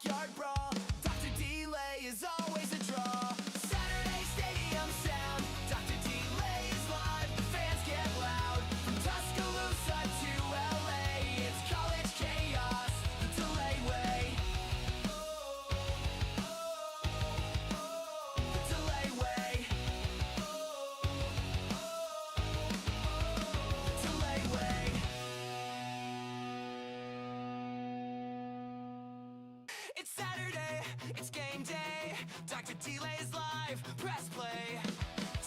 backyard brawl. Dr. Delay is always a draw. Saturday stadium sound. Dr. Delay is live, the fans get loud. From Tuscaloosa to LA, it's college chaos, the delay way. The delay way. The delay way. It's Saturday, it's game day. Dr. Delay's live, press play.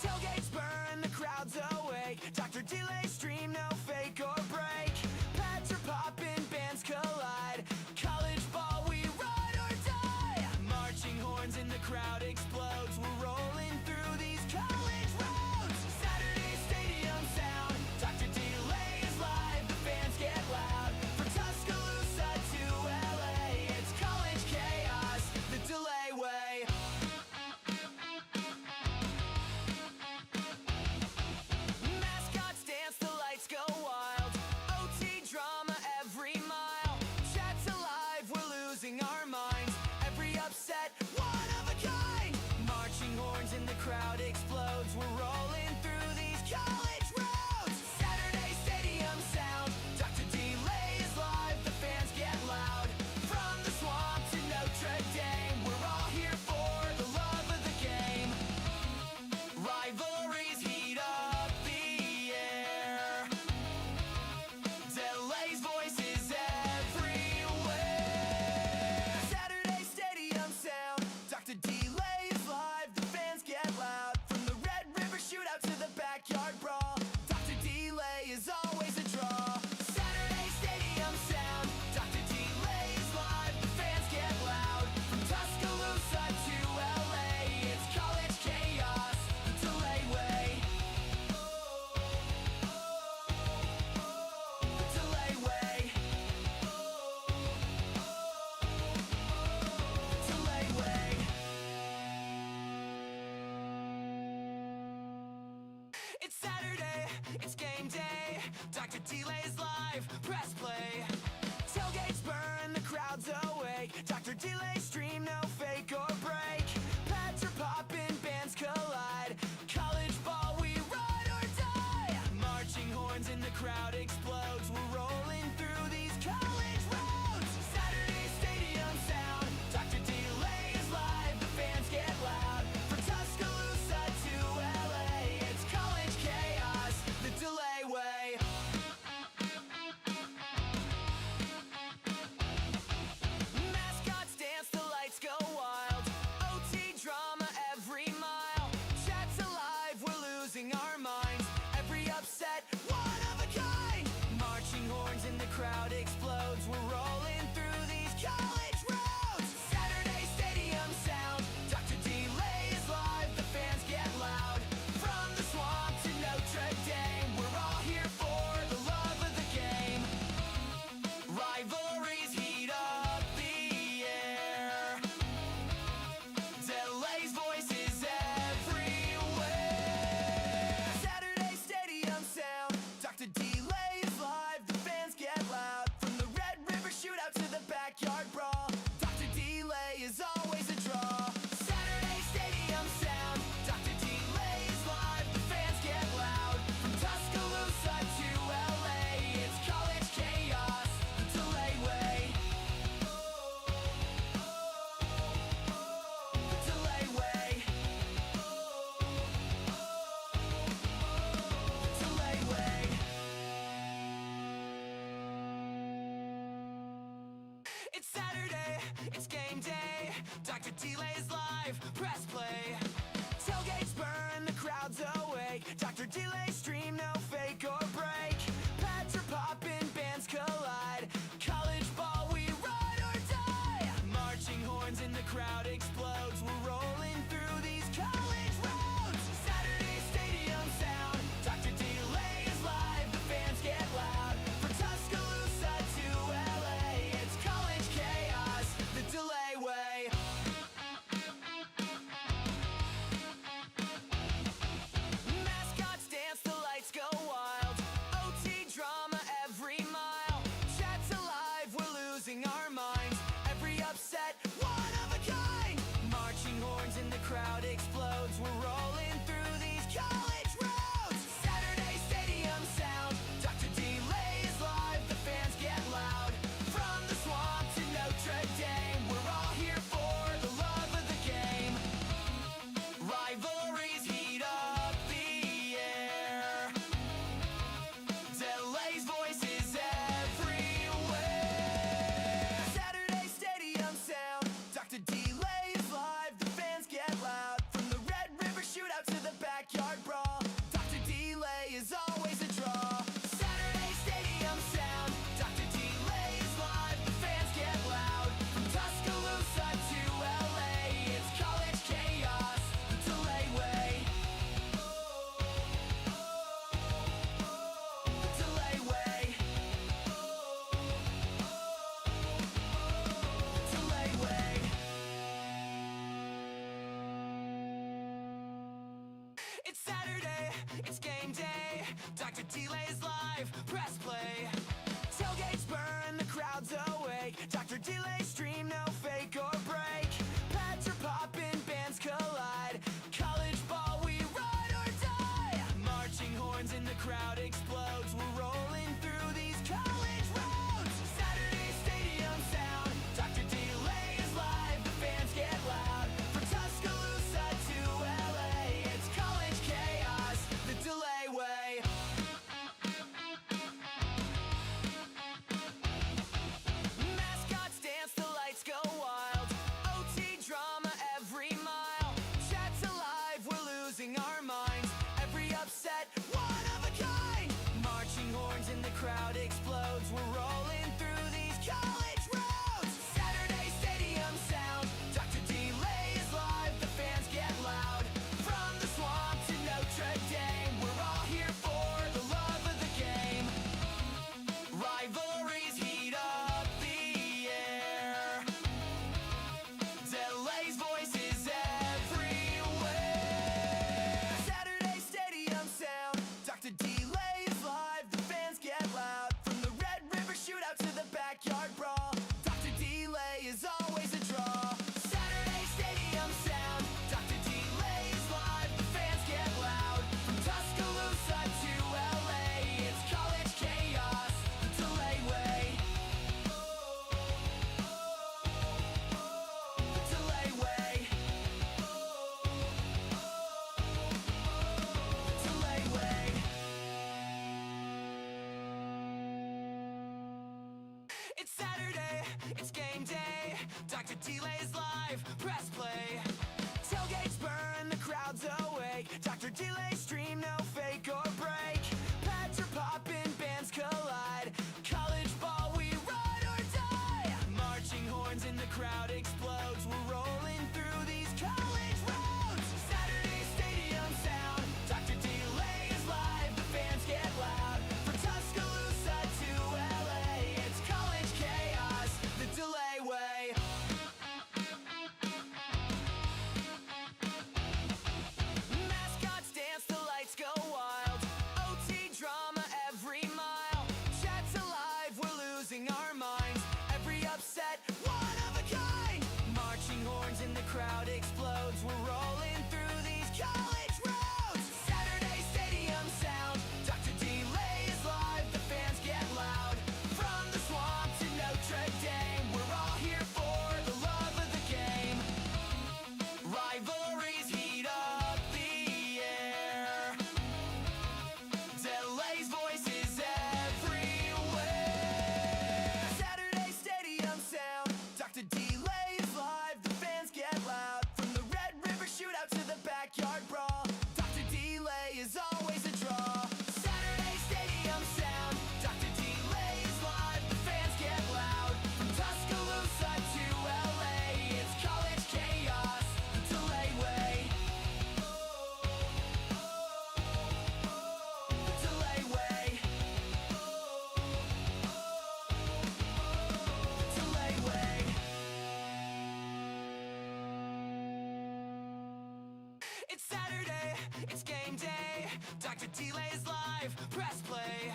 Tailgates burn, the crowd's awake. Dr. Delay stream, no fake or break. Pads are popping, bands collide. College ball, we ride or die. Marching horns in the crowd explodes. We're rolling through these college roads. Saturday stadium sound. Dr. Delay is live, the fans get loud. From Tuscaloosa to LA, it's college chaos, the delay way. Mascots dance, the lights go wild. OT drama every mile. Chat's alive, we're losing our minds. Every upset, one of a kind. Marching horns in the crowd explodes. We're rolling through these college roads. Saturday stadium sound. Dr. Delay is live, the fans get loud. From the swamp to Notre Dame, we're all here for the love of the game. Rivalries heat up the air. Delay's voice is everywhere. Saturday stadium sound. Dr. Delay is live, the fans get loud. From the Red River shootout to the backyard brawl, Dr. Delay is always a draw. Saturday stadium sound. Dr. Delay is live, the fans get loud. From Tuscaloosa to LA, it's college chaos, the delay way. The delay way. The delay way. It's Saturday, it's game day. Dr. Delay's live, press play. Tailgates burn, the crowd's awake. Dr. Delay stream, no fake or break. Pads are popping, bands collide. College ball, we ride or die. Marching horns in the crowd explodes. We're rolling through these college roads. Saturday stadium sound. Dr. Delay is live, the fans get loud. From Tuscaloosa to LA, it's college chaos, the delay way. Mascots dance, the lights go wild. OT drama every mile. Chat's alive, we're losing our minds. Every upset, one of a kind. Marching horns in the crowd explodes. We're rolling through these college roads. Saturday stadium sound. Dr. Delay is live, the fans get loud. From the swamp to Notre Dame, we're all here for the love of the game. Rivalries heat up the air. Delay's voice is everywhere. Saturday stadium sound. Dr. Delay is live, the fans get loud. From the Red River shootout to the backyard brawl, Dr. Delay is always a draw. Saturday stadium sound. Dr. Delay is live, the fans get loud. From Tuscaloosa to LA, it's college chaos, the delay way. The delay way. The delay way. It's Saturday, it's game day. Dr. Delay's live, press play. Tailgates burn, the crowd's awake. Dr. Delay stream, no fake or break. Pads are popping, bands collide. College ball, we ride or die. Marching horns in the crowd explodes. We're rolling through these college roads. Saturday stadium sound. Dr. Delay is live, the fans get loud. From Tuscaloosa to LA, it's college chaos, the delay way. Mascots dance, the lights go wild. OT Delay's live, press play. Tailgates burn, the crowd's awake. Dr. Delay stream, no fake or break. Pads are popping, bands collide. College ball, we ride or die. Marching horns in the crowd explodes. We're rolling through these college roads. Saturday stadium sound. Dr. Delay is live, the fans get loud. From Tuscaloosa to LA, it's college chaos, the Delay way. Mascots dance, the lights go wild. OT drama every mile. Chat's alive, we're losing our minds. Every upset, one of a kind. Marching horns in the crowd explodes. We're rolling through these college roads. Saturday stadium sound. Dr. Delay is live, the fans get loud. From the swamp to Notre Dame, we're all here for the love of the game. Rivalries heat up the air. Delay's voice is everywhere. Saturday stadium sound. Dr. Delay is live, the fans get loud. From the Red River shootout to the backyard brawl, Dr. Delay is always a draw. Saturday stadium sound. Dr. Delay is live, the fans get loud. From Tuscaloosa to LA, it's college chaos, the Delay way. The Delay way. The Delay way. It's Saturday, it's game day. Dr. Delay's live, press play. Tailgates burn, the crowd's awake. Dr. Delay stream, no fake or break. Pads are popping, bands collide. College ball, we ride or die. Marching horns in the crowd explodes. We're rolling through these college roads. Saturday stadium sound. Dr. Delay is live, the fans get loud. From Tuscaloosa to LA, it's college chaos, the Delay way. Mascots dance, the lights go wild. OT drama every mile. Chat's alive, we're losing our minds. Every upset, one of a kind. Marching horns in the crowd explodes. We're rolling through these college roads. Saturday stadium sound. Dr. Delay is live, the fans get loud. From the swamp to Notre Dame, we're all here for the love of the game. Rivalries heat up the air. Delay's voice is everywhere. Saturday stadium sound. Dr. Delay is live, the fans get loud. From the Red River shootout to the backyard brawl, Dr. Delay is always a draw. Saturday stadium sound. Dr. Delay is live, the fans get loud. From Tuscaloosa to LA, it's college chaos, the Delay way. The Delay way. The Delay way. It's Saturday, it's game day. Dr. Delay's live, press play.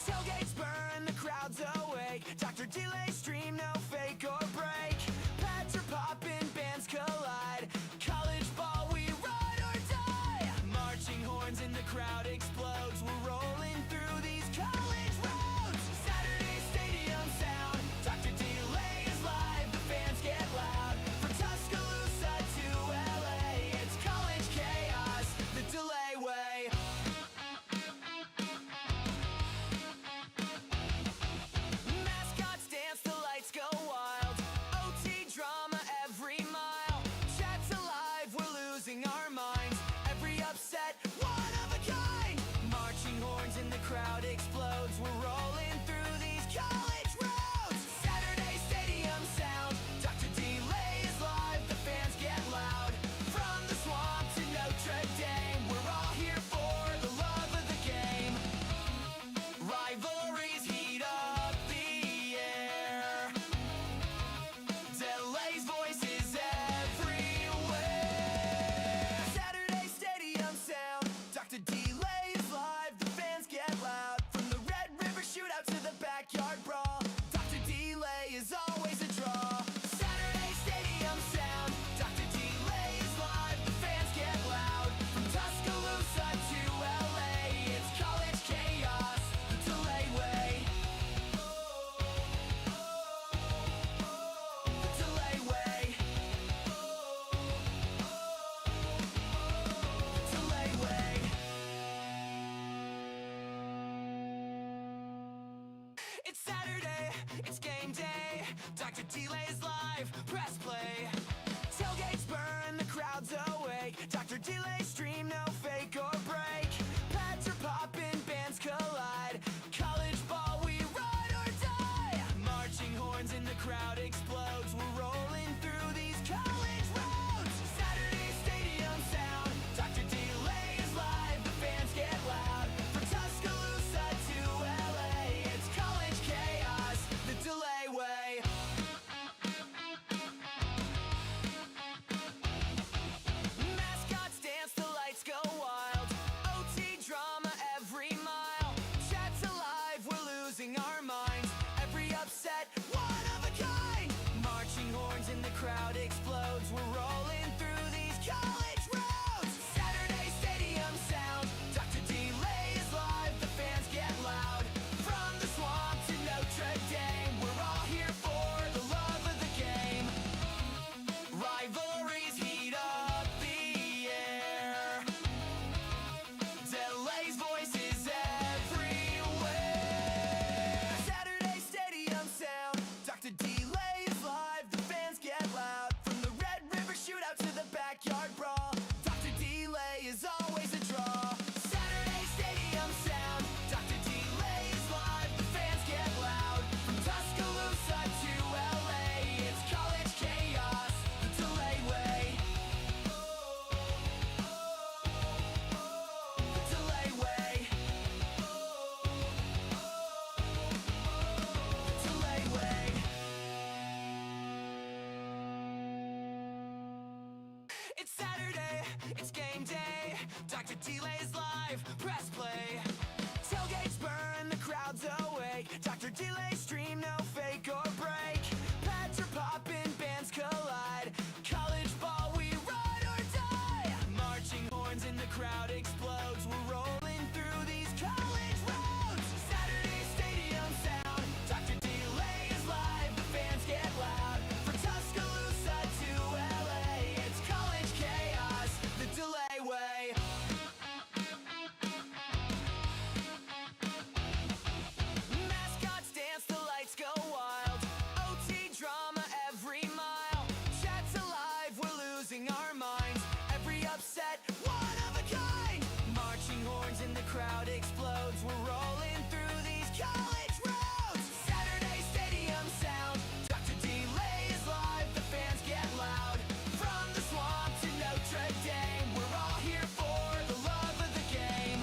Tailgates burn, the crowd's awake. Dr. Delay stream, no fake or break. Pads are popping, bands collide. College ball, we ride or die. Marching horns in the crowd explodes. We're rolling through these college roads. Saturday stadium sound. Dr. Delay is live, the fans get loud. From Tuscaloosa to LA, it's college chaos, the Delay way. Mascots dance, the lights go Dr. Delay is live, press play. Tailgates burn, the crowd's awake. Dr. Delay stream, no fake or break. Pads are popping, bands collide. College ball, we ride or die. Marching horns in the crowd explodes. We're rolling through these college roads. Saturday stadium sound. Dr. Delay is live, the fans get loud. From Tuscaloosa to LA, it's college chaos, the Delay way. Mascots dance, the lights go wild. OT drama every mile. Chat's alive, we're losing our minds. Every upset, one of a kind. Marching horns in the crowd explodes. We're rolling through these college roads. Saturday stadium sound. Dr. Delay is live, the fans get loud. From the swamp to Notre Dame, we're all here for the love of the game. Rivalries heat up the air. Delay's voice is everywhere. Saturday stadium sound. Dr. Delay is live, the fans get loud. From the Red River shootout to the backyard brawl, Dr. Delay is always a draw. Saturday stadium sound. Dr. Delay is live, the fans get loud. From Tuscaloosa to LA, it's college chaos, the Delay way. The Delay way. The Delay way. It's Saturday, it's game day. Dr. Delay is live, press play. Tailgates burn, the crowd's awake. Dr. Delay stream, no fake or break. Pads are popping, bands collide. College ball, we ride or die. Marching horns in the crowd explodes. We're rolling through these college roads. Saturday stadium sound. Dr. Delay is live, the fans get loud. From Tuscaloosa to LA, it's college chaos, the Delay way. Mascots dance, the lights go wild. OT drama every mile. Chat's alive, we're losing our minds. Every upset, one of a kind. Marching horns in the crowd explodes. We're rolling through these college roads. Saturday stadium sound. Dr. Delay is live, the fans get loud. From the swamp to Notre Dame, we're all here for the love of the game.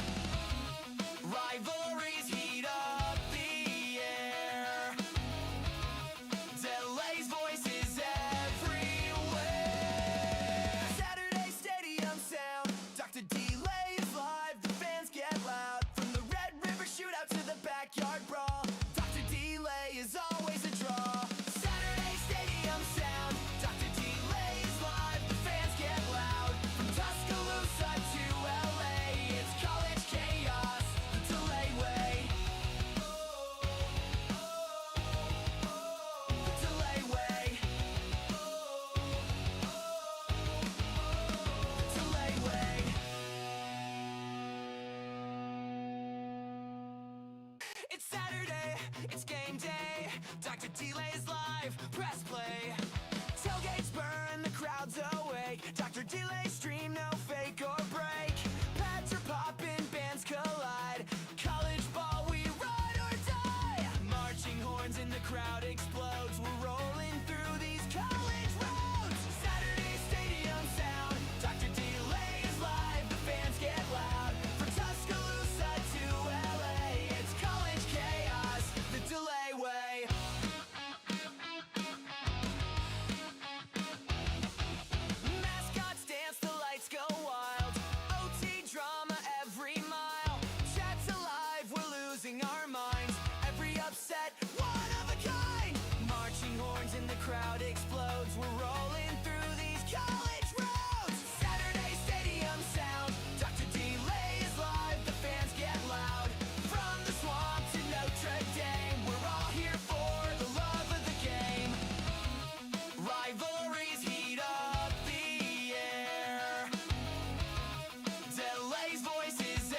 Rivalries heat up the air. Delay's voice is everywhere. Saturday stadium sound. Dr. Delay is live, the fans get loud. From the Red River shootout to the backyard brawl, Dr. Delay is always a draw. Saturday stadium sound. Dr. Delay is live, the fans get loud. From Tuscaloosa to LA, it's college chaos, the Delay way. The Delay way. The Delay way. It's Saturday, it's game day. Dr. Delay is live, press play. Tailgates burn, the crowd's awake. Dr. Delay stream, no fake or break. Pads are popping, bands collide. College ball, we ride or die. Marching horns in the crowd explodes. We're rolling through these college roads. Saturday stadium sound. Dr. Delay is live, the fans get loud. From Tuscaloosa to LA, it's college chaos, the Delay way. Mascots dance, the lights go wild. OT drama every mile. Chat's alive, we're losing our minds. Every upset, one of a kind. Marching horns in the crowd explodes. We're rolling through these college roads. Saturday stadium sound. Dr. Delay is live, the fans get loud. From the swamp to Notre Dame, we're all here for the love of the game. Rivalries heat up the air. Delay's voice is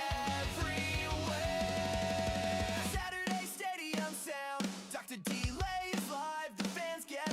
everywhere. Saturday stadium sound. Dr. Delay is live, the fans get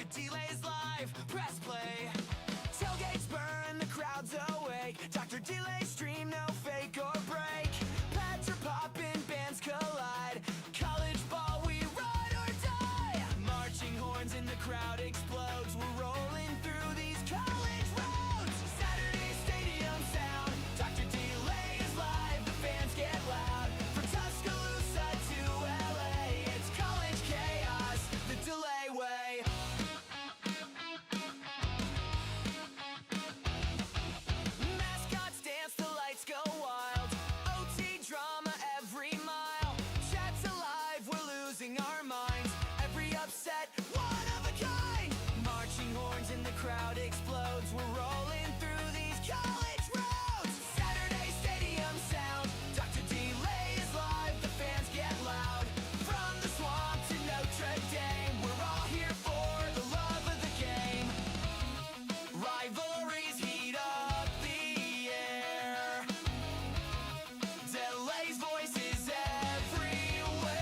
Dr. Delay's live, press play. Tailgates burn, the crowd's awake. Dr. Delay stream, no fake or break. Pads are popping, bands collide. College ball, we ride or die. Marching horns in the crowd explodes. We're rolling through these college roads. Saturday stadium sound. Dr. Delay is live, the fans get loud. From Tuscaloosa to LA, it's college chaos, the Delay way. Mascots dance, the lights go wild. OT drama every mile. Chat's alive, we're losing our minds. Every upset, one of a kind. Marching horns in the crowd explodes. We're rolling through these college roads. Saturday stadium sound. Dr. Delay is live, the fans get loud. From the swamp to Notre Dame, we're all here for the love of the game. Rivalries heat up the air. Delay's voice is everywhere.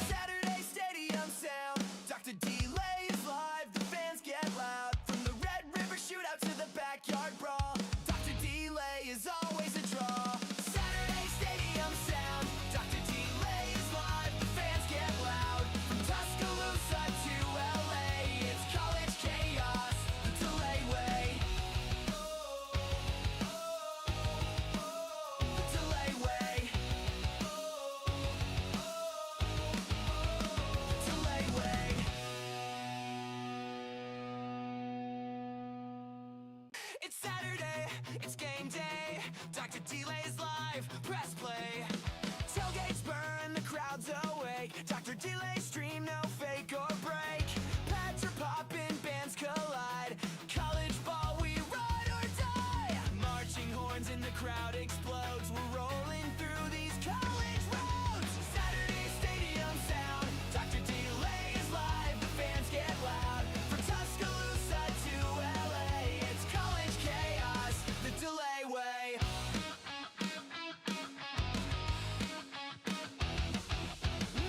Saturday stadium sound. Dr. Delay is live, the fans get loud. From the Red River shootout to the backyard brawl, Dr. Delay is always a draw. Saturday stadium sound. Dr. Delay is live, the fans get loud. From Tuscaloosa to LA, it's college chaos, the Delay way. The Delay way. The Delay way. It's Saturday, it's game day. Dr. Delay's live, press play. Tailgates burn, the crowd's awake. Dr. Delay stream, no fake or break. Pads are popping, bands collide. College ball, we ride or die. Marching horns in the crowd explodes. We're rolling through these college roads. Saturday stadium sound. Dr. Delay is live, the fans get loud. From Tuscaloosa to LA, it's college chaos, the Delay way.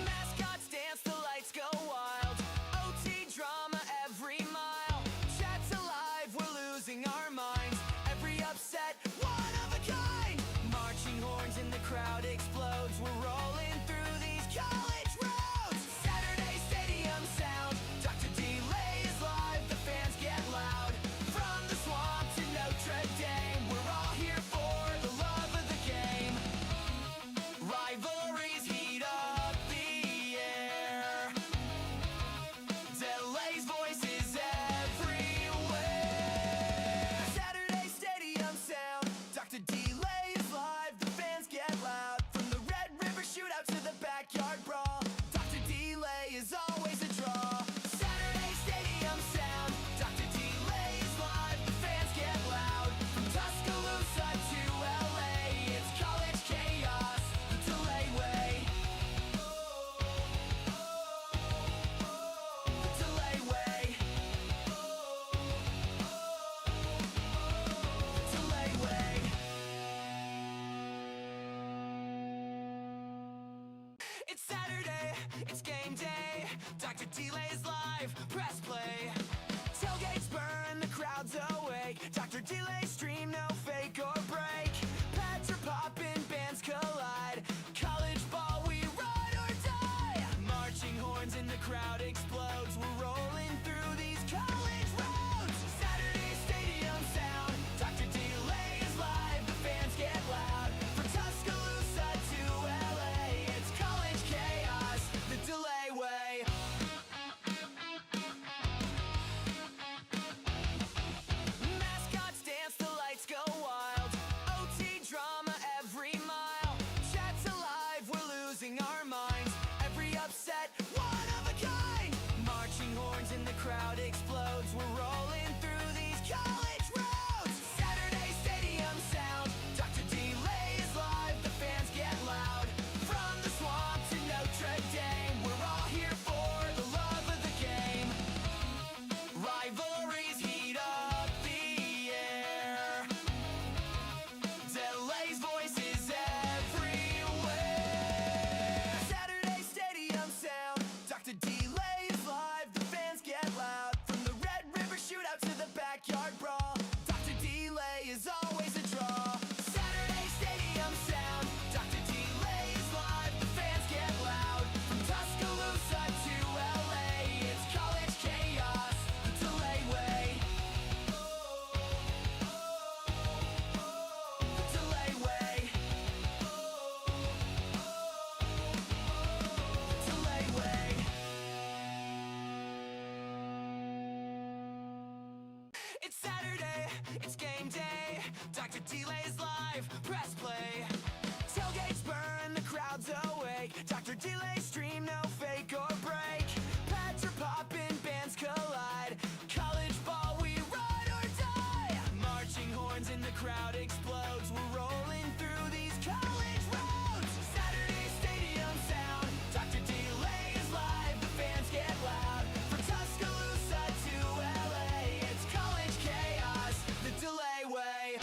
Mascots dance, the lights go wild. OT drama every mile. Chat's alive, we're losing our minds. Every upset, one of a kind. Marching horns in the crowd explodes. We're rolling through these college roads. Saturday stadium sound. Dr. Delay is live, the fans get loud. From the swamp to Notre Dame, we're all here for the love of the game. Rivalries heat up the air. Delay's voice is everywhere. Saturday stadium sound. Dr. Delay is live, the fans get loud. From the Red River shootout to the backyard brawl, Dr. Delay is always a draw. Saturday stadium sound. Dr. Delay is live, the fans get loud. From Tuscaloosa to LA, it's college chaos, the Delay way. The Delay way. The Delay way. It's Saturday, it's game day. Dr. Delay's live, press play. Tailgates burn, the crowd's awake. Dr. Delay stream, no fake or break. Pads are popping, bands collide. College ball, we ride or die. Marching horns in the crowd explodes. We're rolling through these college roads. Saturday stadium sound. Dr. Delay is live, the fans get loud. From Tuscaloosa to LA, it's college chaos, the Delay way. Mascots dance, the lights go wild. OT drama every mile. Chat's alive, we're losing our minds. Every upset, one of a kind. Marching horns in the crowd explodes. We're rolling through these college roads. Saturday stadium sound. Dr. Delay is live, the fans get loud. From the swamp to Notre Dame, we're all here for the love of the game. Rivalries heat up the air. Delay's voice is everywhere. Saturday stadium sound. Dr. Delay is live, the fans get Dr. Delay's live, press play. Tailgates burn, the crowd's awake. Dr. Delay stream, no fake or break. Pads are popping, bands collide. College ball, we ride or die. Marching horns in the crowd explodes. We're rolling through these college roads. Saturday stadium sound. Dr. Delay is live, the fans get loud. From Tuscaloosa to LA, it's college chaos, the Delay way.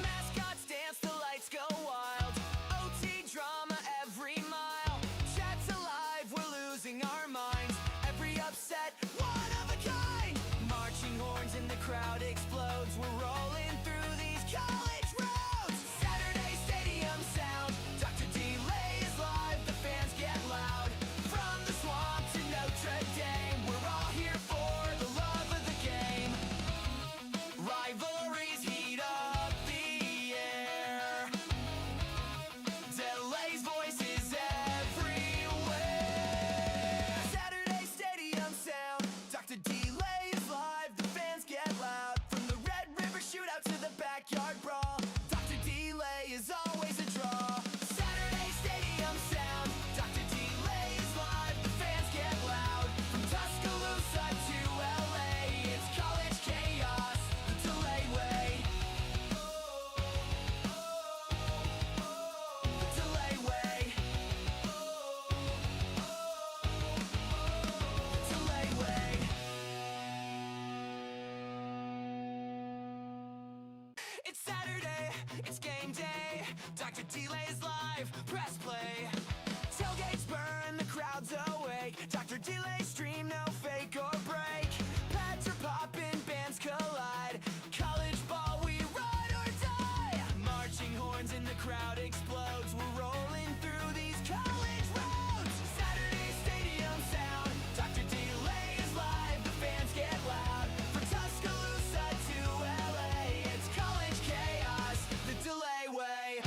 Mascots dance, the lights go wild. OT drama every mile. Chat's alive, we're losing our minds. Every upset, one of a kind. Marching horns in the crowd explodes. We're rolling through these college roads. Saturday stadium sound. Dr. Delay is live, the fans get loud. From the swamp to Notre Dame, we're all here for the love of the game. Rivalries heat up the air. Delay's voice is everywhere. Saturday stadium sound. Dr. Delay is live, the fans get loud. From the Red River shootout to the backyard brawl, Dr. Delay is always a draw. Saturday stadium sound. Dr. Delay is live, the fans get loud. From Tuscaloosa to LA, it's college chaos, the Delay way. The Delay way. The Delay way. It's Saturday, it's game day. Dr. Delay's live, press play. Tailgates burn, the crowd's awake. Dr. Delay stream, no fake or break. Pads are popping, bands collide. College ball, we ride or die. Marching horns in the crowd explodes. We're rolling through these college roads. Saturday stadium sound. Dr. Delay is live, the fans get loud. From Tuscaloosa to LA, it's college chaos, the Delay way.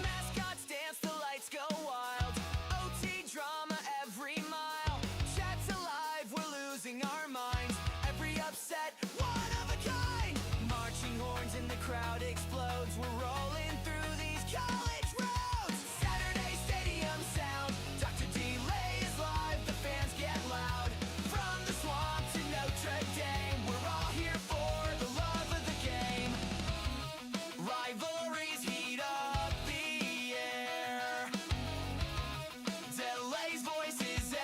Mascots dance, the lights go wild. OT drama every mile. Chat's alive, we're losing our minds. Every upset, one of a kind. Marching horns in the crowd explodes. We're rolling through these college roads. Saturday stadium sound. Dr. Delay is live, the fans get loud. From the swamp to Notre Dame, we're all here for the love of the game. Rivalries heat up the air. Delay's voice is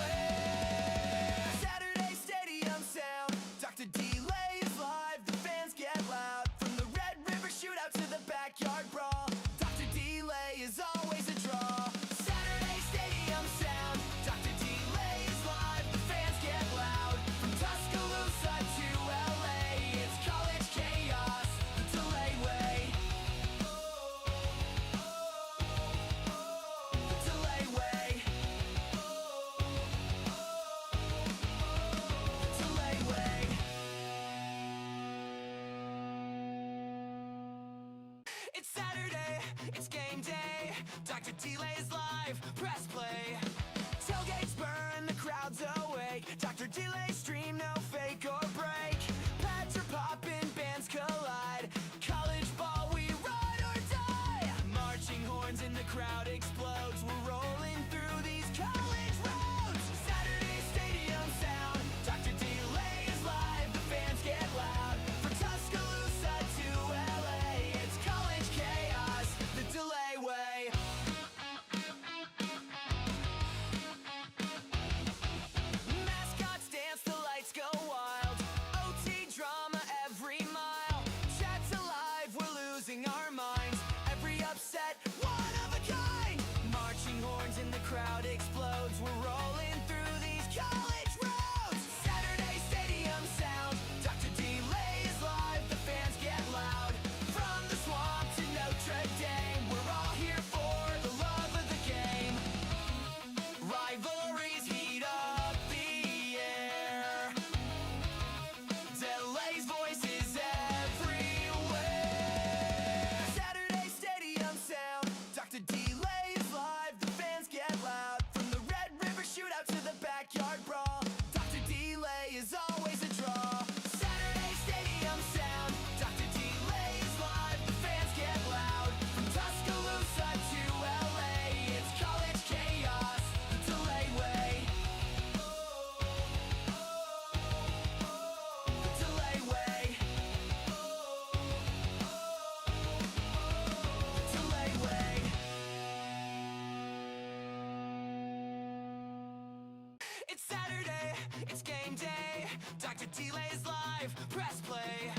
everywhere. Saturday stadium sound. Dr. Delay is live, the fans get loud. From the Red River shootout to the backyard brawl, Dr. Delay is always a draw. Saturday stadium sound. Dr. Delay is live, the fans get loud. From Tuscaloosa to LA, it's college chaos, the Delay way. The Delay way. The Delay way. It's Saturday, it's game day. Dr. Delay's live, press play. Tailgates burn, the crowd's awake. Dr. Delay stream, no fake or break. Pads are popping, bands collide. College ball, we ride or die. Marching horns in the crowd explodes. We're rolling through these college roads. Saturday stadium sound. Dr. Delay is live, the fans get loud. From Tuscaloosa to LA, it's college chaos, the Delay way. Dr. Delay's live, press play.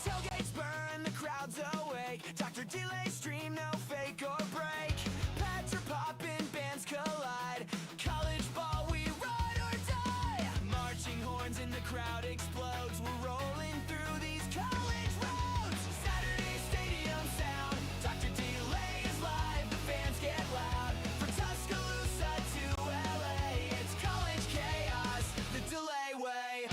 Tailgates burn, the crowd's awake. Dr. Delay's stream, no fake or break. Pads are popping, bands collide. College ball, we ride or die. Marching horns in the crowd explodes. We're rolling through these college roads. Saturday stadium sound. Dr. Delay is live, the fans get loud. From Tuscaloosa to LA, it's college chaos, the Delay way.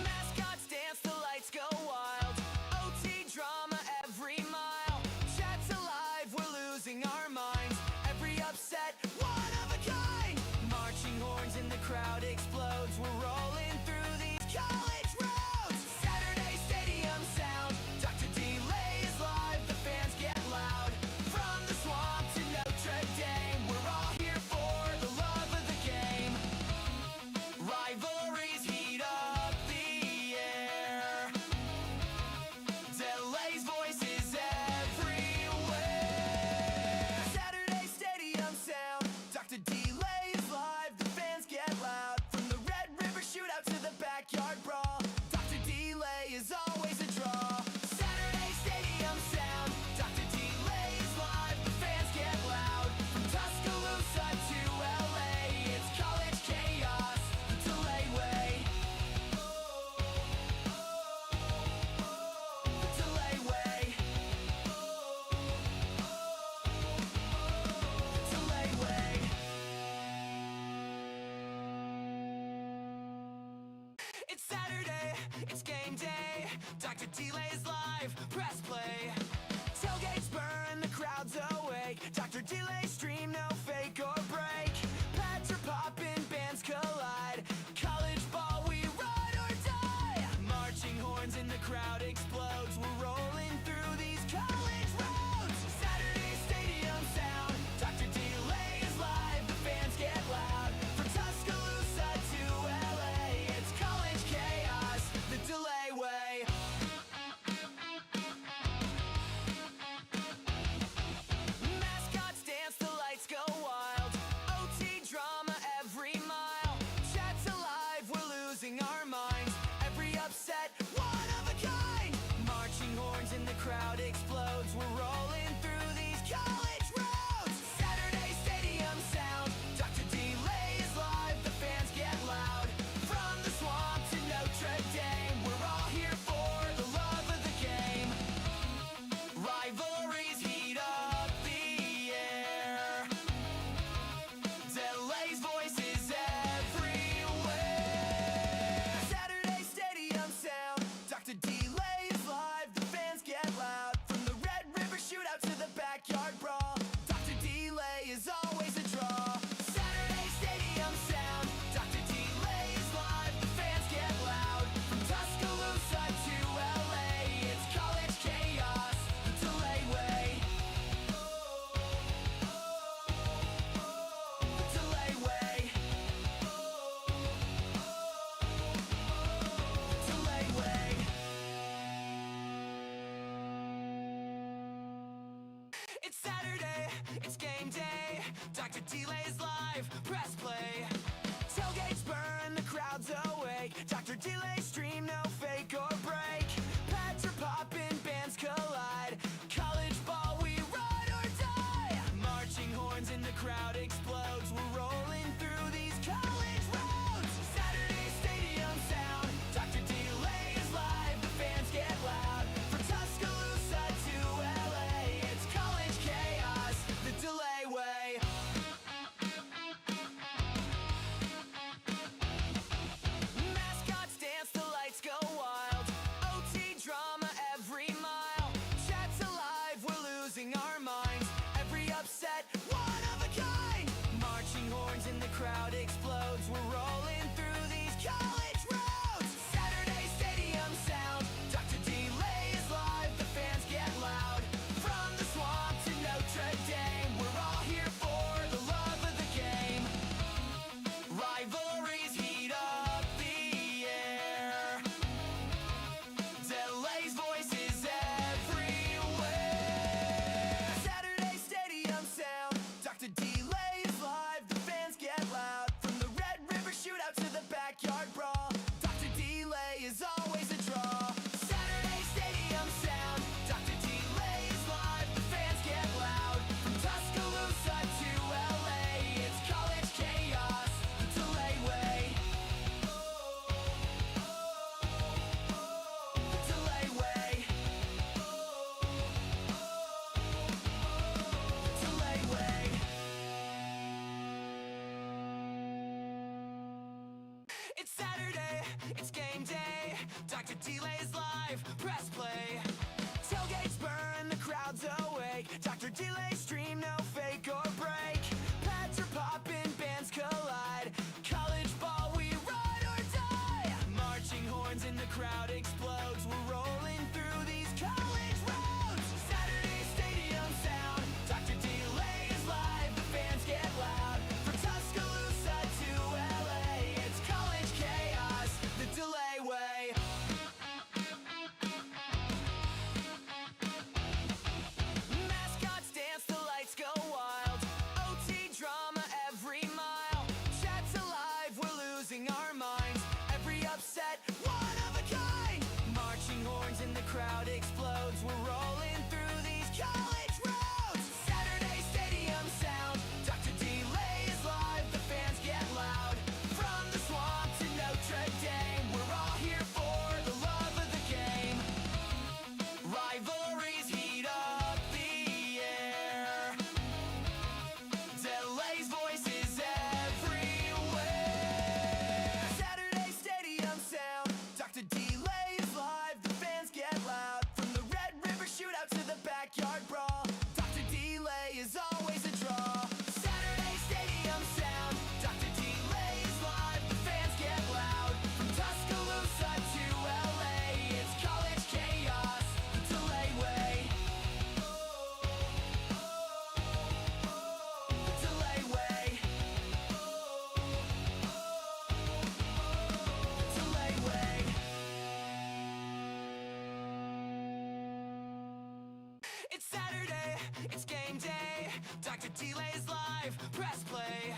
Mascots dance, the lights go wild. OT drama every mile. Chat's alive, we're losing our minds. Every upset, one of a kind. Marching horns in the crowd explodes. We're rolling through these college roads. Saturday stadium sound. Dr. Delay is live, the fans get loud. From the swamp to Notre Dame, we're all here for the love of the game. Rivalries heat up the air. Delay's voice is everywhere. Saturday stadium sound. Dr. Delay is live, the fans get loud. From the Red River shootout to the backyard brawl, Dr. Delay is always a draw. Saturday stadium sound. Dr. Delay is live, the fans get loud. From Tuscaloosa to LA, it's college chaos, the Delay way. The Delay way. Delay way. It's Saturday, it's game day. Dr. Delay's live, press play. Tailgates burn, the crowd's awake. Dr. Delay stream, no fake or break. Pads are popping, bands collide. College ball, we ride or die. Marching horns in the crowd explodes. We're rolling through these college roads. Saturday stadium sound. Dr. Delay is live, the fans get loud. From Tuscaloosa to LA, it's college chaos, the Delay way. Mascots dance, the lights go wild. OT drama every mile. Chat's alive, we're losing our minds. Every upset, one of a kind. Marching horns in the crowd explodes. We're rolling through these college roads. Saturday stadium sound. Dr. Delay is live, the fans get loud. From the swamp to Notre Dame, we're all here for the love of the game. Rivalries heat up the air. Delay's voice is everywhere. Saturday stadium sound. Dr. Delay is live, the fans get loud. From the Red River shootout to the backyard brawl, Dr. Delay is always a draw. Saturday stadium sound. Dr. Delay is live, the fans get loud. From Tuscaloosa to LA, it's college chaos, the Delay way. The Delay way. The Delay way. It's Saturday, it's game day. Dr. Delay's live, press play. Tailgates burn, the crowd's awake. Dr. Delay stream, no fake or break. Pads are popping, bands collide. College ball, we ride or die. Marching horns in the crowd explodes. We're rolling through these college roads. Saturday stadium sound. Dr. Delay is live, the fans get loud. From Tuscaloosa to LA, it's college chaos, the Delay way. Mascots dance, the lights go wild. OT It's Saturday, it's game day. Dr. Delay's live, press play. Tailgates burn, the crowd's awake. Dr. Delay stream, no fake or break. Pads are popping, bands collide. College ball, we ride or die. Marching horns in the crowd explodes. We're rolling through these college roads. Saturday stadium sound. Dr. Delay is live, the fans get loud. From Tuscaloosa to LA, it's college chaos, the Delay way. Mascots dance, the lights go wild. OT drama every mile. Chat's alive, we're losing our minds. Every upset, one of a kind. Marching horns in the crowd explodes. We're rolling through these college roads. Saturday stadium sound. Dr. Delay is live, the fans get loud. From the swamp to Notre Dame, we're all here for the love of the game. Rivalries heat up the air. Delay's voice is everywhere. Saturday stadium sound. Dr. Delay is live, the fans get loud. From the Red River shootout to the backyard brawl, Dr. Delay is always a draw. Saturday stadium sound. Dr. Delay is live, the fans get loud. From Tuscaloosa to LA, it's college chaos, the Delay way. The Delay way. The Delay way. It's Saturday, it's game day. Dr. Delay's live, press play.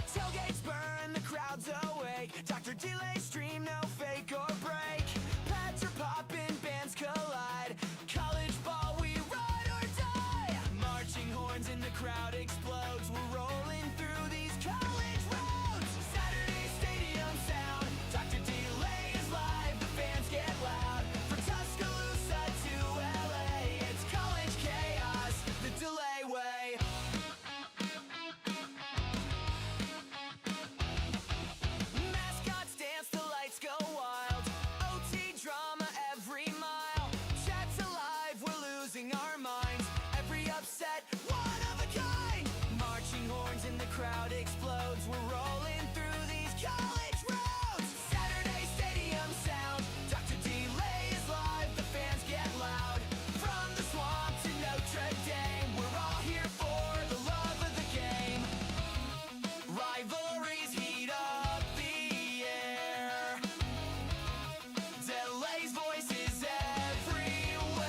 Tailgates burn, the crowd's awake. Dr. Delay stream, no fake or break. Pads are popping, bands collide. College ball, we ride or die. Marching horns in the crowd explodes. We're rolling through these college roads. Saturday stadium sound. Dr. Delay is live, the fans get loud. From Tuscaloosa to LA, it's college chaos, the Delay way. Mascots dance, the lights go wild. OT drama every mile. Chat's alive, we're losing our minds. Every upset, one of a kind. Marching horns in the crowd explodes. We're rolling through these college roads. Saturday stadium sound. Dr. Delay is live, the fans get loud. From the swamp to Notre Dame, we're all here for the love of the game. Rivalries heat up the air. Delay's voice is everywhere.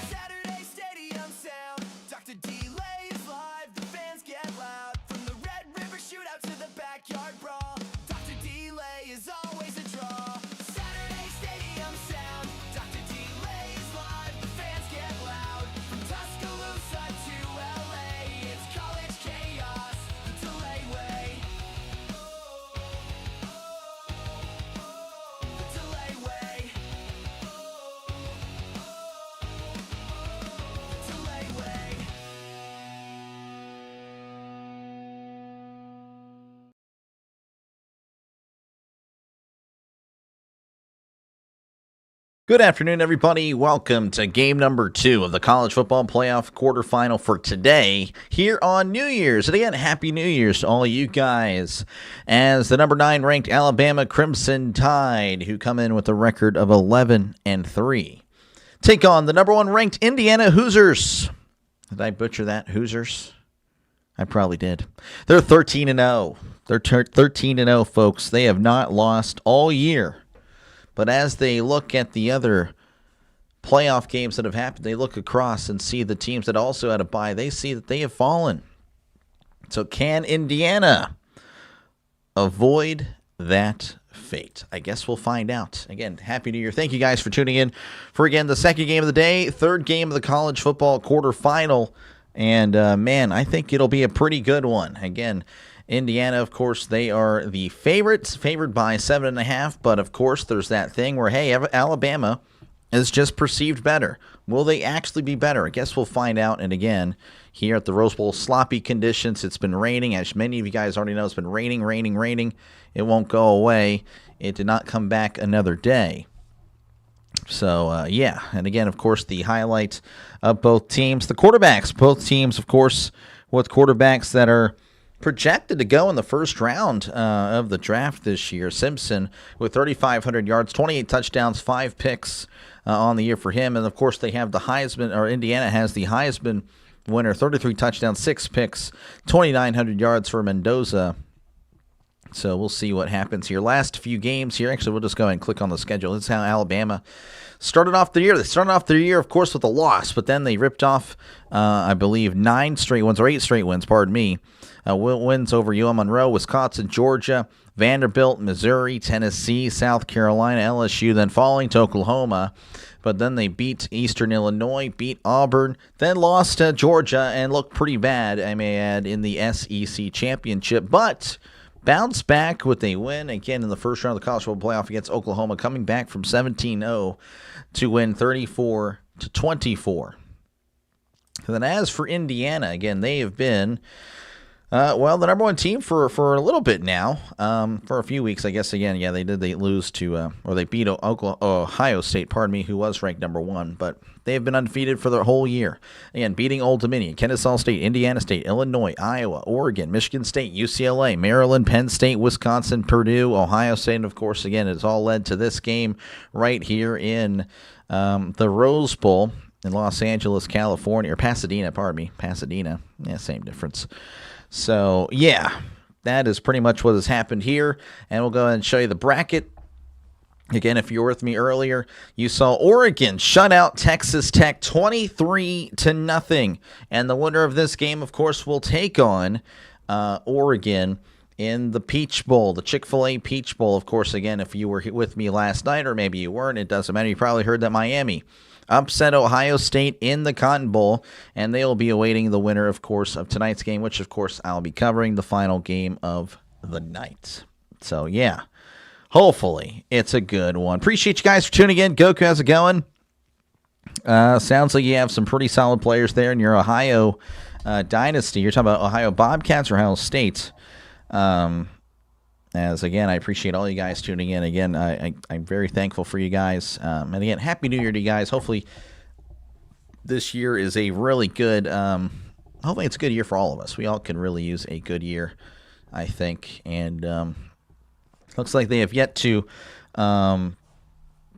Saturday stadium sound. Dr. Delay is live, the fans get loud. From the Red River shootout to the backyard brawl, Dr. Delay is always a draw. Saturday stadium sound. Dr. Delay is live, the fans get loud. From Tuscaloosa to LA, it's college chaos, the Delay way. The Delay way. The Delay way. Good afternoon, everybody. Welcome to game number 2 of the College Football Playoff Quarterfinal for today here on New Year's. And again, Happy New Year's to all of you guys as the number 9 ranked Alabama Crimson Tide, who come in with a record of 11-3, take on the number 1 ranked Indiana Hoosiers. Did I butcher that? Hoosiers? I probably did. They're 13-0. They're 13-0, folks. They have not lost all year. But as they look at the other playoff games that have happened, they look across and see the teams that also had a bye. They see that they have fallen. So can Indiana avoid that fate? I guess we'll find out. Again, Happy New Year. Thank you guys for tuning in for, again, the second game of the day, third game of the college football quarterfinal. And, man, I think it'll be a pretty good one. Again, Indiana, of course, they are the favorites, favored by 7.5. But, of course, there's that thing where, hey, Alabama is just perceived better. Will they actually be better? I guess we'll find out. And again, here at the Rose Bowl, sloppy conditions. It's been raining. As many of you guys already know, it's been raining. It won't go away. It did not come back another day. So, yeah. And again, of course, the highlight of both teams. The quarterbacks. Both teams, of course, with quarterbacks that are projected to go in the first round of the draft this year. Simpson with 3,500 yards, 28 touchdowns, 5 picks on the year for him. And, of course, they have the Heisman, or Indiana has the Heisman winner, 33 touchdowns, 6 picks, 2,900 yards for Mendoza. So we'll see what happens here. Last few games here. Actually, we'll just go ahead and click on the schedule. This is how Alabama started off the year. They started off the year, of course, with a loss, but then they ripped off, I believe, 8 straight wins, pardon me. Wins over UM Monroe, Wisconsin, Georgia, Vanderbilt, Missouri, Tennessee, South Carolina, LSU, then falling to Oklahoma. But then they beat Eastern Illinois, beat Auburn, then lost to Georgia, and looked pretty bad, I may add, in the SEC Championship. But bounced back with a win, again, in the first round of the College Football Playoff against Oklahoma, coming back from 17-0 to win 34-24. And then as for Indiana, again, they have been the number one team for a little bit now, for a few weeks, I guess. Again, yeah, they lose to, or they beat Ohio State, who was ranked number 1, but they have been undefeated for the whole year. Again, beating Old Dominion, Kennesaw State, Indiana State, Illinois, Iowa, Oregon, Michigan State, UCLA, Maryland, Penn State, Wisconsin, Purdue, Ohio State, and of course, again, it's all led to this game right here in the Rose Bowl in Los Angeles, California, or Pasadena, Pasadena, yeah, same difference. So, yeah, that is pretty much what has happened here. And we'll go ahead and show you the bracket. Again, if you were with me earlier, you saw Oregon shut out Texas Tech 23-0. And the winner of this game, of course, will take on Oregon in the Peach Bowl, the Chick-fil-A Peach Bowl. Of course, again, if you were with me last night, or maybe you weren't, it doesn't matter. You probably heard that Miami upset Ohio State in the Cotton Bowl, and they will be awaiting the winner, of course, of tonight's game, which, of course, I'll be covering, the final game of the night. So, yeah, hopefully it's a good one. Appreciate you guys for tuning in. Goku, how's it going? Sounds like you have some pretty solid players there in your Ohio dynasty. You're talking about Ohio Bobcats or Ohio State? As, again, I appreciate all you guys tuning in. Again, I'm very thankful for you guys. And, again, Happy New Year to you guys. Hopefully this year is a really good hopefully it's a good year for all of us. We all can really use a good year, I think. And looks like they have yet to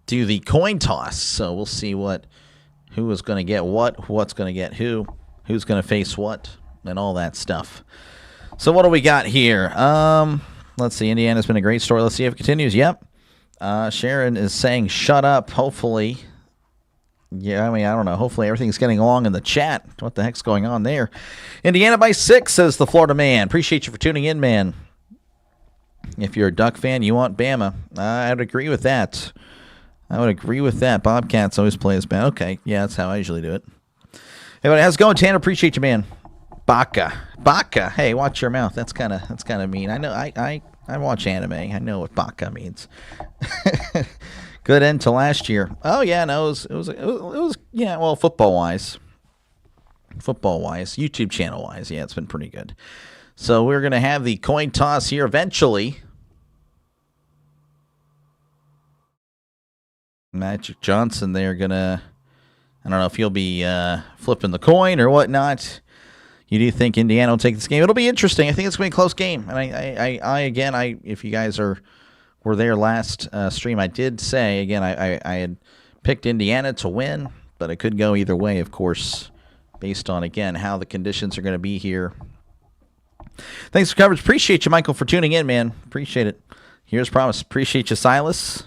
do the coin toss. So we'll see who is going to get what's going to get who's going to face what, and all that stuff. So what do we got here? Let's see. Indiana's been a great story. Let's see if it continues. Yep. Sharon is saying shut up. Hopefully. Yeah, I mean, I don't know. Hopefully everything's getting along in the chat. What the heck's going on there? Indiana by 6, says the Florida man. Appreciate you for tuning in, man. If you're a Duck fan, you want Bama. I would agree with that. Bobcats always play as bad. Okay. Yeah, that's how I usually do it. Hey, how's it going, Tanner? Appreciate you, man. Baka. Hey, watch your mouth. That's kind of mean. I know. I watch anime. I know what baka means. Good end to last year. Oh yeah, no, it was yeah. Well, football wise, YouTube channel wise, yeah, it's been pretty good. So we're gonna have the coin toss here eventually. Magic Johnson, they're gonna. I don't know if he'll be flipping the coin or whatnot. You do think Indiana will take this game? It'll be interesting. I think it's going to be a close game. And I if you guys were there last stream, I did say, again, I had picked Indiana to win, but it could go either way, of course, based on, again, how the conditions are going to be here. Thanks for coverage. Appreciate you, Michael, for tuning in, man. Appreciate it. Here's promise. Appreciate you, Silas.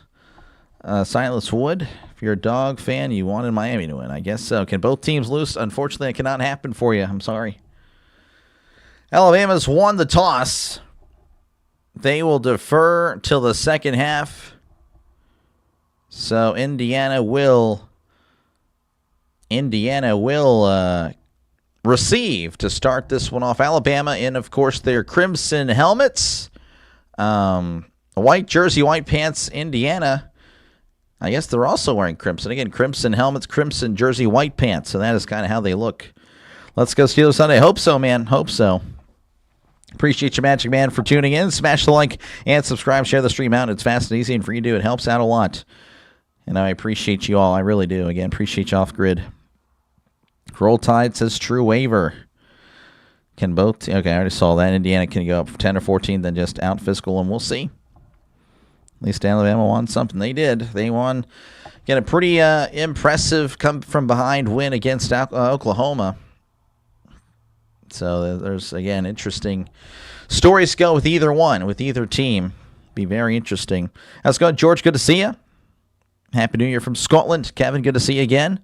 Silas Wood. If you're a Dog fan, you wanted Miami to win. I guess so. Can both teams lose? Unfortunately, it cannot happen for you. I'm sorry. Alabama's won the toss. They will defer till the second half. So Indiana will receive to start this one off. Alabama in, of course, their crimson helmets. A white jersey, white pants. Indiana, I guess they're also wearing crimson. Again, crimson helmets, crimson jersey, white pants. So that is kind of how they look. Let's go Steelers Sunday. Hope so, man. Hope so. Appreciate you, Magic Man, for tuning in. Smash the like and subscribe. Share the stream out. It's fast and easy, and for you to do, it helps out a lot. And I appreciate you all. I really do. Again, appreciate you off grid. Roll Tide says true waiver. Can both? Okay, I already saw that. Indiana can go up 10 or 14, then just out physical, and we'll see. At least Alabama won something. They did. They won. Get a pretty impressive come from behind win against Oklahoma. So there's, again, interesting stories to go with either one, with either team. Be very interesting. How's it going, George? Good to see you. Happy New Year from Scotland. Kevin, good to see you again.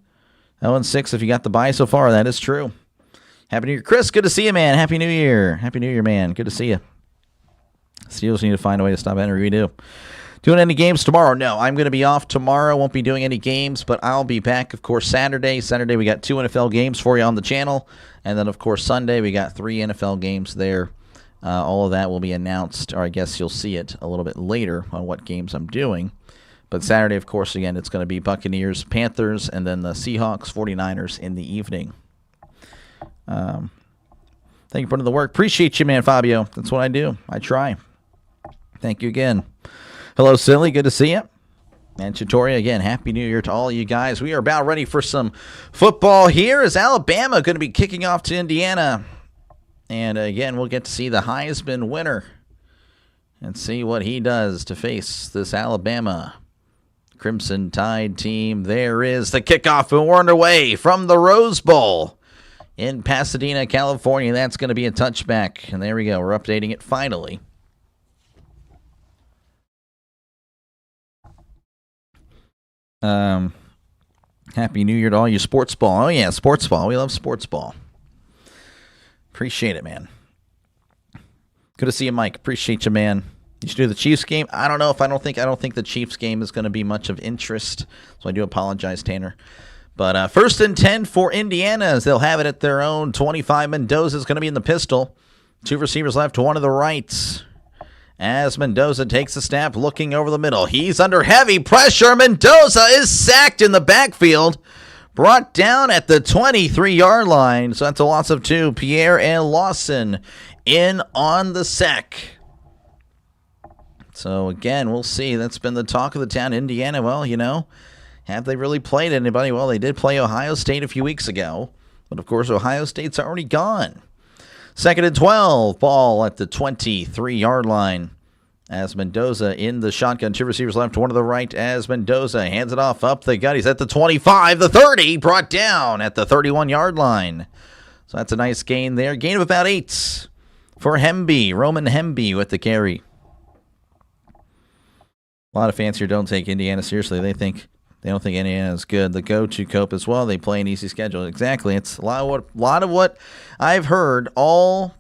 0-6 if you got the bye so far. That is true. Happy New Year. Chris, good to see you, man. Happy New Year. Happy New Year, man. Good to see you. Steelers need to find a way to stop Henry. We do. Doing any games tomorrow? No, I'm going to be off tomorrow. Won't be doing any games, but I'll be back, of course, Saturday. Saturday, we got 2 NFL games for you on the channel. And then, of course, Sunday, we got 3 NFL games there. All of that will be announced, or I guess you'll see it a little bit later on what games I'm doing. But Saturday, of course, again, it's going to be Buccaneers, Panthers, and then the Seahawks, 49ers in the evening. Thank you for putting in the work. Appreciate you, man, Fabio. That's what I do. I try. Thank you again. Hello, Silly. Good to see you. And Chitoria, again, Happy New Year to all you guys. We are about ready for some football here. Is Alabama going to be kicking off to Indiana? And again, we'll get to see the Heisman winner and see what he does to face this Alabama Crimson Tide team. There is the kickoff, and we're underway from the Rose Bowl in Pasadena, California. That's going to be a touchback. And there we go. We're updating it finally. Happy New Year to all you sports ball. Oh, yeah, sports ball. We love sports ball. Appreciate it, man. Good to see you, Mike. Appreciate you, man. You should do the Chiefs game. I don't know if I don't think the Chiefs game is going to be much of interest. So I do apologize, Tanner. But first and 10 for Indiana as they'll have it at their own 25. Mendoza is going to be in the pistol. 2 receivers left, 1 to the right. As Mendoza takes a snap, looking over the middle. He's under heavy pressure. Mendoza is sacked in the backfield. Brought down at the 23-yard line. So that's a loss of 2. Pierre and Lawson in on the sack. So, again, we'll see. That's been the talk of the town. Indiana, well, you know, have they really played anybody? Well, they did play Ohio State a few weeks ago. But, of course, Ohio State's already gone. 2nd and 12, ball at the 23-yard line. As Mendoza in the shotgun, 2 receivers left, 1 to the right. As Mendoza hands it off up the gut. He's at the 25, the 30, brought down at the 31-yard line. So that's a nice gain there. Gain of about 8 for Hemby, Roman Hemby with the carry. A lot of fans here don't take Indiana seriously. They don't think Indiana is good. The go-to cope as well. They play an easy schedule. Exactly. It's a lot of what I've heard all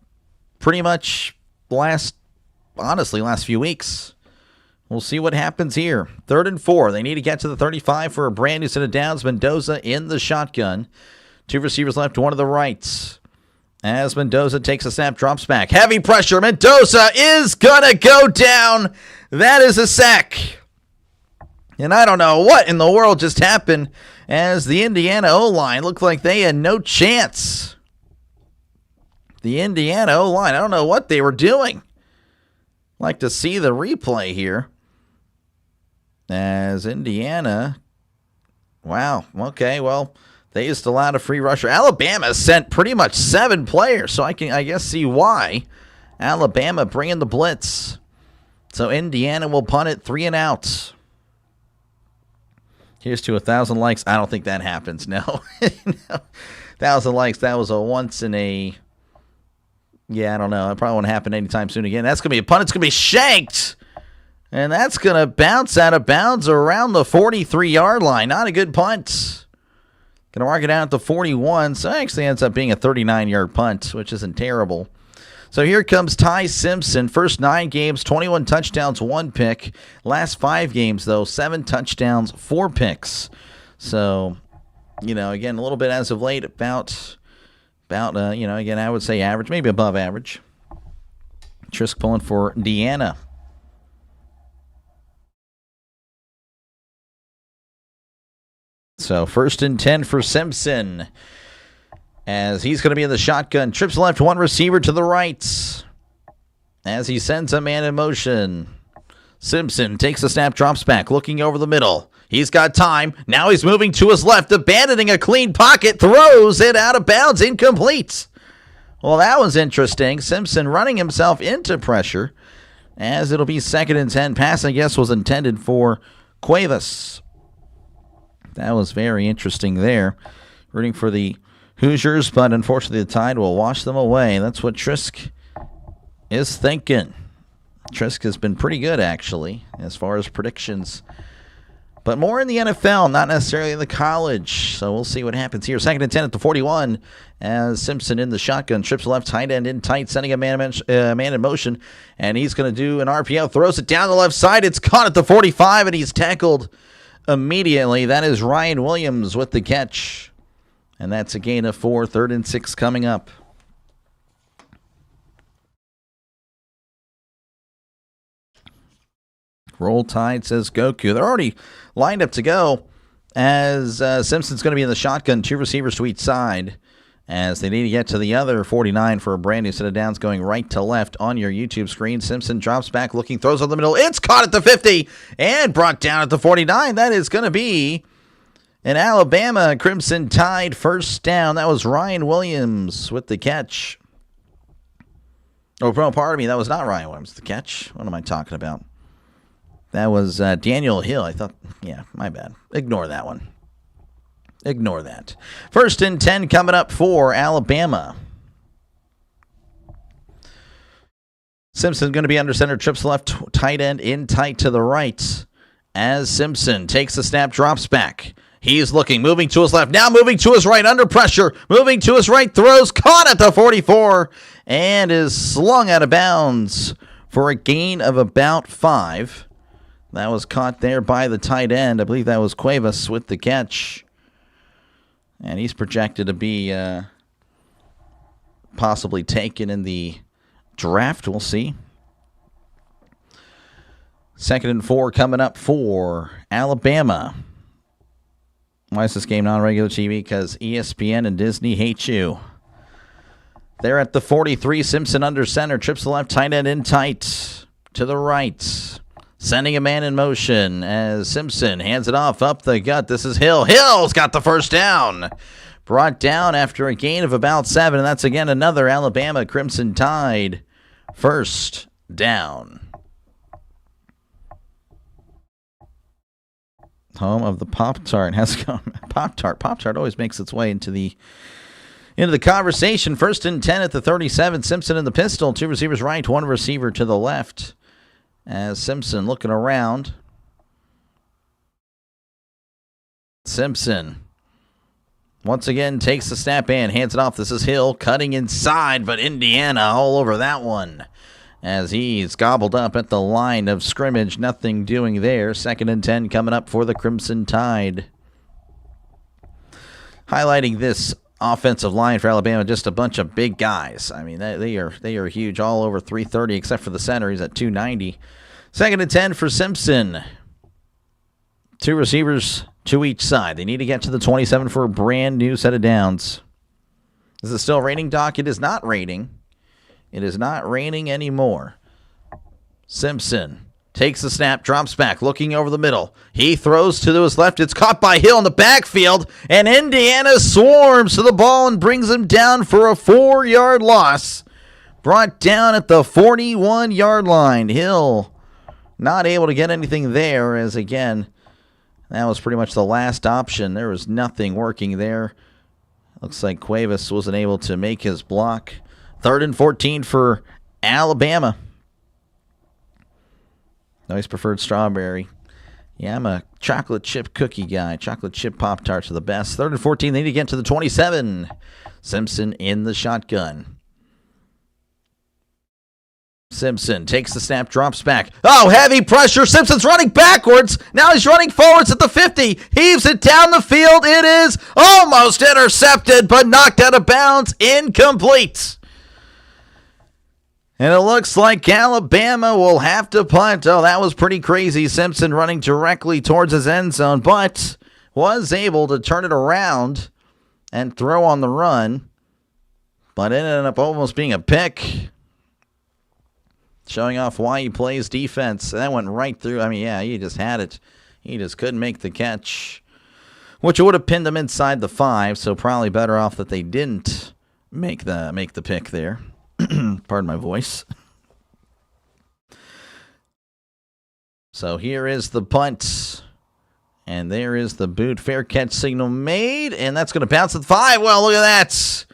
pretty much last few weeks. We'll see what happens here. 3rd and 4. They need to get to the 35 for a brand new set of downs. Mendoza in the shotgun. 2 receivers left, 1 to the right. As Mendoza takes a snap, drops back. Heavy pressure. Mendoza is going to go down. That is a sack. And I don't know what in the world just happened as the Indiana O-line looked like they had no chance. The Indiana O-line, I don't know what they were doing. Like to see the replay here. As Indiana, wow, okay, well, they just allowed a free rusher. Alabama sent pretty much 7 players, so I guess see why. Alabama bringing the blitz. So Indiana will punt it 3 and out. Here's to 1,000 likes. I don't think that happens. No. 1,000 likes. That was a once in a... Yeah, I don't know. It probably won't happen anytime soon again. That's going to be a punt. It's going to be shanked. And that's going to bounce out of bounds around the 43-yard line. Not a good punt. Going to mark it out at the 41. So it actually ends up being a 39-yard punt, which isn't terrible. So here comes Ty Simpson. First 9 games, 21 touchdowns, 1 pick. Last 5 games, though, 7 touchdowns, 4 picks. So, you know, again, a little bit as of late, about again, I would say average, maybe above average. Trisk pulling for Deanna. So 1st and 10 for Simpson, as he's going to be in the shotgun. Trips left, one receiver to the right, as he sends a man in motion. Simpson takes the snap, drops back, looking over the middle. He's got time. Now he's moving to his left, abandoning a clean pocket, throws it out of bounds, incomplete. Well, that was interesting. Simpson running himself into pressure, as it'll be 2nd and 10. Pass, I guess, was intended for Cuevas. That was very interesting there. Rooting for the Hoosiers, but unfortunately the Tide will wash them away. That's what Trisk is thinking. Trisk has been pretty good, actually, as far as predictions. But more in the NFL, not necessarily in the college. So we'll see what happens here. 2nd and 10 at the 41, as Simpson in the shotgun. Trips left, tight end in tight, sending a man in motion. And he's going to do an RPO. Throws it down the left side. It's caught at the 45, and he's tackled immediately. That is Ryan Williams with the catch. And that's a gain of 4. 3rd and 6 coming up. Roll Tide, says Goku. They're already lined up to go, as Simpson's going to be in the shotgun. 2 receivers to each side, as they need to get to the other 49 for a brand new set of downs going right to left on your YouTube screen. Simpson drops back, looking, throws on the middle. It's caught at the 50 and brought down at the 49. That is going to be an Alabama Crimson Tide first down. That was Ryan Williams with the catch. Oh, pardon me. That was not Ryan Williams, the catch. What am I talking about? That was Daniel Hill. I thought, yeah, my bad. Ignore that one. Ignore that. 1st and 10 coming up for Alabama. Simpson going to be under center. Trips left, tight end in tight to the right, as Simpson takes the snap, drops back. He's looking, moving to his left, now moving to his right, under pressure, moving to his right, throws, caught at the 44, and is slung out of bounds for a gain of about 5. That was caught there by the tight end. I believe that was Cuevas with the catch. And he's projected to be possibly taken in the draft. We'll see. 2nd and 4 coming up for Alabama. Why is this game not on regular TV? Because ESPN and Disney hate you. They're at the 43. Simpson under center. Trips the left, tight end in tight to the right. Sending a man in motion, as Simpson hands it off up the gut. This is Hill. Hill's got the first down. Brought down after a gain of about 7. And that's again another Alabama Crimson Tide first down. Home of the Pop-Tart. How's it going? Pop-Tart. Pop-Tart always makes its way into the conversation. 1st and 10 at the 37. Simpson in the pistol. 2 receivers right, 1 receiver to the left. As Simpson looking around. Simpson once again takes the snap and hands it off. This is Hill cutting inside, but Indiana all over that one, as he's gobbled up at the line of scrimmage. Nothing doing there. 2nd and 10 coming up for the Crimson Tide. Highlighting this offensive line for Alabama, just a bunch of big guys. I mean, they are huge, all over 330, except for the center. He's at 290. 2nd and 10 for Simpson. 2 receivers to each side. They need to get to the 27 for a brand new set of downs. Is it still raining, Doc? It is not raining. It is not raining anymore. Simpson takes the snap, drops back, looking over the middle. He throws to his left. It's caught by Hill in the backfield, and Indiana swarms to the ball and brings him down for a 4-yard loss. Brought down at the 41-yard line. Hill not able to get anything there, as again, that was pretty much the last option. There was nothing working there. Looks like Cuevas wasn't able to make his block. 3rd and 14 for Alabama. Always preferred strawberry. Yeah, I'm a chocolate chip cookie guy. Chocolate chip Pop-Tarts are the best. 3rd and 14. They need to get to the 27. Simpson in the shotgun. Simpson takes the snap, drops back. Oh, heavy pressure. Simpson's running backwards. Now he's running forwards at the 50. Heaves it down the field. It is almost intercepted, but knocked out of bounds. Incomplete. And it looks like Alabama will have to punt. Oh, that was pretty crazy. Simpson running directly towards his end zone, but was able to turn it around and throw on the run, but it ended up almost being a pick. Showing off why he plays defense. That went right through. I mean, yeah, he just had it. He just couldn't make the catch, which would have pinned them inside the 5, so probably better off that they didn't make the pick there. Pardon my voice. So here is the punt. And there is the boot. Fair catch signal made. And that's going to bounce at the 5. Well, look at that.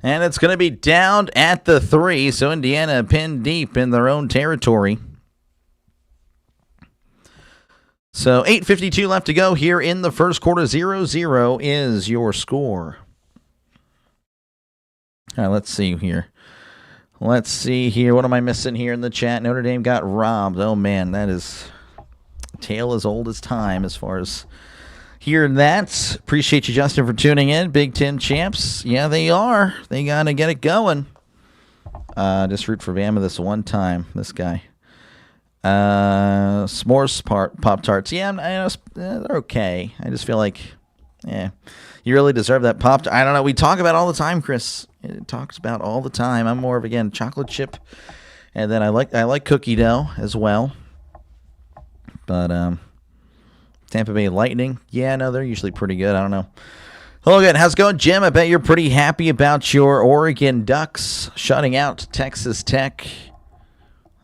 And it's going to be down at the 3. So Indiana pinned deep in their own territory. So 8:52 left to go here in the first quarter. 0-0 is your score. All right, let's see here. What am I missing here in the chat? Notre Dame got robbed. Oh, man, that is a tale as old as time as far as hearing that. Appreciate you, Justin, for tuning in. Big Ten champs. Yeah, they are. They got to get it going. Just root for Bama this one time, this guy. S'mores Pop-Tarts. Yeah, they're okay. I just feel like, you really deserve that Pop-Tart. I don't know. We talk about it all the time, Chris. It talks about all the time. I'm more of, again, chocolate chip. And then I like cookie dough as well. But Tampa Bay Lightning. Yeah, no, they're usually pretty good. I don't know. Hello again. How's it going, Jim? I bet you're pretty happy about your Oregon Ducks shutting out Texas Tech.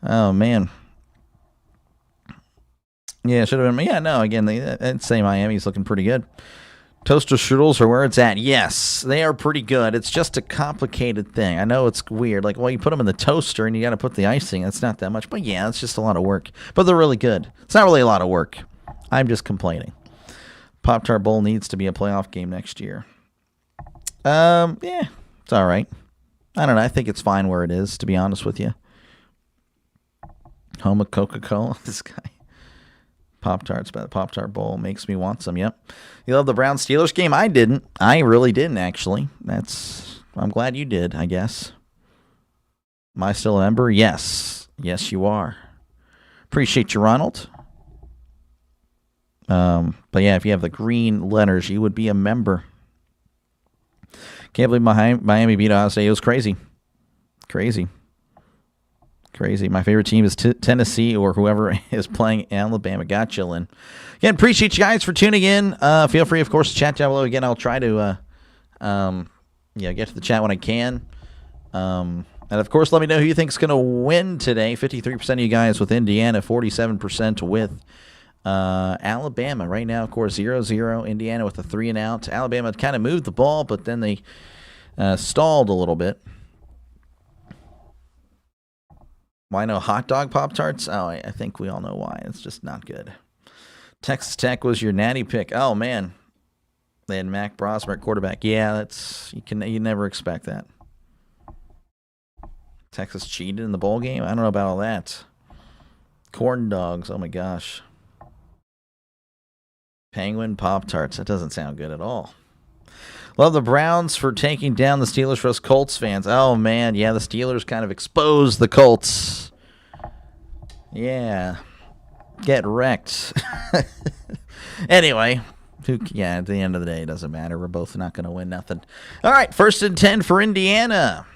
Oh, man. Yeah, should have been. Yeah, no, again, I'd say Miami's looking pretty good. Toaster strudels are where it's at. Yes, they are pretty good. It's just a complicated thing. I know it's weird. Like, well, you put them in the toaster and you got to put the icing. That's not that much. But, yeah, it's just a lot of work. But they're really good. It's not really a lot of work. I'm just complaining. Pop-Tart Bowl needs to be a playoff game next year. Yeah, it's all right. I don't know. I think it's fine where it is, to be honest with you. Home of Coca-Cola. This guy. Pop-Tarts, but the Pop-Tart Bowl makes me want some. Yep. You love the Browns-Steelers game? I didn't. I really didn't, actually. I'm glad you did, I guess. Am I still a member? Yes. Yes, you are. Appreciate you, Ronald. But yeah, if you have the green letters, you would be a member. Can't believe Miami beat Ohio State. It was crazy. Crazy. My favorite team is Tennessee or whoever is playing Alabama. Gotcha, Lynn. Again, appreciate you guys for tuning in. Feel free, of course, to chat down below. Again, I'll try to get to the chat when I can. And, of course, let me know who you think is going to win today. 53% of you guys with Indiana, 47% with Alabama. Right now, of course, 0-0. Indiana with a 3-and-out. Alabama kind of moved the ball, but then they stalled a little bit. Why no hot dog Pop-Tarts? Oh, I think we all know why. It's just not good. Texas Tech was your natty pick. Oh, man. They had Mac Brosmer at quarterback. Yeah, you never expect that. Texas cheated in the bowl game? I don't know about all that. Corn dogs. Oh, my gosh. Penguin Pop-Tarts. That doesn't sound good at all. Love the Browns for taking down the Steelers for us Colts fans. Oh, man. Yeah, the Steelers kind of exposed the Colts. Yeah. Get wrecked. Anyway. At the end of the day, it doesn't matter. We're both not going to win nothing. All right, 1st and 10 for Indiana.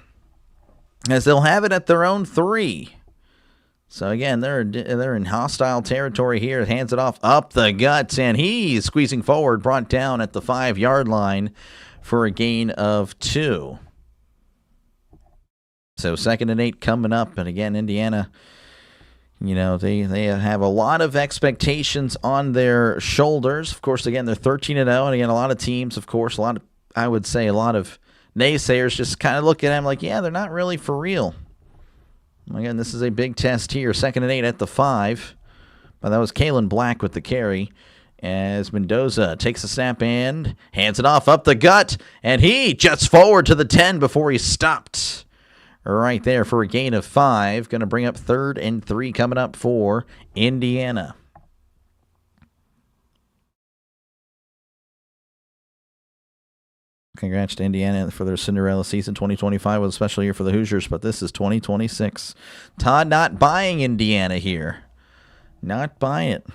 As they'll have it at their own 3. So, again, they're in hostile territory here. Hands it off up the guts, and he's squeezing forward, brought down at the 5-yard line for a gain of 2. So 2nd and 8 coming up. And again, Indiana, they have a lot of expectations on their shoulders. Of course, again, they're 13-0. And again, a lot of teams, of course, a lot of naysayers just kind of look at them like, yeah, they're not really for real. Again, this is a big test here. 2nd and 8 at the 5. But that was Kalen Black with the carry. As Mendoza takes a snap and hands it off up the gut. And he jets forward to the 10 before he's stopped. Right there for a gain of 5. Going to bring up 3rd and 3 coming up for Indiana. Congrats to Indiana for their Cinderella season. 2025 was a special year for the Hoosiers, but this is 2026. Todd not buying Indiana here. Not buying it.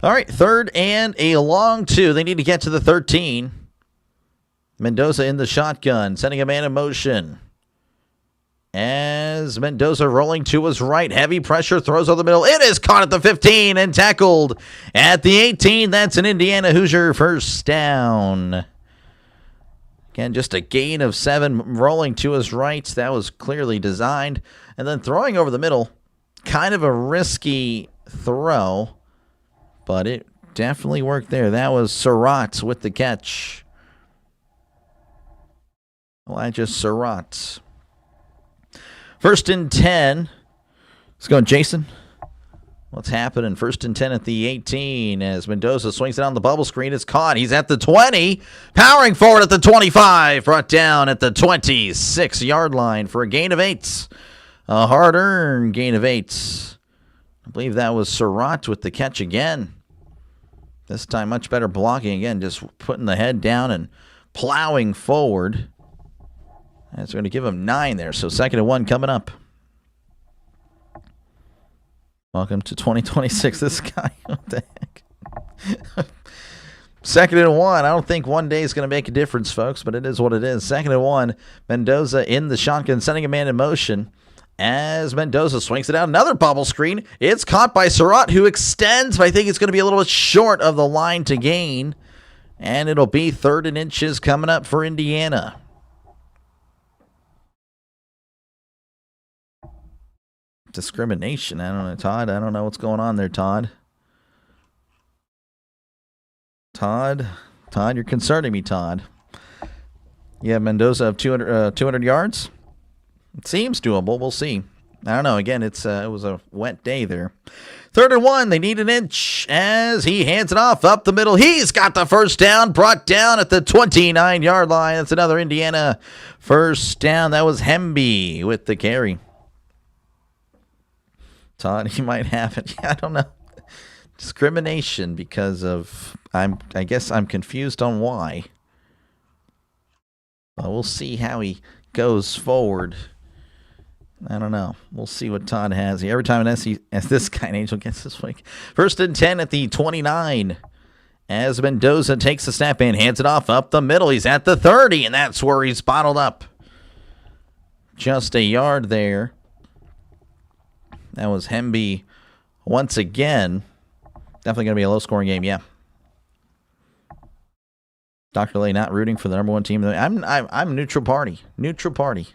All right, third and a long 2. They need to get to the 13. Mendoza in the shotgun, sending a man in motion. As Mendoza rolling to his right, heavy pressure, throws over the middle. It is caught at the 15 and tackled at the 18. That's an Indiana Hoosier first down. Again, just a gain of 7, rolling to his right. That was clearly designed. And then throwing over the middle, kind of a risky throw, but it definitely worked there. That was Surratt with the catch. Elijah Surratt. First and 10. Let's go, Jason. What's happening? First and 10 at the 18 as Mendoza swings it on the bubble screen. It's caught. He's at the 20. Powering forward at the 25. Brought down at the 26-yard line for a gain of 8. A hard-earned gain of 8. I believe that was Surratt with the catch again. This time much better blocking. Again, just putting the head down and plowing forward. That's going to give him 9 there. So 2nd and 1 coming up. Welcome to 2026. This guy, what the heck? 2nd and 1. I don't think one day is going to make a difference, folks, but it is what it is. 2nd and 1. Mendoza in the shotgun, sending a man in motion. As Mendoza swings it out, another bubble screen. It's caught by Surratt, who extends, but I think it's going to be a little bit short of the line to gain. And it'll be 3rd and inches coming up for Indiana. Discrimination. I don't know, Todd. I don't know what's going on there, Todd. Todd, you're concerning me, Todd. Yeah, Mendoza of 200 yards. It seems doable. We'll see. I don't know. Again, it was a wet day there. 3rd and 1. They need an inch as he hands it off up the middle. He's got the first down, brought down at the 29-yard line. That's another Indiana first down. That was Hemby with the carry. Todd, he might have it. Yeah, I don't know. Discrimination because of, I guess I'm confused on why. But we'll see how he goes forward. I don't know. We'll see what Todd has here. Every time as this guy, Angel, gets this week. 1st and 10 at the 29. As Mendoza takes the snap and hands it off up the middle. He's at the 30, and that's where he's bottled up. Just a yard there. That was Hemby once again. Definitely going to be a low-scoring game, yeah. Dr. Lay not rooting for the number 1 team. I'm neutral party. Neutral party.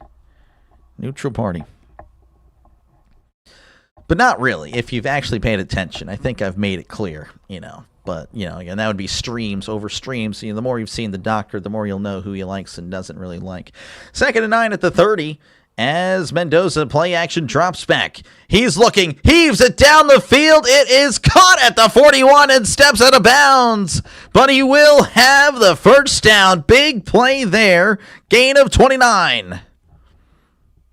But not really, if you've actually paid attention. I think I've made it clear, But, again, that would be streams over streams. The more you've seen the doctor, the more you'll know who he likes and doesn't really like. 2nd and 9 at the 30. As Mendoza play action drops back. He's looking, heaves it down the field. It is caught at the 41 and steps out of bounds. But he will have the first down. Big play there. Gain of 29.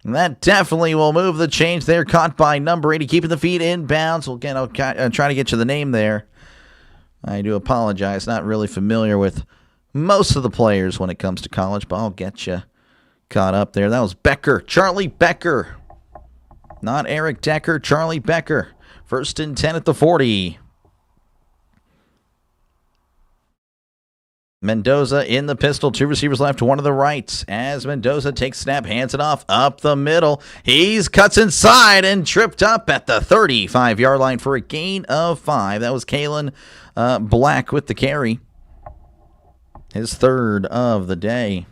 And that definitely will move the change there. Caught by number 80, keeping the feet in bounds. Well, again, I'll try to get you the name there. I do apologize. Not really familiar with most of the players when it comes to college, but I'll get you caught up there. That was Becker. Charlie Becker. Not Eric Decker. Charlie Becker. 1st and 10 at the 40. Mendoza in the pistol. 2 receivers left, 1 to the right. As Mendoza takes snap, hands it off up the middle. He's cuts inside and tripped up at the 35-yard line for a gain of 5. That was Kalen Black with the carry. His 3rd of the day.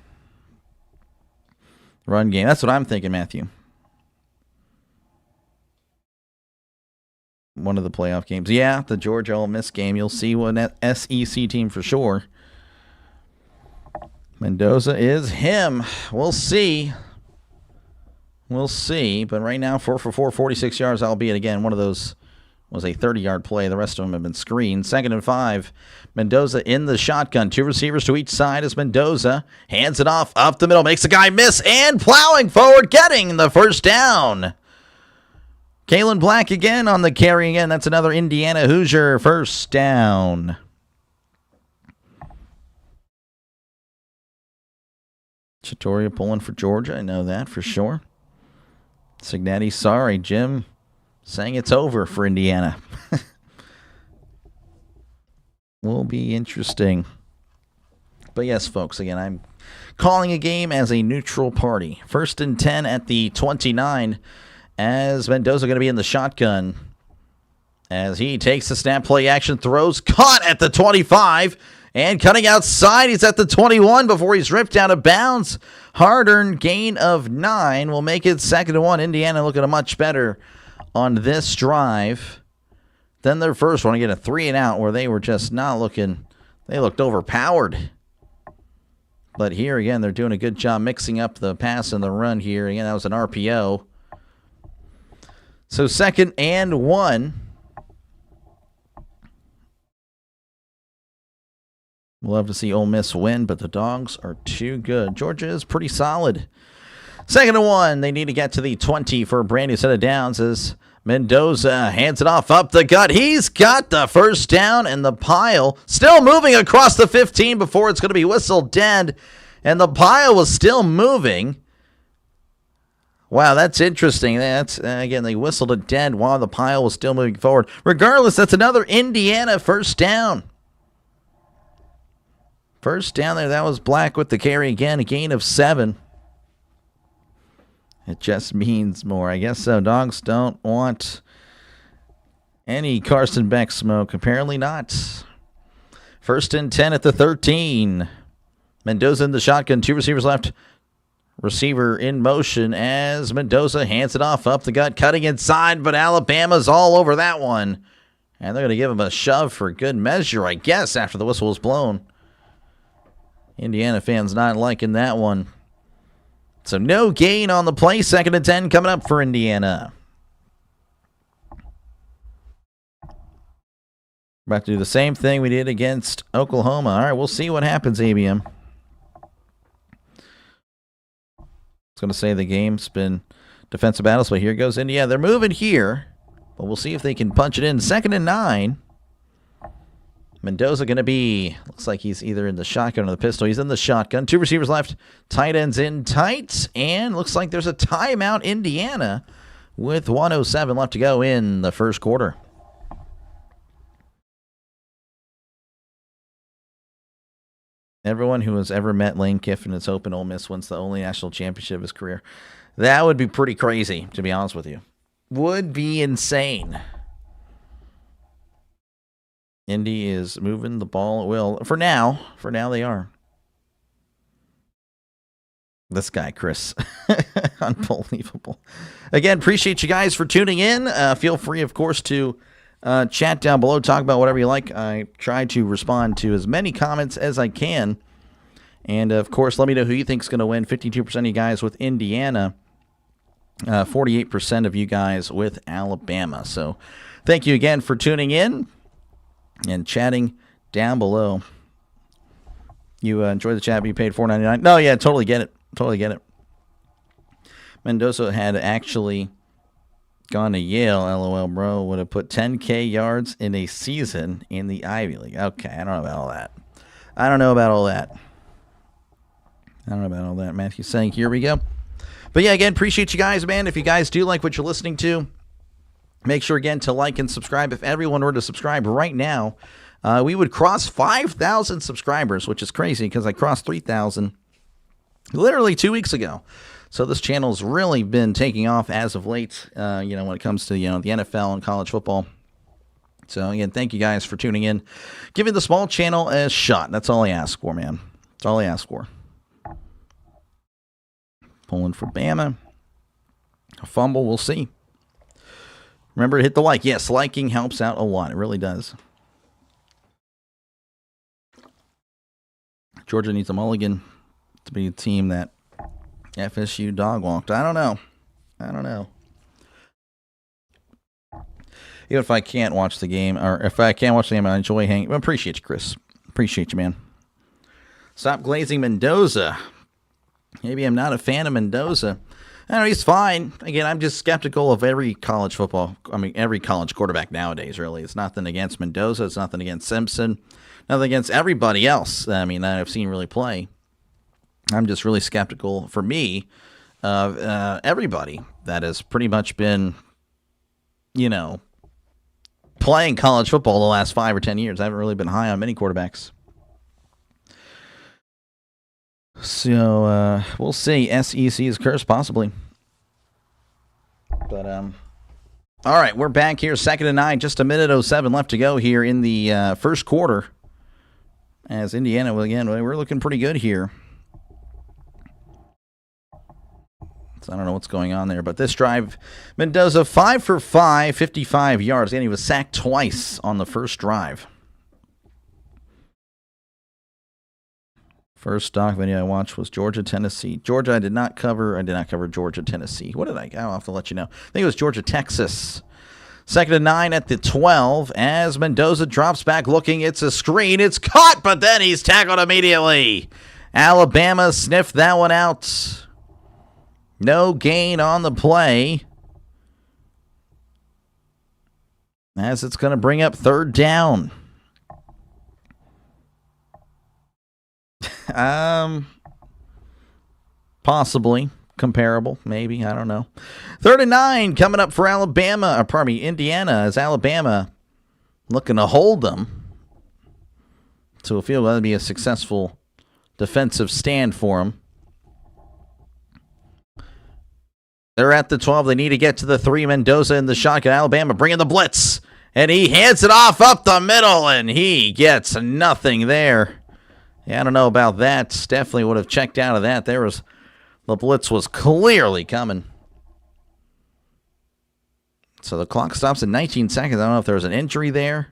Run game. That's what I'm thinking, Matthew. One of the playoff games. Yeah, the Georgia Ole Miss game. You'll see one SEC team for sure. Mendoza is him. We'll see. But right now, 4 for 4, 46 yards, albeit again, one of those was a 30-yard play. The rest of them have been screened. 2nd and 5. Mendoza in the shotgun. 2 receivers to each side as Mendoza hands it off up the middle. Makes the guy miss and plowing forward, getting the first down. Kalen Black again on the carry again. That's another Indiana Hoosier first down. Chitoria pulling for Georgia. I know that for sure. Signetti, sorry, Jim. Saying it's over for Indiana. will be interesting. But yes, folks, again, I'm calling a game as a neutral party. 1st and 10 at the 29 as Mendoza going to be in the shotgun. As he takes the snap, play action, throws, caught at the 25, and cutting outside, he's at the 21 before he's ripped out of bounds. Hard-earned gain of 9 will make it 2nd and 1. Indiana looking much better on this drive than their first one. Again, a 3-and-out where they were just not looking, they looked overpowered. But here, again, they're doing a good job mixing up the pass and the run here. Again, that was an RPO. So 2nd and 1. We'll have to see Ole Miss win, but the Dogs are too good. Georgia is pretty solid. 2nd and 1. They need to get to the 20 for a brand new set of downs as Mendoza hands it off up the gut. He's got the first down, and the pile still moving across the 15 before it's going to be whistled dead. And the pile was still moving. Wow, that's interesting. That's again, they whistled it dead while the pile was still moving forward. Regardless, that's another Indiana first down. First down there, that was Black with the carry again, a gain of 7. It just means more. I guess so. Dogs don't want any Carson Beck smoke. Apparently not. 1st and 10 at the 13. Mendoza in the shotgun. 2 receivers left. Receiver in motion as Mendoza hands it off up the gut, cutting inside, but Alabama's all over that one. And they're going to give him a shove for good measure, I guess, after the whistle was blown. Indiana fans not liking that one. So no gain on the play. 2nd and 10 coming up for Indiana. About to do the same thing we did against Oklahoma. All right, we'll see what happens, ABM. I was going to say the game's been defensive battles, but here goes Indiana. They're moving here, but we'll see if they can punch it in. 2nd and 9. Mendoza going to be, looks like he's either in the shotgun or the pistol. He's in the shotgun. 2 receivers left. Tight ends in tight. And looks like there's a timeout, Indiana, with 1:07 left to go in the first quarter. Everyone who has ever met Lane Kiffin has hoping Ole Miss wins the only national championship of his career. That would be pretty crazy, to be honest with you. Would be insane. Indy is moving the ball at will. For now they are. This guy, Chris. Unbelievable. Again, appreciate you guys for tuning in. Feel free, of course, to chat down below. Talk about whatever you like. I try to respond to as many comments as I can. And, of course, let me know who you think is going to win. 52% of you guys with Indiana. 48% of you guys with Alabama. So thank you again for tuning in and chatting down below. You enjoy the chat, but you paid $4.99. No, yeah, totally get it. Totally get it. Mendoza had actually gone to Yale, LOL, bro. Would have put 10K yards in a season in the Ivy League. Okay, I don't know about all that. I don't know about all that. Matthew's saying, here we go. But yeah, again, appreciate you guys, man. If you guys do like what you're listening to, make sure, again, to like and subscribe. If everyone were to subscribe right now, we would cross 5,000 subscribers, which is crazy because I crossed 3,000 literally 2 weeks ago. So this channel's really been taking off as of late, when it comes to, the NFL and college football. So, again, thank you guys for tuning in. Giving the small channel a shot. That's all I ask for, man. That's all I ask for. Pulling for Bama. A fumble, we'll see. Remember to hit the like. Yes, liking helps out a lot. It really does. Georgia needs a mulligan to be a team that FSU dog walked. I don't know. Even if I can't watch the game, or if I can't watch the game, I enjoy hanging. Well, appreciate you, Chris. Appreciate you, man. Stop glazing Mendoza. Maybe I'm not a fan of Mendoza. I don't know, he's fine. Again, I'm just skeptical of every college quarterback nowadays, really. It's nothing against Mendoza. It's nothing against Simpson. Nothing against everybody else, that I've seen really play. I'm just really skeptical, for me, of everybody that has pretty much been, playing college football the last 5 or 10 years. I haven't really been high on many quarterbacks. So we'll see. SEC is cursed, possibly. But all right, we're back here, 2nd and 9, just a minute 07 left to go here in the first quarter. As Indiana, well, again, we're looking pretty good here. So I don't know what's going on there, but this drive, Mendoza 5 for 5, 55 yards. Again, he was sacked twice on the first drive. First stock video I watched was Georgia, Tennessee. Georgia, I did not cover Georgia, Tennessee. What did I'll have to let you know. I think it was Georgia, Texas. 2nd and 9 at the 12 as Mendoza drops back looking. It's a screen. It's caught, but then he's tackled immediately. Alabama sniffed that one out. No gain on the play. As it's going to bring up 3rd down. Possibly. Comparable, maybe. I don't know. 3rd and 9 coming up for Alabama. Indiana, as Alabama looking to hold them. So we'll feel that'll be a successful defensive stand for them. They're at the 12. They need to get to the 3. Mendoza in the shotgun. Alabama bringing the blitz. And he hands it off up the middle, and he gets nothing there. Yeah, I don't know about that. Definitely would have checked out of that. The blitz was clearly coming. So the clock stops at 19 seconds. I don't know if there was an injury there.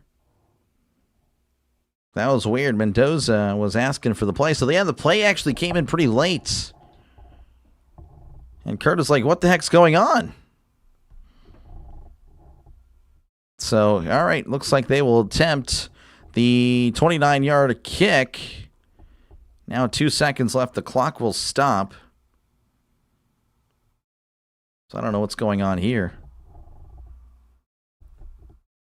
That was weird. Mendoza was asking for the play. So the play actually came in pretty late. And Kurt is like, what the heck's going on? So, all right. Looks like they will attempt the 29-yard kick. Now 2 seconds left. The clock will stop. So I don't know what's going on here.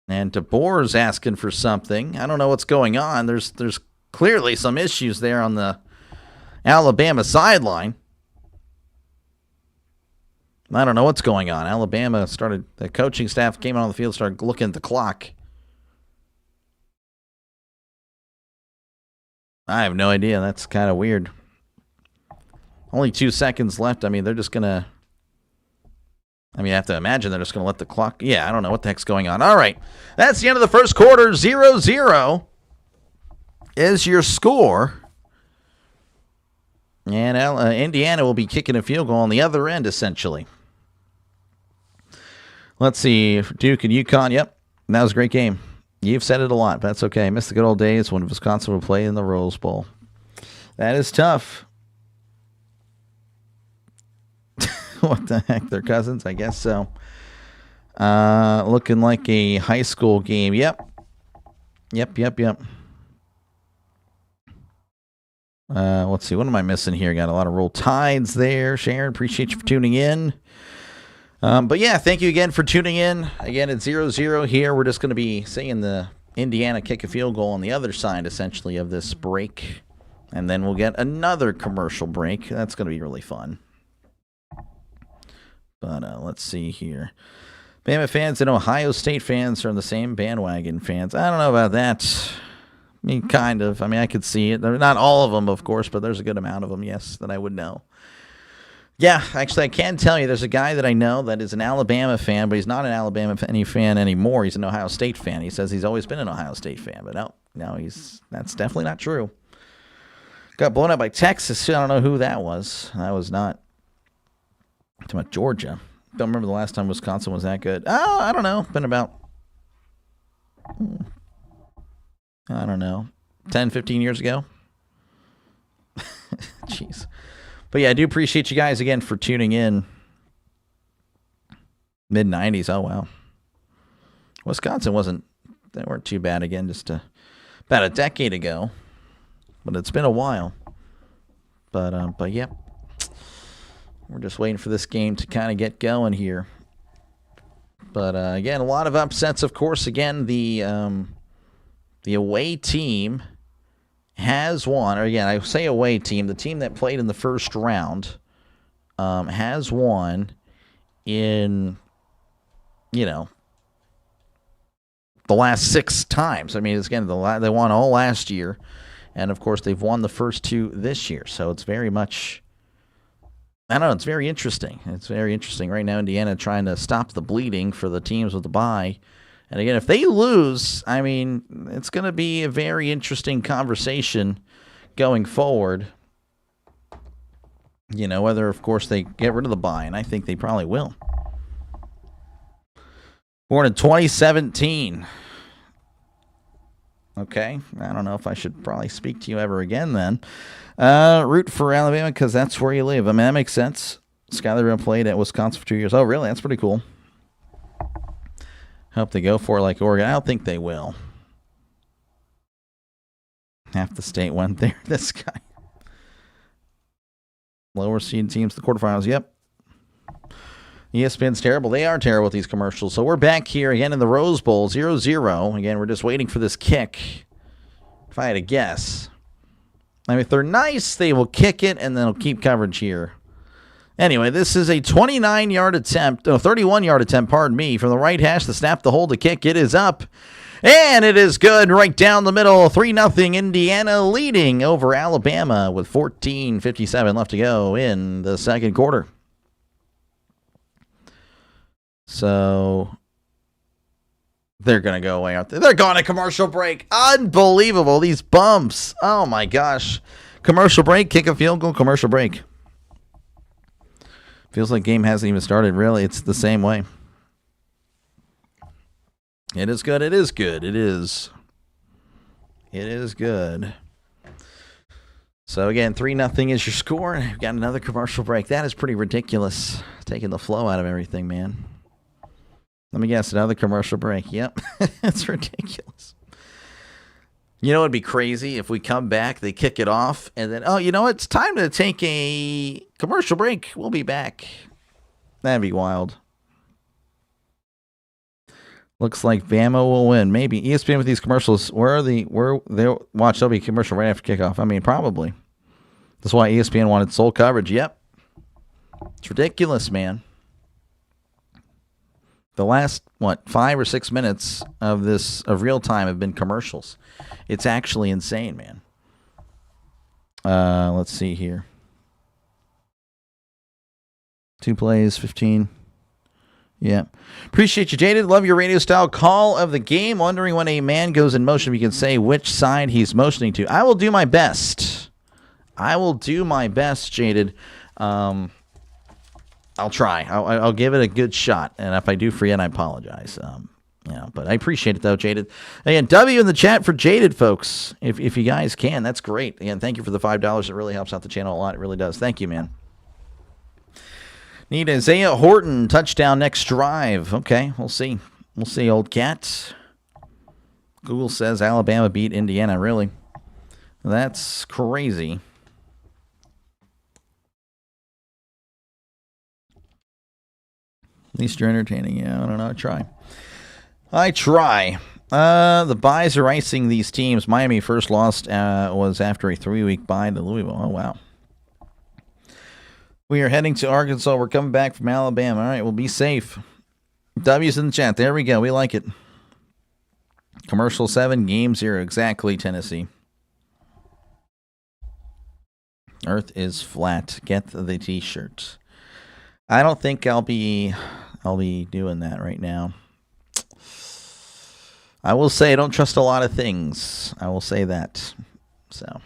And DeBoer's asking for something. I don't know what's going on. There's clearly some issues there on the Alabama sideline. I don't know what's going on. Alabama the coaching staff came out on the field, started looking at the clock. I have no idea. That's kind of weird. Only 2 seconds left. I mean, they're just going to... I have to imagine they're just going to let the clock... Yeah, I don't know what the heck's going on. All right. That's the end of the first quarter. 0-0 is your score. And Indiana will be kicking a field goal on the other end, essentially. Let's see. Duke and UConn. Yep. That was a great game. You've said it a lot, but that's okay. I miss the good old days when Wisconsin would play in the Rose Bowl. That is tough. What the heck? They're cousins? I guess so. Looking like a high school game. Yep. Let's see. What am I missing here? Got a lot of Roll Tides there. Sharon, appreciate you for tuning in. But yeah, thank you again for tuning in. Again, it's 0-0 here. We're just going to be seeing the Indiana kick a field goal on the other side, essentially, of this break. And then we'll get another commercial break. That's going to be really fun. But let's see here. Bama fans and Ohio State fans are on the same bandwagon fans. I don't know about that. Kind of. I could see it. They're not all of them, of course, but there's a good amount of them, yes, that I would know. Yeah, actually, I can tell you there's a guy that I know that is an Alabama fan, but he's not an Alabama fan anymore. He's an Ohio State fan. He says he's always been an Ohio State fan, but no, that's definitely not true. Got blown out by Texas. I don't know who that was. That was not. I'm talking about Georgia. Don't remember the last time Wisconsin was that good. Oh, I don't know. Been about, I don't know, 10, 15 years ago. Jeez. But yeah, I do appreciate you guys again for tuning in. Mid-90s. Oh, wow. Wisconsin they weren't too bad again, just about a decade ago. But it's been a while. But yeah. We're just waiting for this game to kind of get going here. But again, a lot of upsets, of course. Again, the away team has won. Or again, I say away team. The team that played in the first round has won in, the the last 6 times. I mean, it's again, they won all last year. And, of course, they've won the first 2 this year. So it's very much, I don't know, it's very interesting. It's very interesting. Right now, Indiana trying to stop the bleeding for the teams with the bye. And, again, if they lose, I mean, it's going to be a very interesting conversation going forward. You know, whether, of course, they get rid of the bye. And I think they probably will. Born in 2017. Okay, I don't know if I should probably speak to you ever again then. Root for Alabama because that's where you live. I mean, that makes sense. Skyler played at Wisconsin for 2 years. Oh, really? That's pretty cool. Hope they go for it like Oregon. I don't think they will. Half the state went there. This guy. Lower seed teams, the quarterfinals. Yep. ESPN's terrible. They are terrible with these commercials. So we're back here again in the Rose Bowl, 0-0. Again, we're just waiting for this kick. If I had to guess. I mean, if they're nice, they will kick it, and then they'll keep coverage here. Anyway, this is a 29-yard attempt, 31-yard attempt, pardon me, from the right hash, the snap, the hold, the kick. It is up, and it is good right down the middle. 3-0 Indiana leading over Alabama with 14:57 left to go in the second quarter. So they're going to go away out there. They're going to commercial break. Unbelievable. These bumps. Oh, my gosh. Commercial break, kick a field goal, commercial break. Feels like game hasn't even started. Really, it's the same way. It is good. It is good. It is. It is good. So, again, 3-0 is your score. We've got another commercial break. That is pretty ridiculous. Taking the flow out of everything, man. Let me guess, another commercial break. Yep, it's ridiculous. You know what would be crazy? If we come back, they kick it off, and then, oh, you know what? It's time to take a commercial break. We'll be back. That'd be wild. Looks like Bama will win. Maybe. ESPN with these commercials. They'll watch, there'll be a commercial right after kickoff. I mean, probably. That's why ESPN wanted sole coverage. Yep. It's ridiculous, man. The last, 5 or 6 minutes of real time have been commercials. It's actually insane, man. Let's see here. 2 plays, 15. Yeah. Appreciate you, Jaded. Love your radio style call of the game. Wondering when a man goes in motion, if you can say which side he's motioning to. I will do my best. Jaded. I'll try. I'll give it a good shot, and if I do forget, I apologize. But I appreciate it though, Jaded. Again, W in the chat for Jaded, folks. If you guys can, that's great. Again, thank you for the $5. It really helps out the channel a lot. It really does. Thank you, man. Need Isaiah Horton touchdown next drive. Okay, we'll see. We'll see, old cat. Google says Alabama beat Indiana. Really? That's crazy. At least you're entertaining. Yeah, I don't know. I try. The buys are icing these teams. Miami first lost was after a 3-week bye to Louisville. Oh, wow. We are heading to Arkansas. We're coming back from Alabama. All right, we'll be safe. W's in the chat. There we go. We like it. Commercial 7, game 0. Exactly, Tennessee. Earth is flat. Get the t-shirt. I don't think I'll be doing that right now. I will say I don't trust a lot of things. I will say that. So,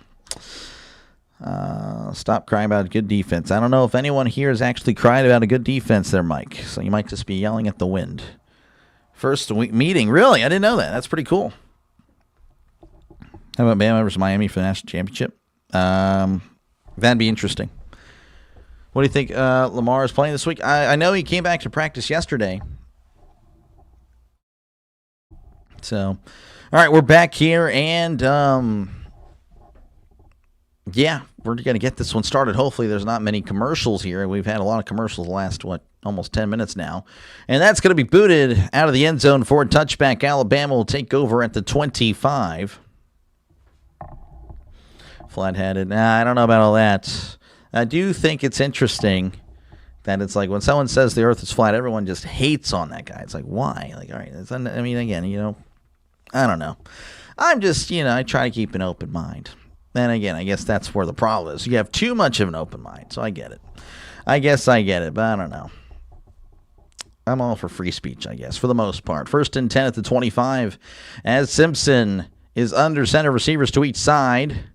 stop crying about good defense. I don't know if anyone here has actually cried about a good defense there, Mike. So you might just be yelling at the wind. First week meeting. Really? I didn't know that. That's pretty cool. How about Bama versus Miami for the national championship? That'd be interesting. What do you think Lamar is playing this week? I know he came back to practice yesterday. So, all right, we're back here, and yeah, we're going to get this one started. Hopefully there's not many commercials here. We've had a lot of commercials the last, almost 10 minutes now. And that's going to be booted out of the end zone for a touchback. Alabama will take over at the 25. Flat-headed. I don't know about all that. I do think it's interesting that it's like when someone says the earth is flat, everyone just hates on that guy. It's like, why? Like, all right. I mean, again, I don't know. I'm just, I try to keep an open mind. And again, I guess that's where the problem is. You have too much of an open mind, so I get it. I guess I get it, but I don't know. I'm all for free speech, I guess, for the most part. 1st and 10 at the 25 as Simpson is under center, receivers to each side.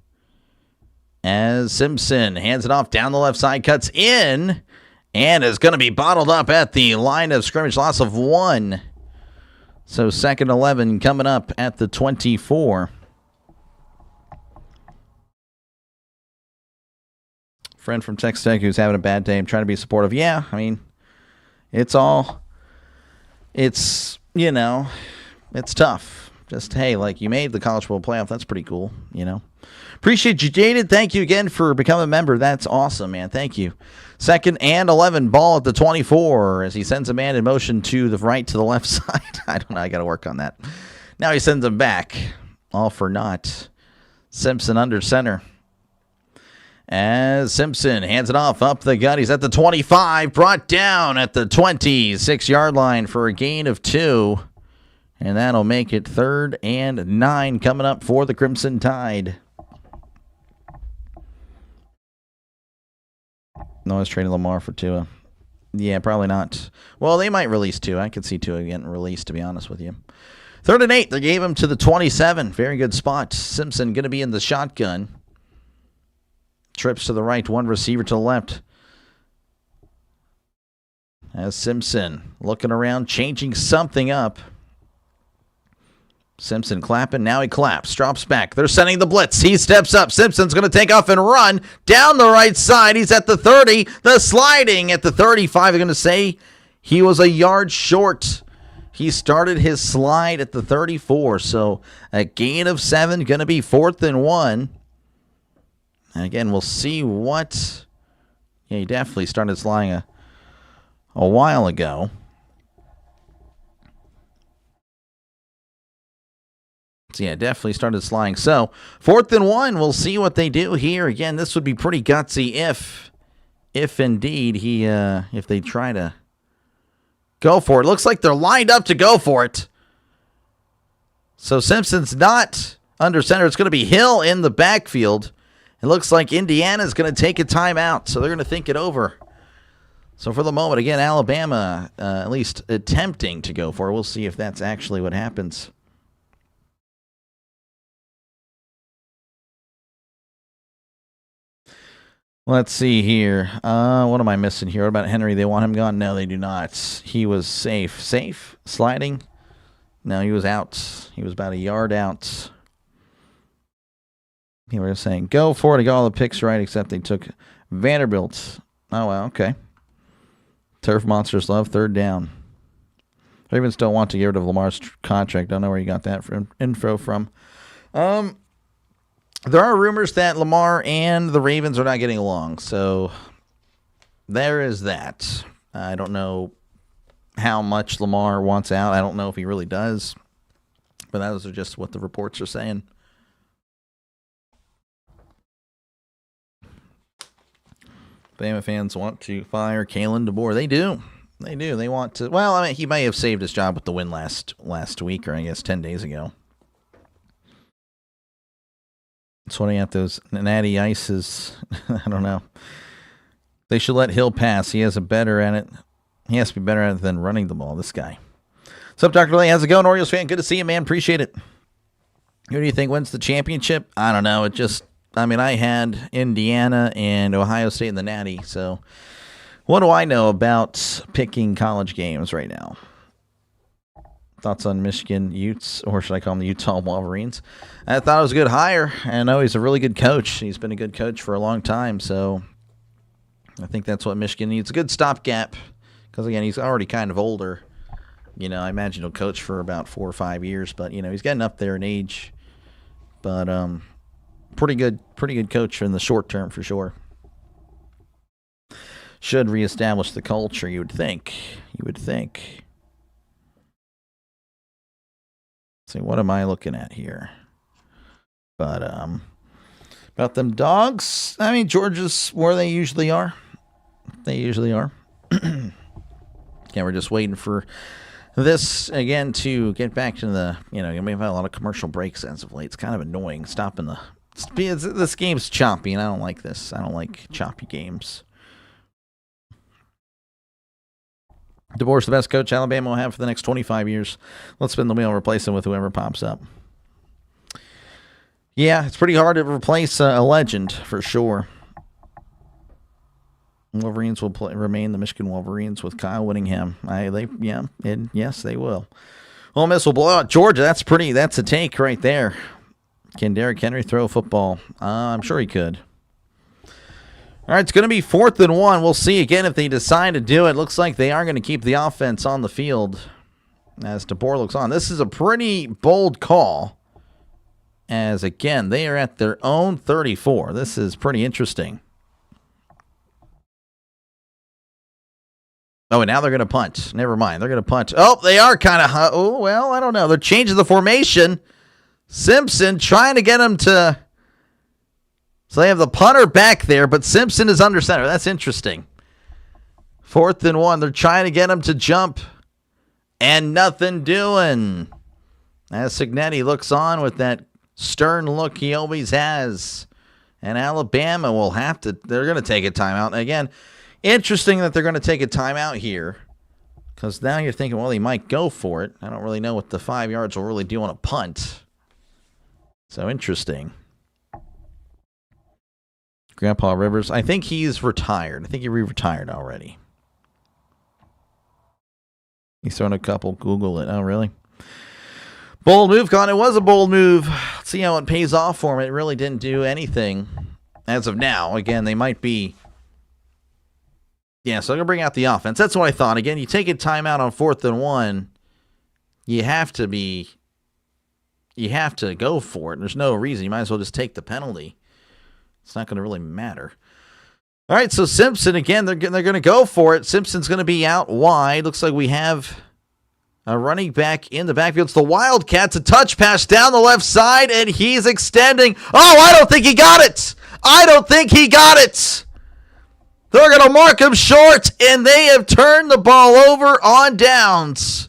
As Simpson hands it off down the left side, cuts in, and is going to be bottled up at the line of scrimmage, loss of 1. So 2nd 11 coming up at the 24. Friend from Texas Tech who's having a bad day. I'm trying to be supportive. Yeah, I mean, it's tough. Just, hey, like, you made the College Football Playoff. That's pretty cool, Appreciate you, Jaded. Thank you again for becoming a member. That's awesome, man. Thank you. 2nd and 11, ball at the 24 as he sends a man in motion to the right to the left side. I don't know. I got to work on that. Now he sends him back. All for naught. Simpson under center. As Simpson hands it off up the gut. He's at the 25, brought down at the 26-yard line for a gain of 2. And that'll make it 3rd and 9 coming up for the Crimson Tide. No one's trading Lamar for Tua. Yeah, probably not. Well, they might release Tua. I could see Tua getting released, to be honest with you. 3rd and 8. They gave him to the 27. Very good spot. Simpson going to be in the shotgun. Trips to the right, one receiver to the left. As Simpson looking around, changing something up. Simpson clapping. Now he claps. Drops back. They're sending the blitz. He steps up. Simpson's going to take off and run down the right side. He's at the 30. The sliding at the 35. I'm going to say he was a yard short. He started his slide at the 34. So a gain of 7. Going to be 4th and 1. And again, we'll see what... Yeah, he definitely started sliding a while ago. So, yeah, definitely started sliding. So, 4th and 1, we'll see what they do here. Again, this would be pretty gutsy if indeed if they try to go for it. Looks like they're lined up to go for it. So, Simpson's not under center. It's going to be Hill in the backfield. It looks like Indiana's going to take a timeout, so they're going to think it over. So for the moment, again, Alabama at least attempting to go for it. We'll see if that's actually what happens. Let's see here. What am I missing here? What about Henry? They want him gone? No, they do not. He was safe. Safe? Sliding? No, he was out. He was about a yard out. They were saying, go for it. I got all the picks right, except they took Vanderbilt. Oh, well, okay. Turf Monsters love 3rd down. Ravens don't want to get rid of Lamar's contract. Don't know where you got that info from. There are rumors that Lamar and the Ravens are not getting along. So there is that. I don't know how much Lamar wants out. I don't know if he really does. But those are just what the reports are saying. Bama fans want to fire Kalen DeBoer. They do. They do. They want to. Well, I mean, he may have saved his job with the win last week, or I guess 10 days ago. Sweating at those natty ices. I don't know. They should let Hill pass. He has a better at it. He has to be better at it than running the ball. This guy. What's up, Dr. Lee? How's it going, Orioles fan? Good to see you, man. Appreciate it. Who do you think wins the championship? I don't know. I had Indiana and Ohio State in the Natty, so what do I know about picking college games right now? Thoughts on Michigan Utes, or should I call them the Utah Wolverines? I thought it was a good hire, and I know he's a really good coach. He's been a good coach for a long time, so I think that's what Michigan needs. A good stopgap, because, again, he's already kind of older. I imagine he'll coach for about 4 or 5 years, but, he's getting up there in age. But, pretty good coach in the short term for sure. Should reestablish the culture, you would think. See, what am I looking at here? But about them dogs, I mean, Georgia's where they usually are. Yeah, we're just waiting for this, again, to get back to the, we've had a lot of commercial breaks as of late. It's kind of annoying stopping this game's choppy, and I don't like this. I don't like choppy games. DeBoer's the best coach Alabama will have for the next 25 years. Let's spin the wheel and replace him with whoever pops up. Yeah, it's pretty hard to replace a legend, for sure. Wolverines will remain the Michigan Wolverines with Kyle Whittingham. Yes, they will. Ole Miss will blow out Georgia. That's a take right there. Can Derrick Henry throw a football? I'm sure he could. All right, it's going to be 4th and 1. We'll see again if they decide to do it. Looks like they are going to keep the offense on the field as DeBoer looks on. This is a pretty bold call as, again, they are at their own 34. This is pretty interesting. Oh, and now they're going to punt. Never mind. They're going to punt. Oh, they are kind of... I don't know. They're changing the formation. Simpson trying to get them to... So they have the punter back there, but Simpson is under center. That's interesting. 4th and 1. They're trying to get him to jump. And nothing doing. As Cignetti looks on with that stern look he always has. And Alabama will have to... They're going to take a timeout. Again, interesting that they're going to take a timeout here. Because now you're thinking, well, he might go for it. I don't really know what the 5 yards will really do on a punt. So interesting. Grandpa Rivers, I think he's retired. I think he retired already. He's thrown a couple. Google it. Oh, really? Bold move, Con. It was a bold move. Let's see how it pays off for him. It really didn't do anything as of now. Again, they might be... Yeah, so I'm going to bring out the offense. That's what I thought. Again, you take a timeout on 4th and 1. You have to go for it. There's no reason. You might as well just take the penalty. It's not going to really matter. All right, so Simpson, again, they're going to go for it. Simpson's going to be out wide. Looks like we have a running back in the backfield. It's the Wildcats. A touch pass down the left side, and he's extending. Oh, I don't think he got it. They're going to mark him short, and they have turned the ball over on downs.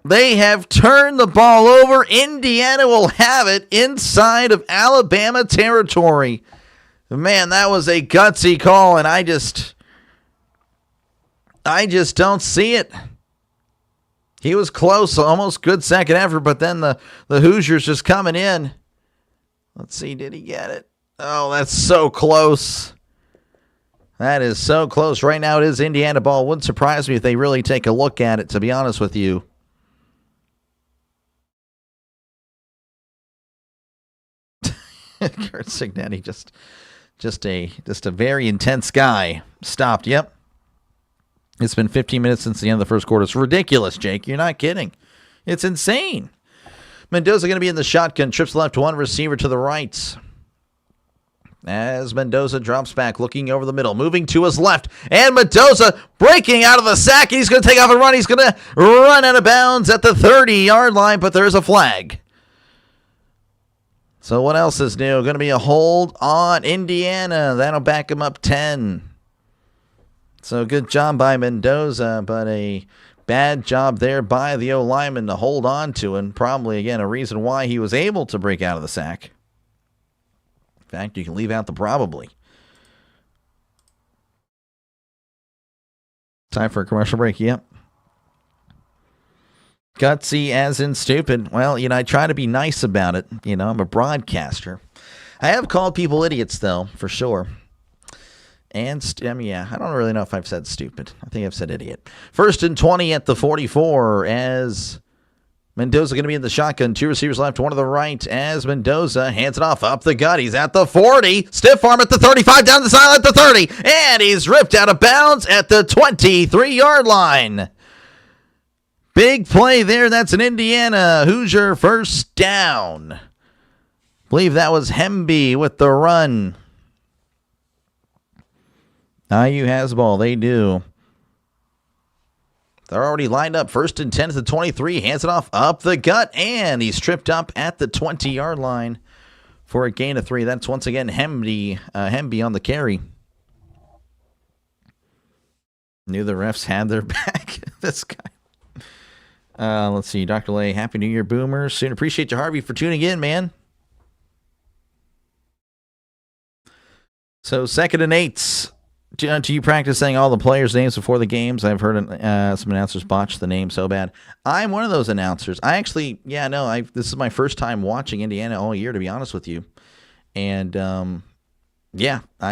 They have turned the ball over. Indiana will have it inside of Alabama territory. Man, that was a gutsy call, and I just don't see it. He was close, almost good second effort, but then the Hoosiers just coming in. Let's see, did he get it? Oh, that's so close. That is so close. Right now it is Indiana ball. Wouldn't surprise me if they really take a look at it, to be honest with you. Kurt Cignetti, just a very intense guy. Stopped. Yep. It's been 15 minutes since the end of the first quarter. It's ridiculous, Jake. You're not kidding. It's insane. Mendoza going to be in the shotgun. Trips left, one receiver to the right. As Mendoza drops back, looking over the middle, moving to his left. And Mendoza breaking out of the sack. He's going to take off and run. He's going to run out of bounds at the 30-yard line, but there's a flag. So what else is new? Going to be a hold on Indiana. That'll back him up 10. So good job by Mendoza, but a bad job there by the O-lineman to hold on to, and probably, again, a reason why he was able to break out of the sack. In fact, you can leave out the probably. Time for a commercial break, yep. Gutsy as in stupid. Well, I try to be nice about it. I'm a broadcaster. I have called people idiots, though, for sure. And, I don't really know if I've said stupid. I think I've said idiot. 1st and 20 at the 44 as Mendoza going to be in the shotgun. 2 receivers left, 1 to the right as Mendoza hands it off up the gut. He's at the 40. Stiff arm at the 35, down the sideline at the 30. And he's ripped out of bounds at the 23-yard line. Big play there. That's an Indiana Hoosier first down. I believe that was Hemby with the run. IU has the ball. They do. They're already lined up. 1st and 10 at the 23. Hands it off up the gut. And he's tripped up at the 20-yard line for a gain of 3. That's once again Hemby on the carry. Knew the refs had their back. This guy. Let's see. Dr. Lay, Happy New Year, Boomers. Soon appreciate you, Harvey, for tuning in, man. So, 2nd and 8. Do you practice saying all the players' names before the games? I've heard some announcers botch the name so bad. I'm one of those announcers. I actually, this is my first time watching Indiana all year, to be honest with you. And, I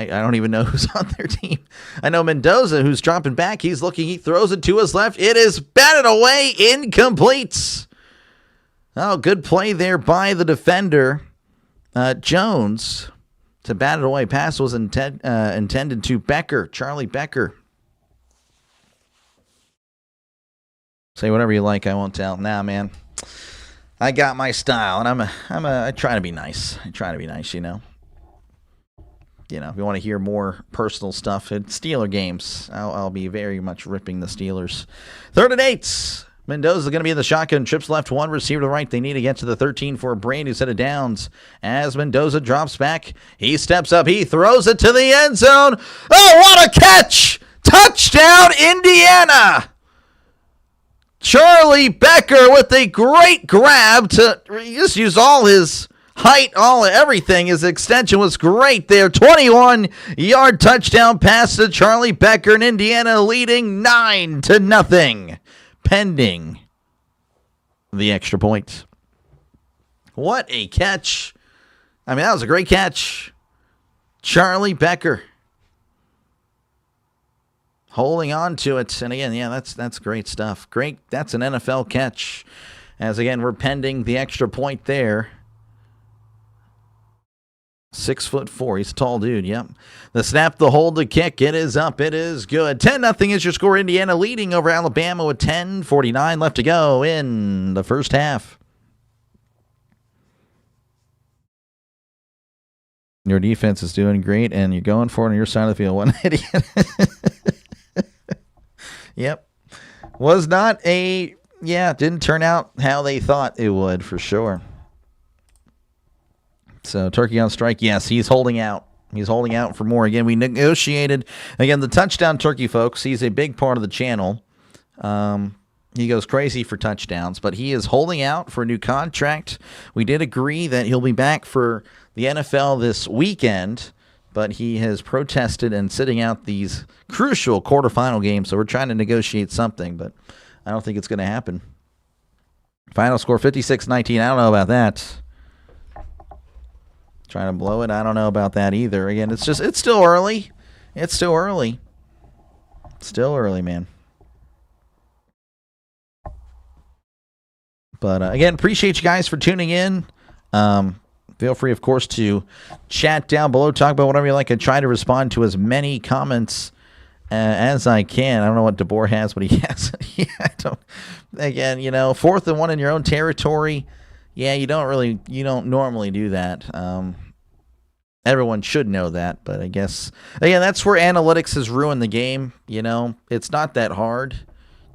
don't even know who's on their team. I know Mendoza, who's dropping back. He's looking. He throws it to his left. It is batted away, incomplete. Oh, good play there by the defender, Jones, to bat it away. Pass was intended to Becker, Charlie Becker. Say whatever you like. I won't tell. Nah, man. I got my style, and I try to be nice. I try to be nice, you know. You know, if you want to hear more personal stuff at Steeler games, I'll be very much ripping the Steelers. 3rd and 8. Mendoza going to be in the shotgun. Trips left, one receiver to the right. They need to get to the 13 for a brand new set of downs. As Mendoza drops back, he steps up. He throws it to the end zone. Oh, what a catch! Touchdown, Indiana! Charlie Becker with a great grab to just use all his height, everything. His extension was great there. 21-yard touchdown pass to Charlie Becker, and Indiana leading 9-0, pending the extra point. What a catch. I mean, that was a great catch. Charlie Becker holding on to it. And again, that's great stuff. Great. That's an NFL catch. As again, we're pending the extra point there. 6'4". He's a tall dude. Yep. The snap, the hold, the kick. It is up. It is good. 10-0 is your score. Indiana leading over Alabama with 10:49 left to go in the first half. Your defense is doing great, and you're going for it on your side of the field. One idiot. Yep. Was not didn't turn out how they thought it would, for sure. So, Turkey on strike, yes, he's holding out. He's holding out for more. Again, we negotiated. Again, the touchdown Turkey, folks, he's a big part of the channel. He goes crazy for touchdowns, but he is holding out for a new contract. We did agree that he'll be back for the NFL this weekend, but he has protested and sitting out these crucial quarterfinal games, so we're trying to negotiate something, but I don't think it's going to happen. Final score, 56-19. I don't know about that. Trying to blow it. I don't know about that either. Again, it's still early. It's still early. Still early, man. But again, appreciate you guys for tuning in. Feel free, of course, to chat down below. Talk about whatever you like. I try to respond to as many comments as I can. I don't know what DeBoer has, but he has. Again, 4th and 1 in your own territory. Yeah, you don't normally do that. Everyone should know that, but I guess, again, that's where analytics has ruined the game. It's not that hard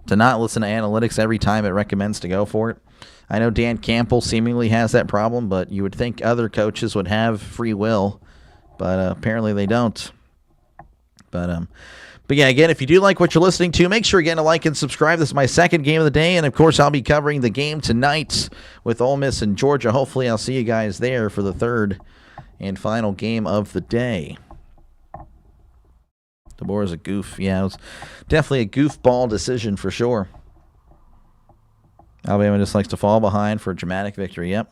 to not listen to analytics every time it recommends to go for it. I know Dan Campbell seemingly has that problem, but you would think other coaches would have free will, but apparently they don't. But yeah, again, if you do like what you're listening to, make sure again to like and subscribe. This is my second game of the day, and of course, I'll be covering the game tonight with Ole Miss and Georgia. Hopefully, I'll see you guys there for the third and final game of the day. DeBoer is a goof. Yeah, it was definitely a goofball decision for sure. Alabama just likes to fall behind for a dramatic victory. Yep.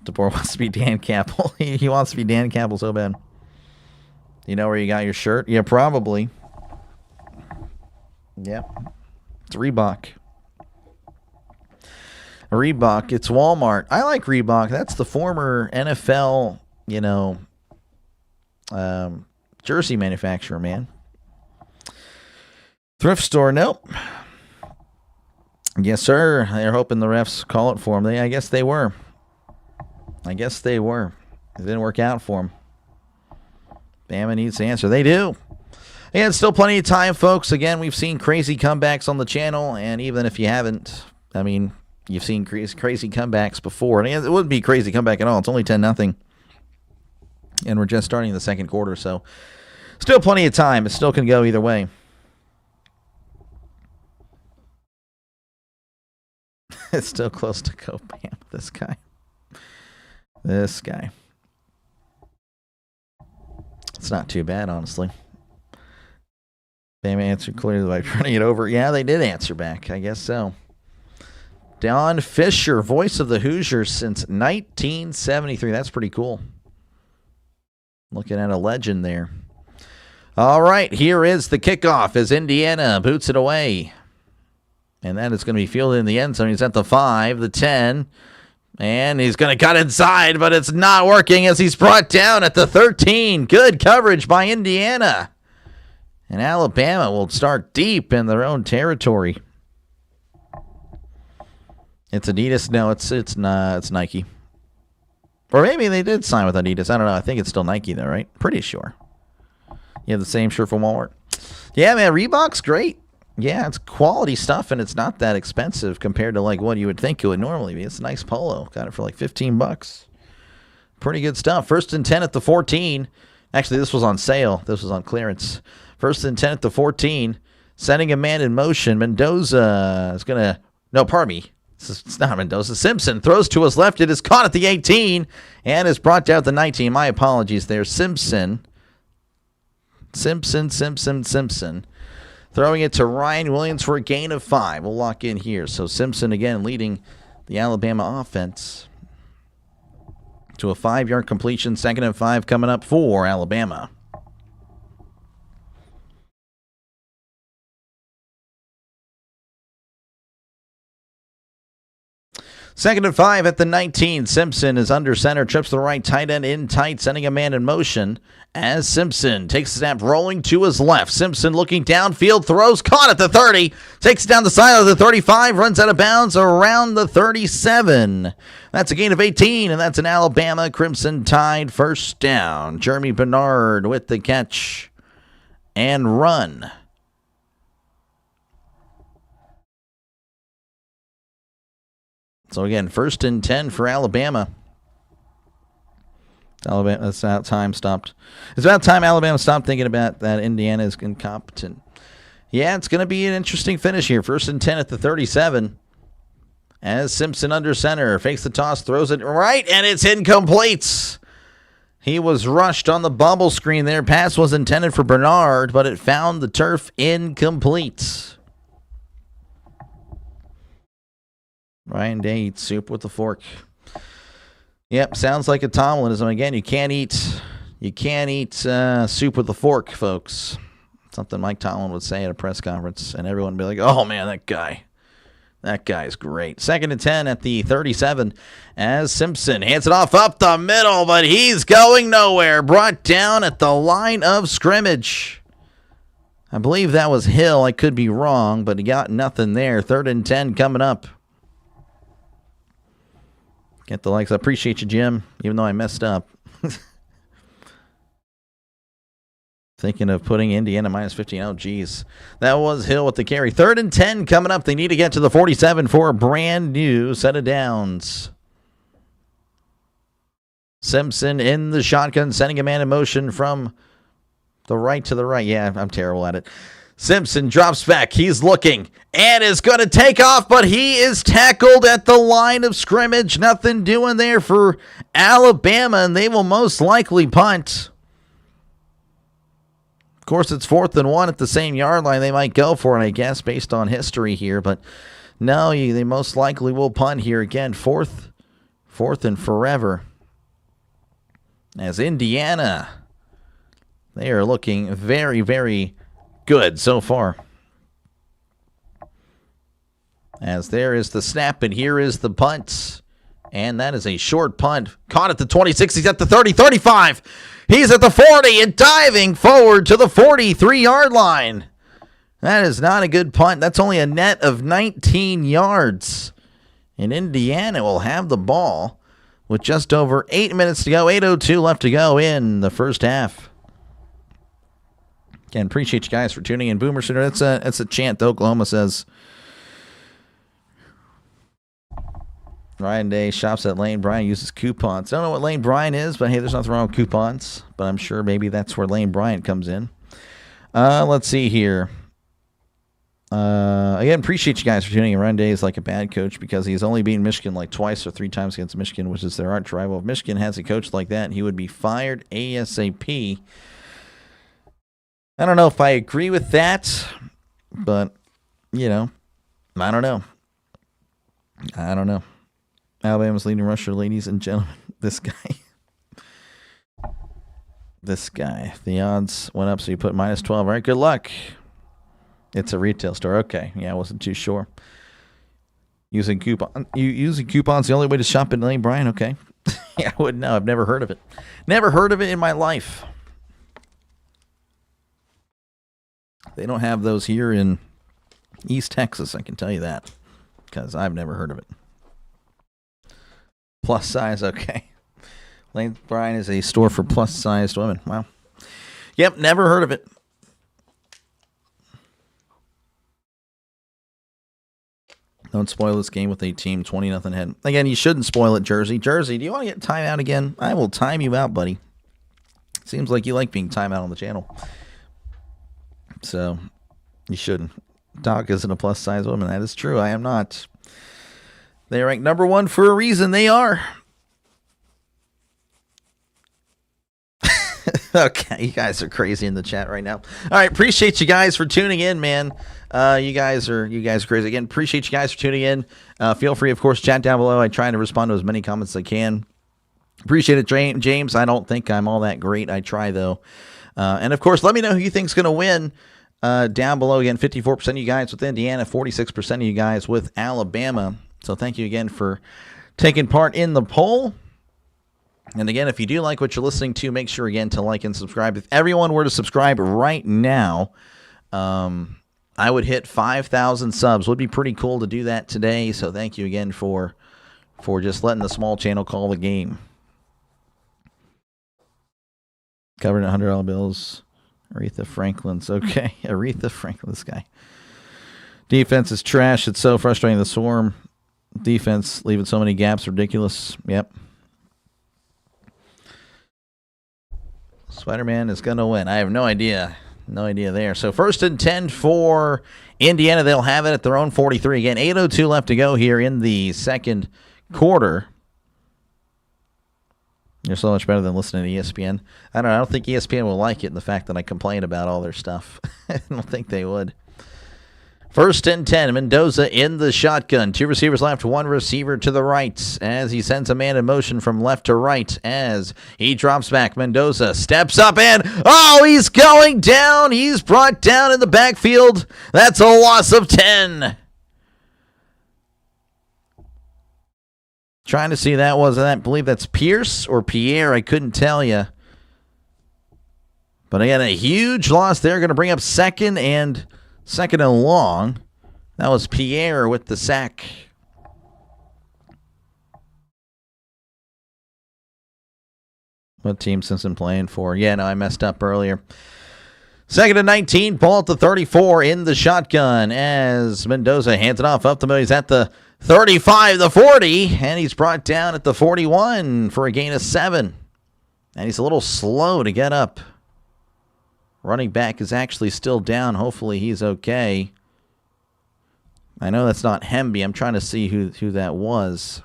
DeBoer wants to be Dan Campbell. He wants to be Dan Campbell so bad. You know where you got your shirt? Yeah, probably. Yep. It's Reebok. Reebok. It's Walmart. I like Reebok. That's the former NFL, jersey manufacturer, man. Thrift store, nope. Yes, sir. They're hoping the refs call it for them. I guess they were. It didn't work out for them. Bama needs to answer. They do. And still plenty of time, folks. Again, we've seen crazy comebacks on the channel, and even if you haven't, you've seen crazy comebacks before. And it wouldn't be a crazy comeback at all. It's only 10-0. And we're just starting the second quarter, so still plenty of time. It still can go either way. It's still close to go. Bam, this guy. This guy. It's not too bad, honestly. Bam answered clearly by turning it over. Yeah, they did answer back. I guess so. Don Fisher, voice of the Hoosiers since 1973. That's pretty cool. Looking at a legend there. All right, here is the kickoff as Indiana boots it away. And that is going to be fielded in the end zone. He's at the 5, the 10. And he's going to cut inside, but it's not working as he's brought down at the 13. Good coverage by Indiana. And Alabama will start deep in their own territory. It's Adidas. No, it's not. It's Nike. Or maybe they did sign with Adidas. I don't know. I think it's still Nike, though, right? Pretty sure. You have the same shirt from Walmart. Yeah, man. Reebok's great. Yeah, it's quality stuff, and it's not that expensive compared to like what you would think it would normally be. It's a nice polo. Got it for like $15. Pretty good stuff. 1st and 10 at the 14. Actually, this was on sale. This was on clearance. 1st and 10 at the 14. Sending a man in motion. Mendoza is going to... No, pardon me. It's not Mendoza. Simpson throws to his left. It is caught at the 18 and is brought down at the 19. My apologies there. Simpson. Throwing it to Ryan Williams for a gain of 5. We'll lock in here. So Simpson again leading the Alabama offense to a 5-yard completion. 2nd and 5 coming up for Alabama. Second and 5 at the 19. Simpson is under center, trips the right tight end in tight, sending a man in motion as Simpson takes a snap, rolling to his left. Simpson looking downfield, throws, caught at the 30, takes it down the side of the 35, runs out of bounds around the 37. That's a gain of 18, and that's an Alabama Crimson Tide first down. Jeremy Bernard with the catch and run. So again, 1st and 10 for Alabama. That's about time stopped. It's about time Alabama stopped thinking about that Indiana is incompetent. Yeah, it's going to be an interesting finish here. 1st and 10 at the 37. As Simpson under center, fakes the toss, throws it right, and it's incomplete. He was rushed on the bubble screen there. Pass was intended for Bernard, but it found the turf incomplete. Ryan Day eats soup with a fork. Yep, sounds like a Tomlinism. Again, you can't eat soup with a fork, folks. Something Mike Tomlin would say at a press conference, and everyone would be like, oh, man, that guy's great. 2nd and 10 at the 37 as Simpson hands it off up the middle, but he's going nowhere. Brought down at the line of scrimmage. I believe that was Hill. I could be wrong, but he got nothing there. 3rd and 10 coming up. Get the likes. I appreciate you, Jim, even though I messed up. Thinking of putting Indiana minus 15. Oh, geez. That was Hill with the carry. 3rd and 10 coming up. They need to get to the 47 for a brand new set of downs. Simpson in the shotgun, sending a man in motion from the right to the right. Yeah, I'm terrible at it. Simpson drops back. He's looking and is going to take off, but he is tackled at the line of scrimmage. Nothing doing there for Alabama, and they will most likely punt. Of course, it's 4th and 1 at the same yard line. They might go for it, I guess, based on history here, but no, they most likely will punt here again. Fourth and forever. As Indiana, they are looking very, very good so far. As there is the snap, and here is the punt. And that is a short punt. Caught at the 26. He's at the 30, 35. He's at the 40 and diving forward to the 43-yard line. That is not a good punt. That's only a net of 19 yards. And Indiana will have the ball with just over 8 minutes to go. 8:02 left to go in the first half. Again, appreciate you guys for tuning in. Boomer Sooner, that's a chant that Oklahoma says. Ryan Day shops at Lane Bryant, uses coupons. I don't know what Lane Bryant is, but hey, there's nothing wrong with coupons. But I'm sure maybe that's where Lane Bryant comes in. Let's see here. Again, appreciate you guys for tuning in. Run Day is like a bad coach because he's only beaten Michigan like twice or 3 times against Michigan, which is their arch rival. If Michigan has a coach like that, he would be fired ASAP. I don't know if I agree with that, but, you know, I don't know. Alabama's leading rusher, ladies and gentlemen. This guy. The odds went up, so you put -12. All right, good luck. It's a retail store. Okay. Yeah, I wasn't too sure. Using coupons the only way to shop at Lane Bryant. Okay. Yeah, I wouldn't know. I've never heard of it. Never heard of it in my life. They don't have those here in East Texas, I can tell you that, because I've never heard of it. Plus size, okay. Lane Bryant is a store for plus-sized women. Wow. Yep, never heard of it. Don't spoil this game with a team 20-0 head. Again, you shouldn't spoil it, Jersey. Jersey, do you want to get time out again? I will time you out, buddy. Seems like you like being time out on the channel. So, you shouldn't. Doc isn't a plus-size woman. That is true. I am not. They are ranked number 1 for a reason. They are. Okay, you guys are crazy in the chat right now. All right, appreciate you guys for tuning in, man. You guys are crazy. Again, appreciate you guys for tuning in. Feel free, of course, chat down below. I try to respond to as many comments as I can. Appreciate it, James. I don't think I'm all that great. I try, though. And, of course, let me know who you think's going to win down below. Again, 54% of you guys with Indiana, 46% of you guys with Alabama. So thank you again for taking part in the poll. And again, if you do like what you're listening to, make sure again to like and subscribe. If everyone were to subscribe right now, I would hit 5,000 subs. Would be pretty cool to do that today. So thank you again for just letting the small channel call the game. Covered in $100 bills. Aretha Franklin's okay. Aretha Franklin, this guy. Defense is trash. It's so frustrating. The Swarm defense leaving so many gaps. Ridiculous. Yep. Spider-Man is going to win. I have no idea. No idea there. So 1st and 10 for Indiana. They'll have it at their own 43. Again, 8:02 left to go here in the second quarter. You're so much better than listening to ESPN. I don't know. I don't think ESPN will like it in the fact that I complain about all their stuff. I don't think they would. 1st and 10, Mendoza in the shotgun. 2 receivers left, 1 receiver to the right as he sends a man in motion from left to right as he drops back. Mendoza steps up and, oh, he's going down. He's brought down in the backfield. That's a loss of 10. Trying to see that was, I believe that's Pierce or Pierre. I couldn't tell you. But again, a huge loss there. Going to bring up second and long. That was Pierre with the sack. What team Simpson playing for? Yeah, no, I messed up earlier. 2nd and 19, ball at the 34 in the shotgun as Mendoza hands it off up the middle. He's at the 35, the 40, and he's brought down at the 41 for a gain of 7. And he's a little slow to get up. Running back is actually still down. Hopefully he's okay. I know that's not Hemby. I'm trying to see who that was.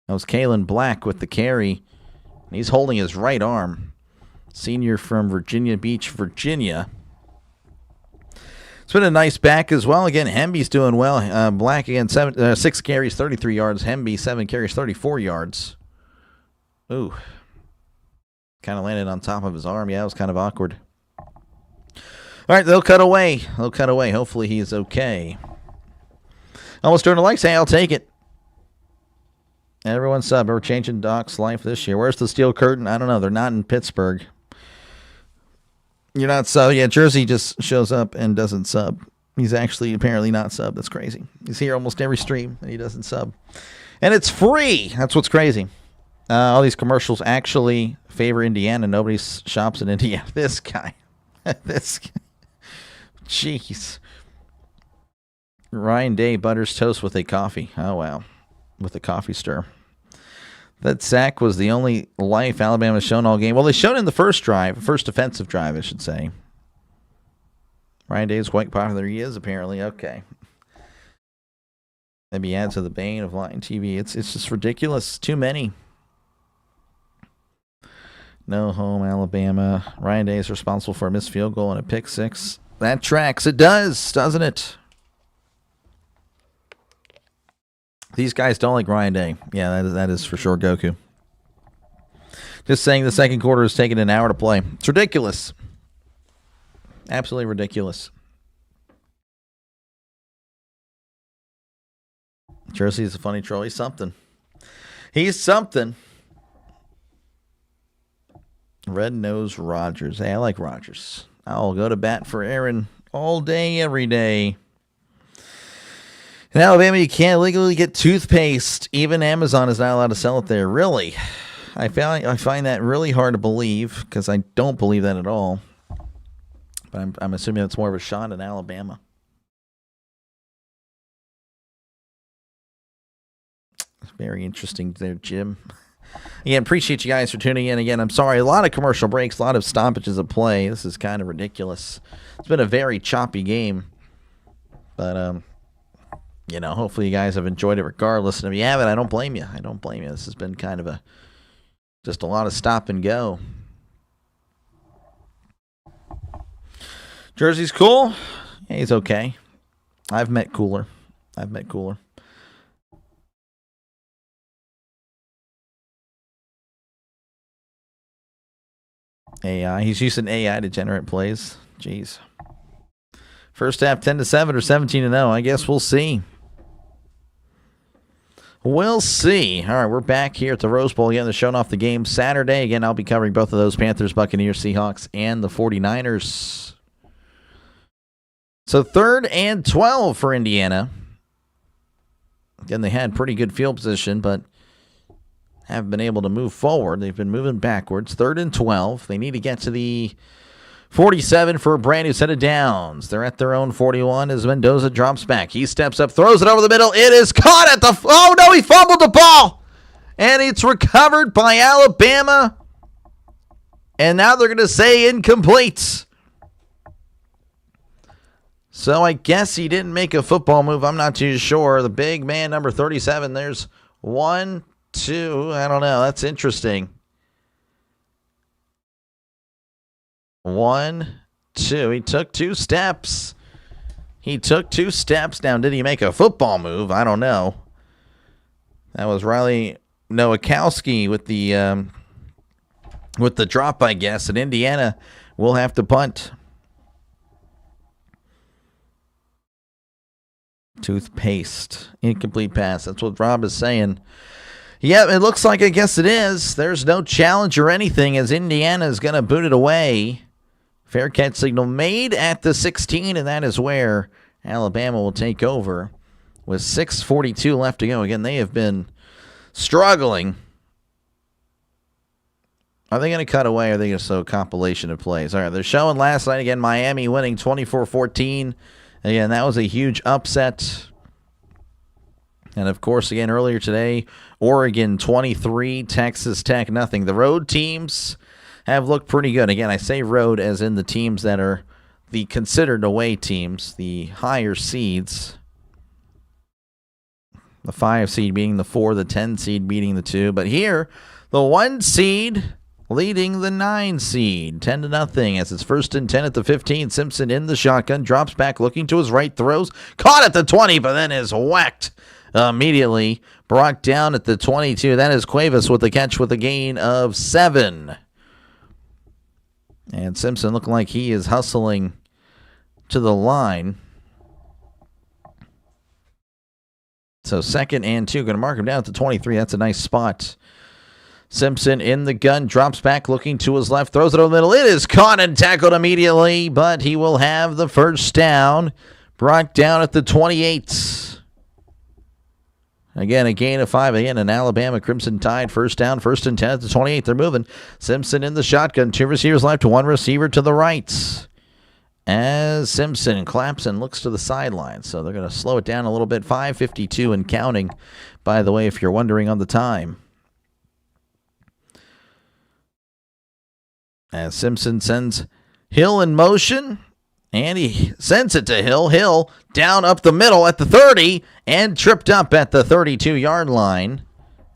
That was Kalen Black with the carry. He's holding his right arm. Senior from Virginia Beach, Virginia. It's been a nice back as well. Again, Hemby's doing well. Black again, 6 carries, 33 yards. Hemby, 7 carries, 34 yards. Ooh. Kind of landed on top of his arm. Yeah, it was kind of awkward. All right, they'll cut away. Hopefully he's okay. Almost doing a like. Say, I'll take it. Everyone sub. We're changing Doc's life this year. Where's the steel curtain? I don't know. They're not in Pittsburgh. You're not sub. Yeah, Jersey just shows up and doesn't sub. He's actually apparently not sub. That's crazy. He's here almost every stream and he doesn't sub. And it's free. That's what's crazy. All these commercials actually favor Indiana. Nobody shops in Indiana. This guy. This guy. Jeez. Ryan Day butters toast with a coffee. Oh, wow. With a coffee stir. That sack was the only life Alabama's shown all game. Well, they showed in the first drive. First offensive drive, I should say. Ryan Day is quite popular. He is, apparently. Okay. Maybe add to the bane of Lion TV. It's just ridiculous. Too many. No home, Alabama. Ryan Day is responsible for a missed field goal and a pick six. That tracks. It does, doesn't it? These guys don't like Ryan Day. Yeah, that is for sure Goku. Just saying the second quarter is taking an hour to play. It's ridiculous. Absolutely ridiculous. Jersey is a funny troll. He's something. He's something. Red Nose Rogers. Hey, I like Rogers. I'll go to bat for Aaron all day, every day. In Alabama, you can't legally get toothpaste. Even Amazon is not allowed to sell it there. Really? I find that really hard to believe because I don't believe that at all. But I'm assuming it's more of a shot in Alabama. Very interesting there, Jim. Again, appreciate you guys for tuning in. Again, I'm sorry. A lot of commercial breaks, a lot of stoppages of play. This is kind of ridiculous. It's been a very choppy game. But, hopefully you guys have enjoyed it regardless. And if you haven't, I don't blame you. I don't blame you. This has been kind of just a lot of stop and go. Jersey's cool. Yeah, he's okay. I've met cooler. AI. He's using AI to generate plays. Jeez. First half 10-7 or 17-0. I guess we'll see. We'll see. All right, we're back here at the Rose Bowl again. They're showing off the game Saturday. Again, I'll be covering both of those, Panthers, Buccaneers, Seahawks, and the 49ers. So 3rd and 12 for Indiana. Again, they had pretty good field position, but haven't been able to move forward. They've been moving backwards. 3rd and 12. They need to get to the 47 for a brand new set of downs. They're at their own 41 as Mendoza drops back. He steps up, throws it over the middle. It is caught at the... Oh, no, he fumbled the ball. And it's recovered by Alabama. And now they're going to say incomplete. So I guess he didn't make a football move. I'm not too sure. The big man, number 37, there's 1, 2. I don't know. That's interesting. 1, 2. He took 2 steps. Now, did he make a football move? I don't know. That was Riley Nowakowski with the drop, I guess. And Indiana will have to punt. Toothpaste. Incomplete pass. That's what Rob is saying. Yeah, it looks like I guess it is. There's no challenge or anything as Indiana is going to boot it away. Fair catch signal made at the 16, and that is where Alabama will take over with 6:42 left to go. Again, they have been struggling. Are they going to cut away, or are they going to show a compilation of plays? All right, they're showing last night, again, Miami winning 24-14. Again, that was a huge upset. And, of course, again, earlier today, Oregon 23, Texas Tech nothing. The road teams have looked pretty good. Again, I say road as in the teams that are the considered away teams, the higher seeds. The 5 seed beating the 4, the 10 seed beating the 2. But here, the 1 seed leading the 9 seed, 10-0 as it's 1st and 10 at the 15. Simpson in the shotgun, drops back, looking to his right, throws, caught at the 20, but then is whacked immediately, brought down at the 22. That is Cuevas with the catch with a gain of 7. And Simpson looking like he is hustling to the line. So 2nd and 2, going to mark him down at the 23. That's a nice spot. Simpson in the gun, drops back, looking to his left, throws it over the middle. It is caught and tackled immediately, but he will have the first down. Brought down at the 28. Again, a gain of 5. Again, an Alabama Crimson Tide first down, 1st and 10 at the 28. They're moving. Simpson in the shotgun. 2 receivers left, 1 receiver to the right. As Simpson claps and looks to the sideline. So they're going to slow it down a little bit. 5:52 and counting, by the way, if you're wondering on the time. As Simpson sends Hill in motion. And he sends it to Hill. Hill down up the middle at the 30 and tripped up at the 32-yard line.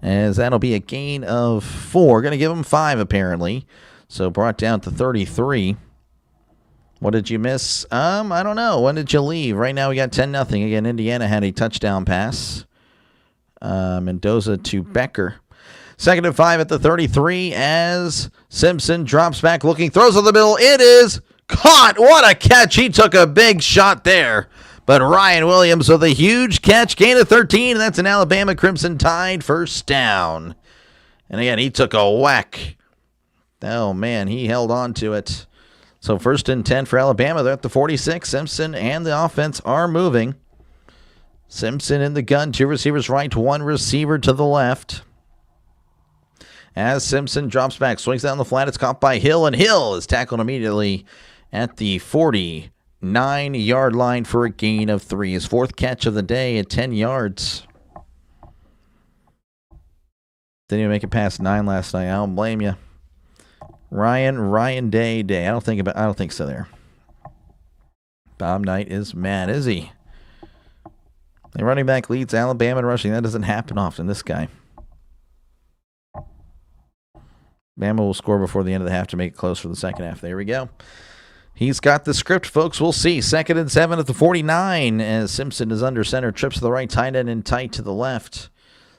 As that'll be a gain of 4. Going to give him 5 apparently. So brought down to 33. What did you miss? I don't know. When did you leave? Right now we got 10-0. Again, Indiana had a touchdown pass. Mendoza to Becker. 2nd and 5 at the 33 as Simpson drops back looking, throws in the middle. It is caught. What a catch. He took a big shot there. But Ryan Williams with a huge catch, gain of 13, and that's an Alabama Crimson Tide first down. And again, he took a whack. Oh, man, he held on to it. So 1st and 10 for Alabama. They're at the 46. Simpson and the offense are moving. Simpson in the gun. 2 receivers right, 1 receiver to the left. As Simpson drops back, swings down the flat, it's caught by Hill, and Hill is tackled immediately at the 49-yard line for a gain of 3. His 4th catch of the day at 10 yards. Didn't even make it past 9 last night. I don't blame you. Ryan Day. I don't think so there. Bob Knight is mad, is he? The running back leads Alabama in rushing. That doesn't happen often, this guy. Bama will score before the end of the half to make it close for the second half. There we go. He's got the script, folks. We'll see. 2nd and 7 at the 49 as Simpson is under center. Trips to the right, tight end and tight to the left.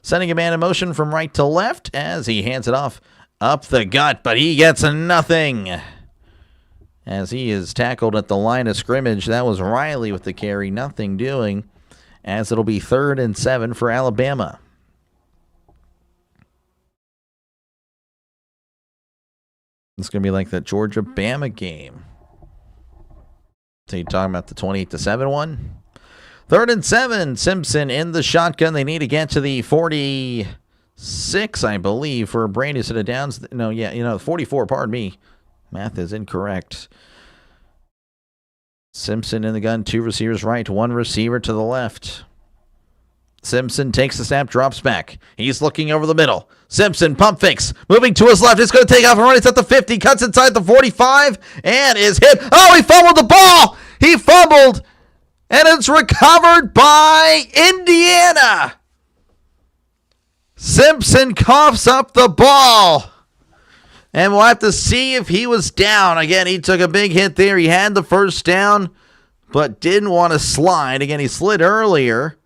Sending a man in motion from right to left as he hands it off up the gut, but he gets nothing. As he is tackled at the line of scrimmage. That was Riley with the carry. Nothing doing as it'll be 3rd and 7 for Alabama. It's going to be like that Georgia-Bama game. So you're talking about the 28-7 one? 3rd and 7, Simpson in the shotgun. They need to get to the 46, I believe, for Brady to the downs. No, 44, pardon me. Math is incorrect. Simpson in the gun, 2 receivers right, 1 receiver to the left. Simpson takes the snap, drops back. He's looking over the middle. Simpson, pump fakes, moving to his left. He's going to take off and run. It's at the 50, cuts inside the 45, and is hit. Oh, he fumbled the ball! He fumbled, and it's recovered by Indiana. Simpson coughs up the ball, and we'll have to see if he was down. Again, he took a big hit there. He had the first down, but didn't want to slide. Again, he slid earlier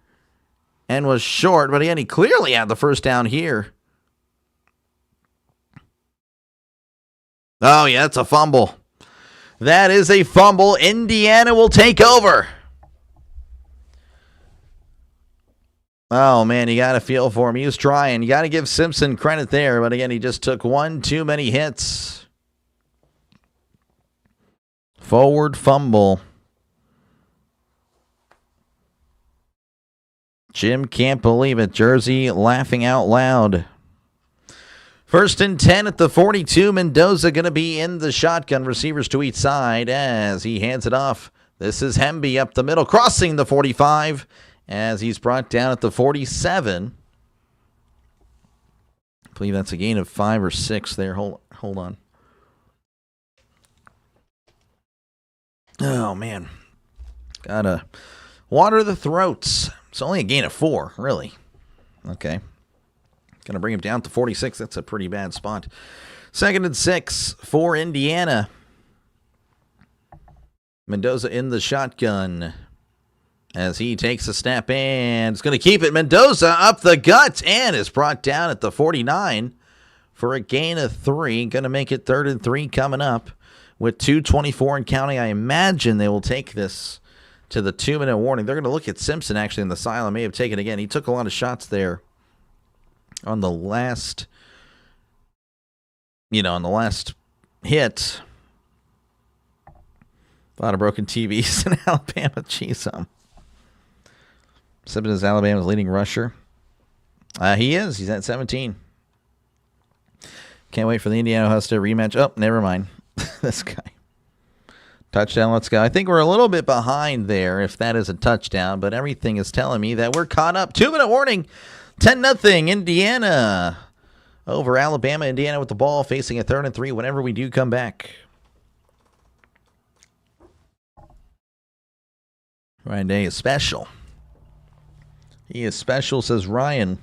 and was short, but again, he clearly had the first down here. Oh, yeah, it's a fumble. That is a fumble. Indiana will take over. Oh, man, you got to feel for him. He was trying. You got to give Simpson credit there, but again, he just took 1 too many hits. Forward fumble. Jim can't believe it. Jersey laughing out loud. 1st and 10 at the 42. Mendoza going to be in the shotgun. Receivers to each side as he hands it off. This is Hemby up the middle, crossing the 45 as he's brought down at the 47. I believe that's a gain of 5 or 6 there. Hold on. Oh, man. Gotta water the throats. It's only a gain of 4, really. Okay. Going to bring him down to 46. That's a pretty bad spot. 2nd and 6 for Indiana. Mendoza in the shotgun as he takes a snap and is going to keep it. Mendoza up the gut and is brought down at the 49 for a gain of 3. Going to make it 3rd and 3 coming up with 2:24 and counting. I imagine they will take this to the 2-minute warning. They're going to look at Simpson actually in the sideline. May have taken again. He took a lot of shots there on the last, on the last hit. A lot of broken TVs in Alabama. Jeez, Simpson is Alabama's leading rusher. He is. He's at 17. Can't wait for the Indiana Husker rematch. Oh, never mind. This guy. Touchdown, let's go. I think we're a little bit behind there if that is a touchdown, but everything is telling me that we're caught up. 2-minute warning. 10-0 Indiana over Alabama. Indiana with the ball facing a 3rd and 3 whenever we do come back. Ryan Day is special. He is special, says Ryan.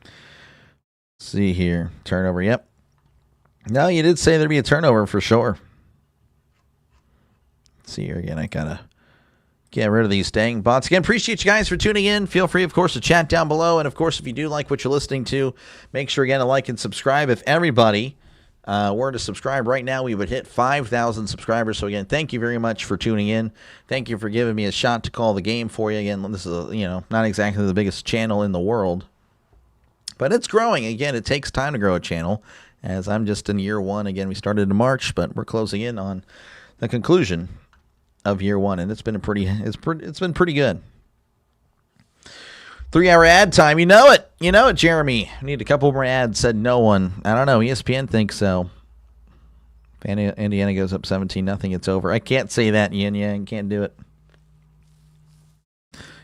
Let's see here. Turnover, yep. No, you did say there'd be a turnover for sure. Let's see here again. I gotta get rid of these dang bots. Again, appreciate you guys for tuning in. Feel free, of course, to chat down below. And, of course, if you do like what you're listening to, make sure, again, to like and subscribe. If everybody were to subscribe right now, we would hit 5,000 subscribers. So, again, thank you very much for tuning in. Thank you for giving me a shot to call the game for you. Again, this is, not exactly the biggest channel in the world, but it's growing. Again, it takes time to grow a channel, as I'm just in year one. Again, we started in March, but we're closing in on the conclusion of year one, and it's been been pretty good. 3-hour ad time. You know it, Jeremy. I need a couple more ads, said no one. I don't know. ESPN thinks so. Indiana goes up 17-0. It's over. I can't say that, Yin Yang. Can't do it.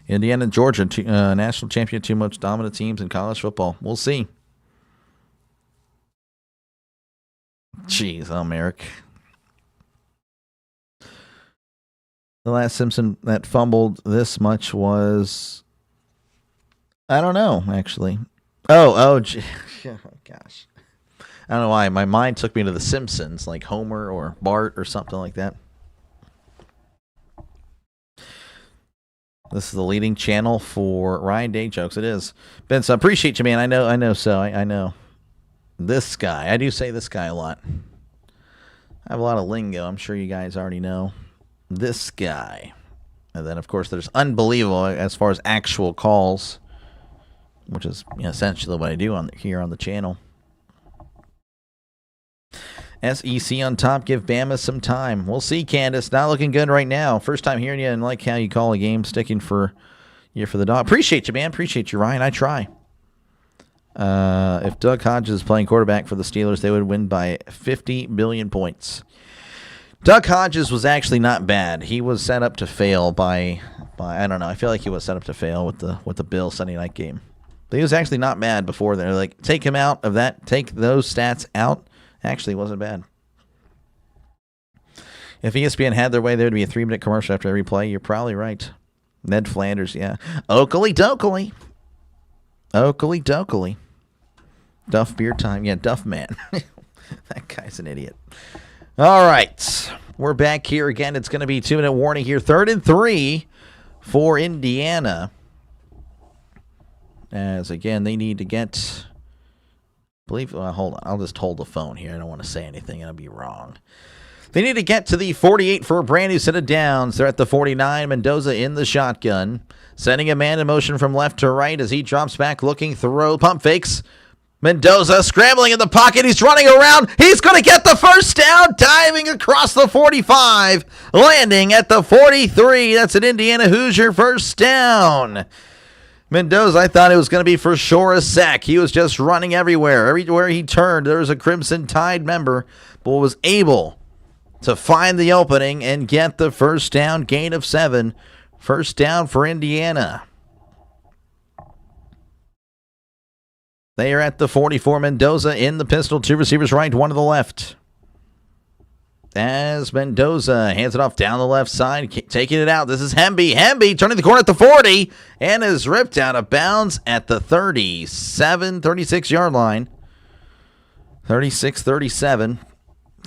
Indiana and Georgia, national champion, two most dominant teams in college football. We'll see. Jeez, Merrick. The last Simpson that fumbled this much was, I don't know, actually. Oh, gosh. I don't know why. My mind took me to the Simpsons, like Homer or Bart or something like that. This is the leading channel for Ryan Day jokes. It is. Vince, I appreciate you, man. I know. So I know. This guy. I do say this guy a lot. I have a lot of lingo. I'm sure you guys already know. This guy. And then, of course, there's unbelievable as far as actual calls, which is essentially what I do here on the channel. SEC on top. Give Bama some time. We'll see, Candace. Not looking good right now. First time hearing you and like how you call a game. Sticking for the dog. Appreciate you, man. Appreciate you, Ryan. I try. If Doug Hodges is playing quarterback for the Steelers, they would win by 50 billion points. Doug Hodges was actually not bad. He was set up to fail by I don't know. I feel like he was set up to fail with the Bills Sunday night game. But he was actually not bad before. They're like, take him out of that. Take those stats out. Actually, wasn't bad. If ESPN had their way, there would be a 3-minute commercial after every play. You're probably right. Ned Flanders, yeah. Oakley dokley. Oakley dokley. Duff beer time. Yeah, Duff man. That guy's an idiot. All right. We're back here again. It's going to be 2-minute warning here. 3rd and 3 for Indiana. As, again, they need to get... hold on. I'll just hold the phone here. I don't want to say anything and I'll be wrong. They need to get to the 48 for a brand new set of downs. They're at the 49. Mendoza in the shotgun. Sending a man in motion from left to right as he drops back, looking, throw, pump fakes. Mendoza scrambling in the pocket. He's running around. He's going to get the first down, diving across the 45, landing at the 43. That's an Indiana Hoosier first down. Mendoza, I thought it was going to be for sure a sack. He was just running everywhere. Everywhere he turned, there was a Crimson Tide member, but was able to find the opening and get the first down, gain of 7. First down for Indiana. They are at the 44. Mendoza in the pistol. 2 receivers right, 1 to the left. As Mendoza hands it off down the left side, taking it out. This is Hemby. Hemby turning the corner at the 40 and is ripped out of bounds at the 36-yard line. 36-37.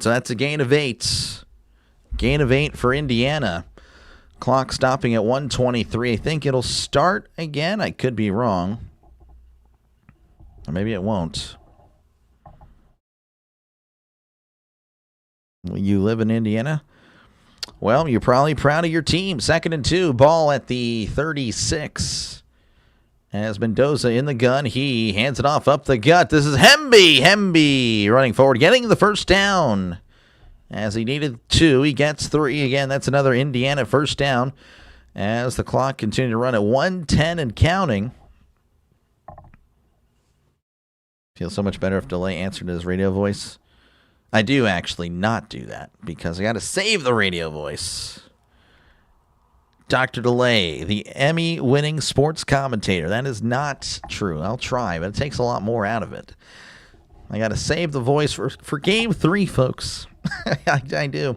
So that's a gain of 8. Gain of 8 for Indiana. Clock stopping at 1:23. I think it'll start again. I could be wrong. Or maybe it won't. You live in Indiana? Well, you're probably proud of your team. 2nd and 2. Ball at the 36. As Mendoza in the gun, he hands it off up the gut. This is Hemby. Hemby running forward, getting the first down. As he needed 2, he gets 3. Again, that's another Indiana first down. As the clock continued to run at 1:10 and counting. Feels so much better if DeLay answered his radio voice. I do actually not do that because I got to save the radio voice. Dr. DeLay, the Emmy-winning sports commentator. That is not true. I'll try, but it takes a lot more out of it. I got to save the voice for Game 3, folks. I do.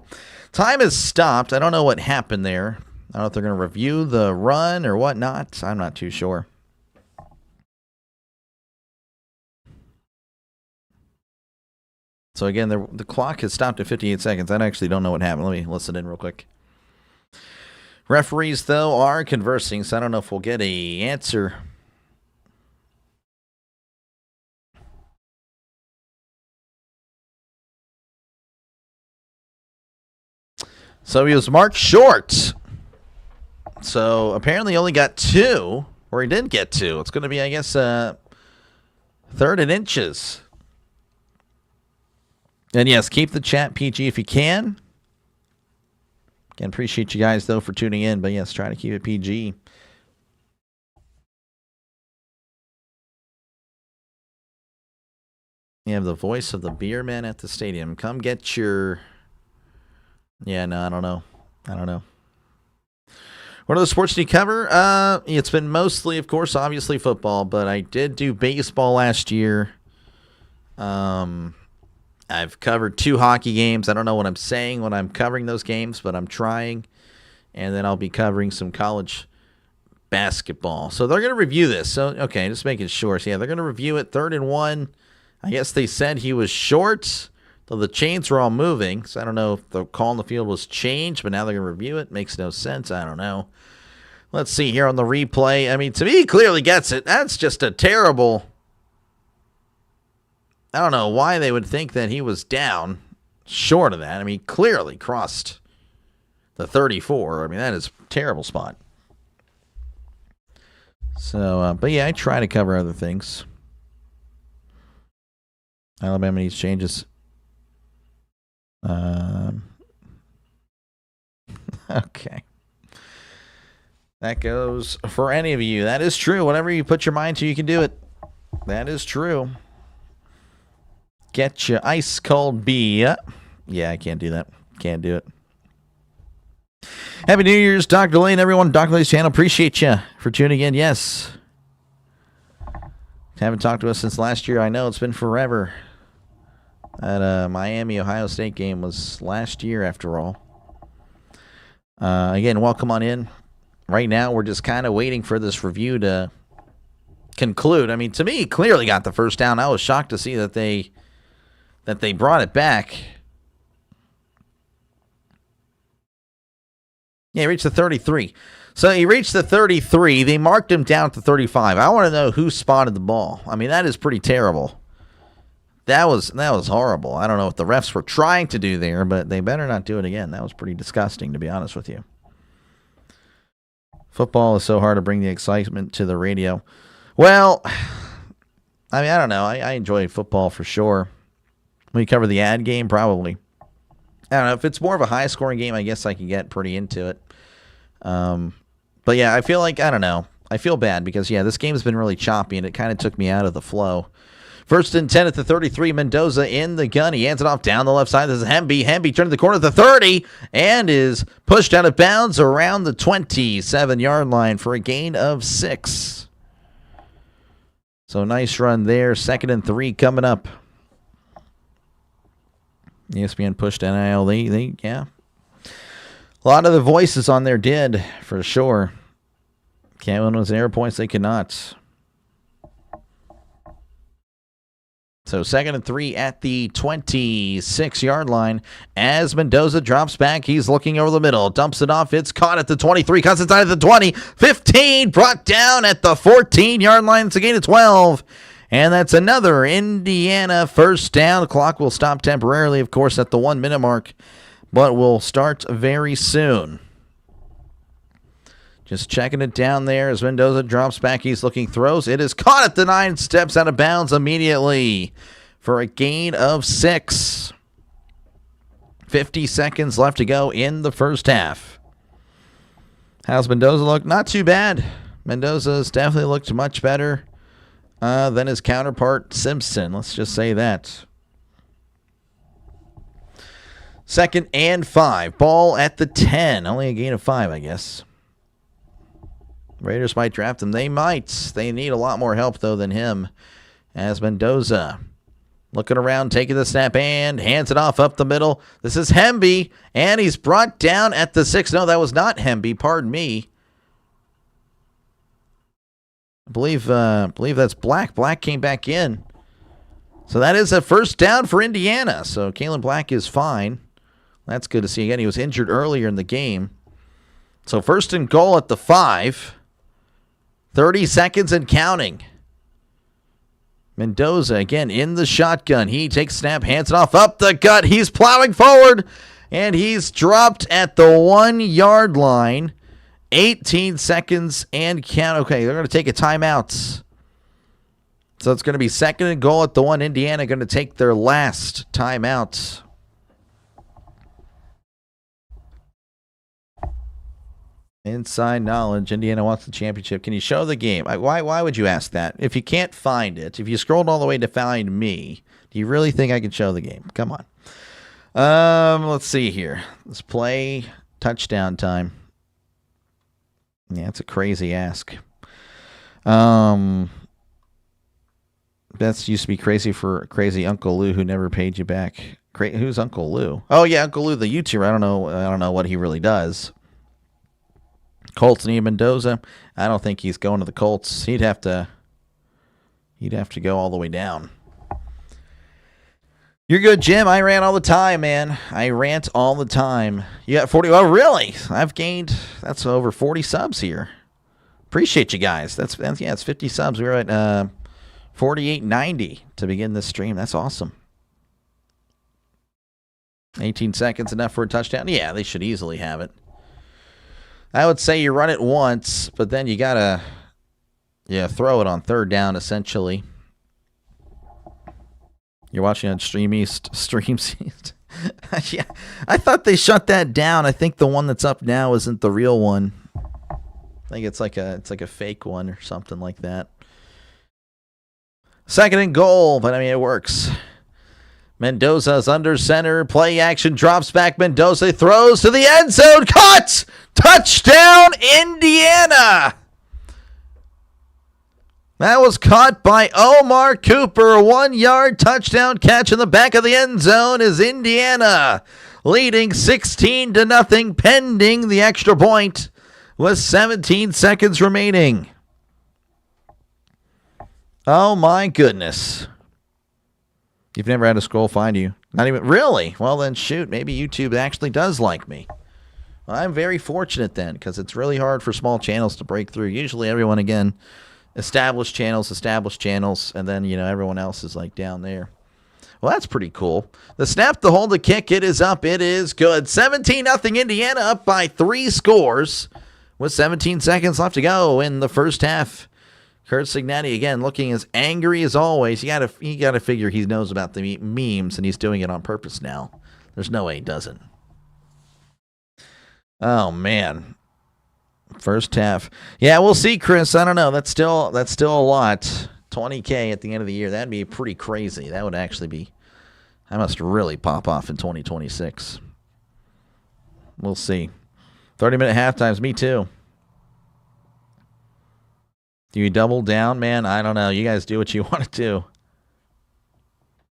Time has stopped. I don't know what happened there. I don't know if they're going to review the run or whatnot. I'm not too sure. So again, the clock has stopped at 58 seconds. I actually don't know what happened. Let me listen in real quick. Referees, though, are conversing, so I don't know if we'll get an answer. So he was marked short. So apparently he only got 2, or he didn't get 2. It's going to be, I guess, 3rd and inches. And yes, keep the chat PG if you can. Again, appreciate you guys, though, for tuning in. But yes, try to keep it PG. You have the voice of the beer man at the stadium. Come get your... Yeah, no, I don't know. What other sports do you cover? It's been mostly, of course, obviously football, but I did do baseball last year. I've covered 2 hockey games. I don't know what I'm saying when I'm covering those games, but I'm trying. And then I'll be covering some college basketball. So they're going to review this. So, okay, just making sure. So, yeah, they're going to review it. 3rd and 1. I guess they said he was short, though the chains were all moving. So I don't know if the call on the field was changed, but now they're going to review it. Makes no sense. I don't know. Let's see here on the replay. I mean, to me, he clearly gets it. That's just a terrible... I don't know why they would think that he was down short of that. I mean, clearly crossed the 34. I mean, that is a terrible spot. So, but yeah, I try to cover other things. Alabama needs changes. Okay. That goes for any of you. That is true. Whatever you put your mind to, you can do it. That is true. Get your ice cold beer. Yeah, I can't do that. Can't do it. Happy New Year's, Dr. Lane, everyone. Dr. Lane's channel. Appreciate you for tuning in. Yes. Haven't talked to us since last year. I know it's been forever. That Miami Ohio State game was last year, after all. Again, welcome on in. Right now, we're just kind of waiting for this review to conclude. I mean, to me, he clearly got the first down. I was shocked to see that they brought it back. Yeah, he reached the 33. So he reached the 33. They marked him down to 35. I want to know who spotted the ball. I mean, that is pretty terrible. That was horrible. I don't know what the refs were trying to do there, but they better not do it again. That was pretty disgusting, to be honest with you. Football is so hard to bring the excitement to the radio. Well, I mean, I don't know. I enjoy football for sure. When you cover the ad game, probably. I don't know. If it's more of a high-scoring game, I guess I can get pretty into it. But, yeah, I feel like, I don't know. I feel bad because, yeah, this game has been really choppy, and it kind of took me out of the flow. 1st and 10 at the 33. Mendoza in the gun. He hands it off down the left side. This is Hemby. Hemby turned the corner at the 30 and is pushed out of bounds around the 27-yard line for a gain of 6. So nice run there. 2nd and 3 coming up. ESPN pushed NIL. Yeah. A lot of the voices on there did, for sure. Can't win with error points. They cannot. So 2nd and 3 at the 26-yard line. As Mendoza drops back, he's looking over the middle. Dumps it off. It's caught at the 23. Cuts inside at the 20. 15. Brought down at the 14-yard line. It's a gain of 12. And that's another Indiana first down. The clock will stop temporarily, of course, at the 1-minute mark, but will start very soon. Just checking it down there as Mendoza drops back. He's looking, throws. It is caught at the 9, steps out of bounds immediately for a gain of 6. 50 seconds left to go in the first half. How's Mendoza look? Not too bad. Mendoza's definitely looked much better than his counterpart Simpson. Let's just say that. 2nd and 5. Ball at the 10. Only a gain of 5, I guess. Raiders might draft him. They might. They need a lot more help, though, than him. As Mendoza Looking around, taking the snap, and hands it off up the middle. This is Hemby, and he's brought down at the 6. No, that was not Hemby. Pardon me. I believe that's Black. Black came back in. So that is a first down for Indiana. So Kalen Black is fine. That's good to see. Again, he was injured earlier in the game. So first and goal at the 5. 30 seconds and counting. Mendoza, again, in the shotgun. He takes snap, hands it off up the gut. He's plowing forward, and he's dropped at the 1 yard line. 18 seconds and count. Okay, they're going to take a timeout. So it's going to be second and goal at the 1. Indiana going to take their last timeout. Inside knowledge. Indiana wants the championship. Can you show the game? Why would you ask that? If you can't find it, if you scrolled all the way to find me, do you really think I can show the game? Come on. Let's see here. Let's play touchdown time. Yeah, it's a crazy ask. That used to be crazy for crazy Uncle Lou who never paid you back. Who's Uncle Lou? Oh yeah, Uncle Lou, the YouTuber. I don't know what he really does. Colts need Mendoza. I don't think he's going to the Colts. He'd have to go all the way down. You're good, Jim. I rant all the time, man. I rant all the time. You got 40. Oh, really? That's over 40 subs here. Appreciate you guys. That's it's 50 subs. We were at 48.90 to begin this stream. That's awesome. 18 seconds enough for a touchdown? Yeah, they should easily have it. I would say you run it once, but then you gotta throw it on third down, essentially. You're watching on Stream East. Yeah, I thought they shut that down. I think the one that's up now isn't the real one. I think it's like a fake one or something like that. Second and goal, but I mean it works. Mendoza's under center. Play action, drops back. Mendoza throws to the end zone. Caught! Touchdown, Indiana! That was caught by Omar Cooper. 1 yard touchdown catch in the back of the end zone is Indiana leading 16-0 pending the extra point with 17 seconds remaining. Oh my goodness. You've never had a scroll find you? Not even? Really? Well then shoot, maybe YouTube actually does like me. Well, I'm very fortunate then, because it's really hard for small channels to break through. Usually everyone, again, established channels, and then, everyone else is like down there. Well, that's pretty cool. The snap, the hold, the kick, it is up. It is good. 17-0 Indiana, up by 3 scores with 17 seconds left to go in the first half. Kurt Signetti, again, looking as angry as always. You gotta figure he knows about the memes, and he's doing it on purpose now. There's no way he doesn't. Oh, man. First half. Yeah, we'll see, Chris. I don't know. That's still a lot. 20K at the end of the year. That'd be pretty crazy. That would actually be... I must really pop off in 2026. We'll see. 30-minute halftimes. Me too. Do you double down, man? I don't know. You guys do what you want to do.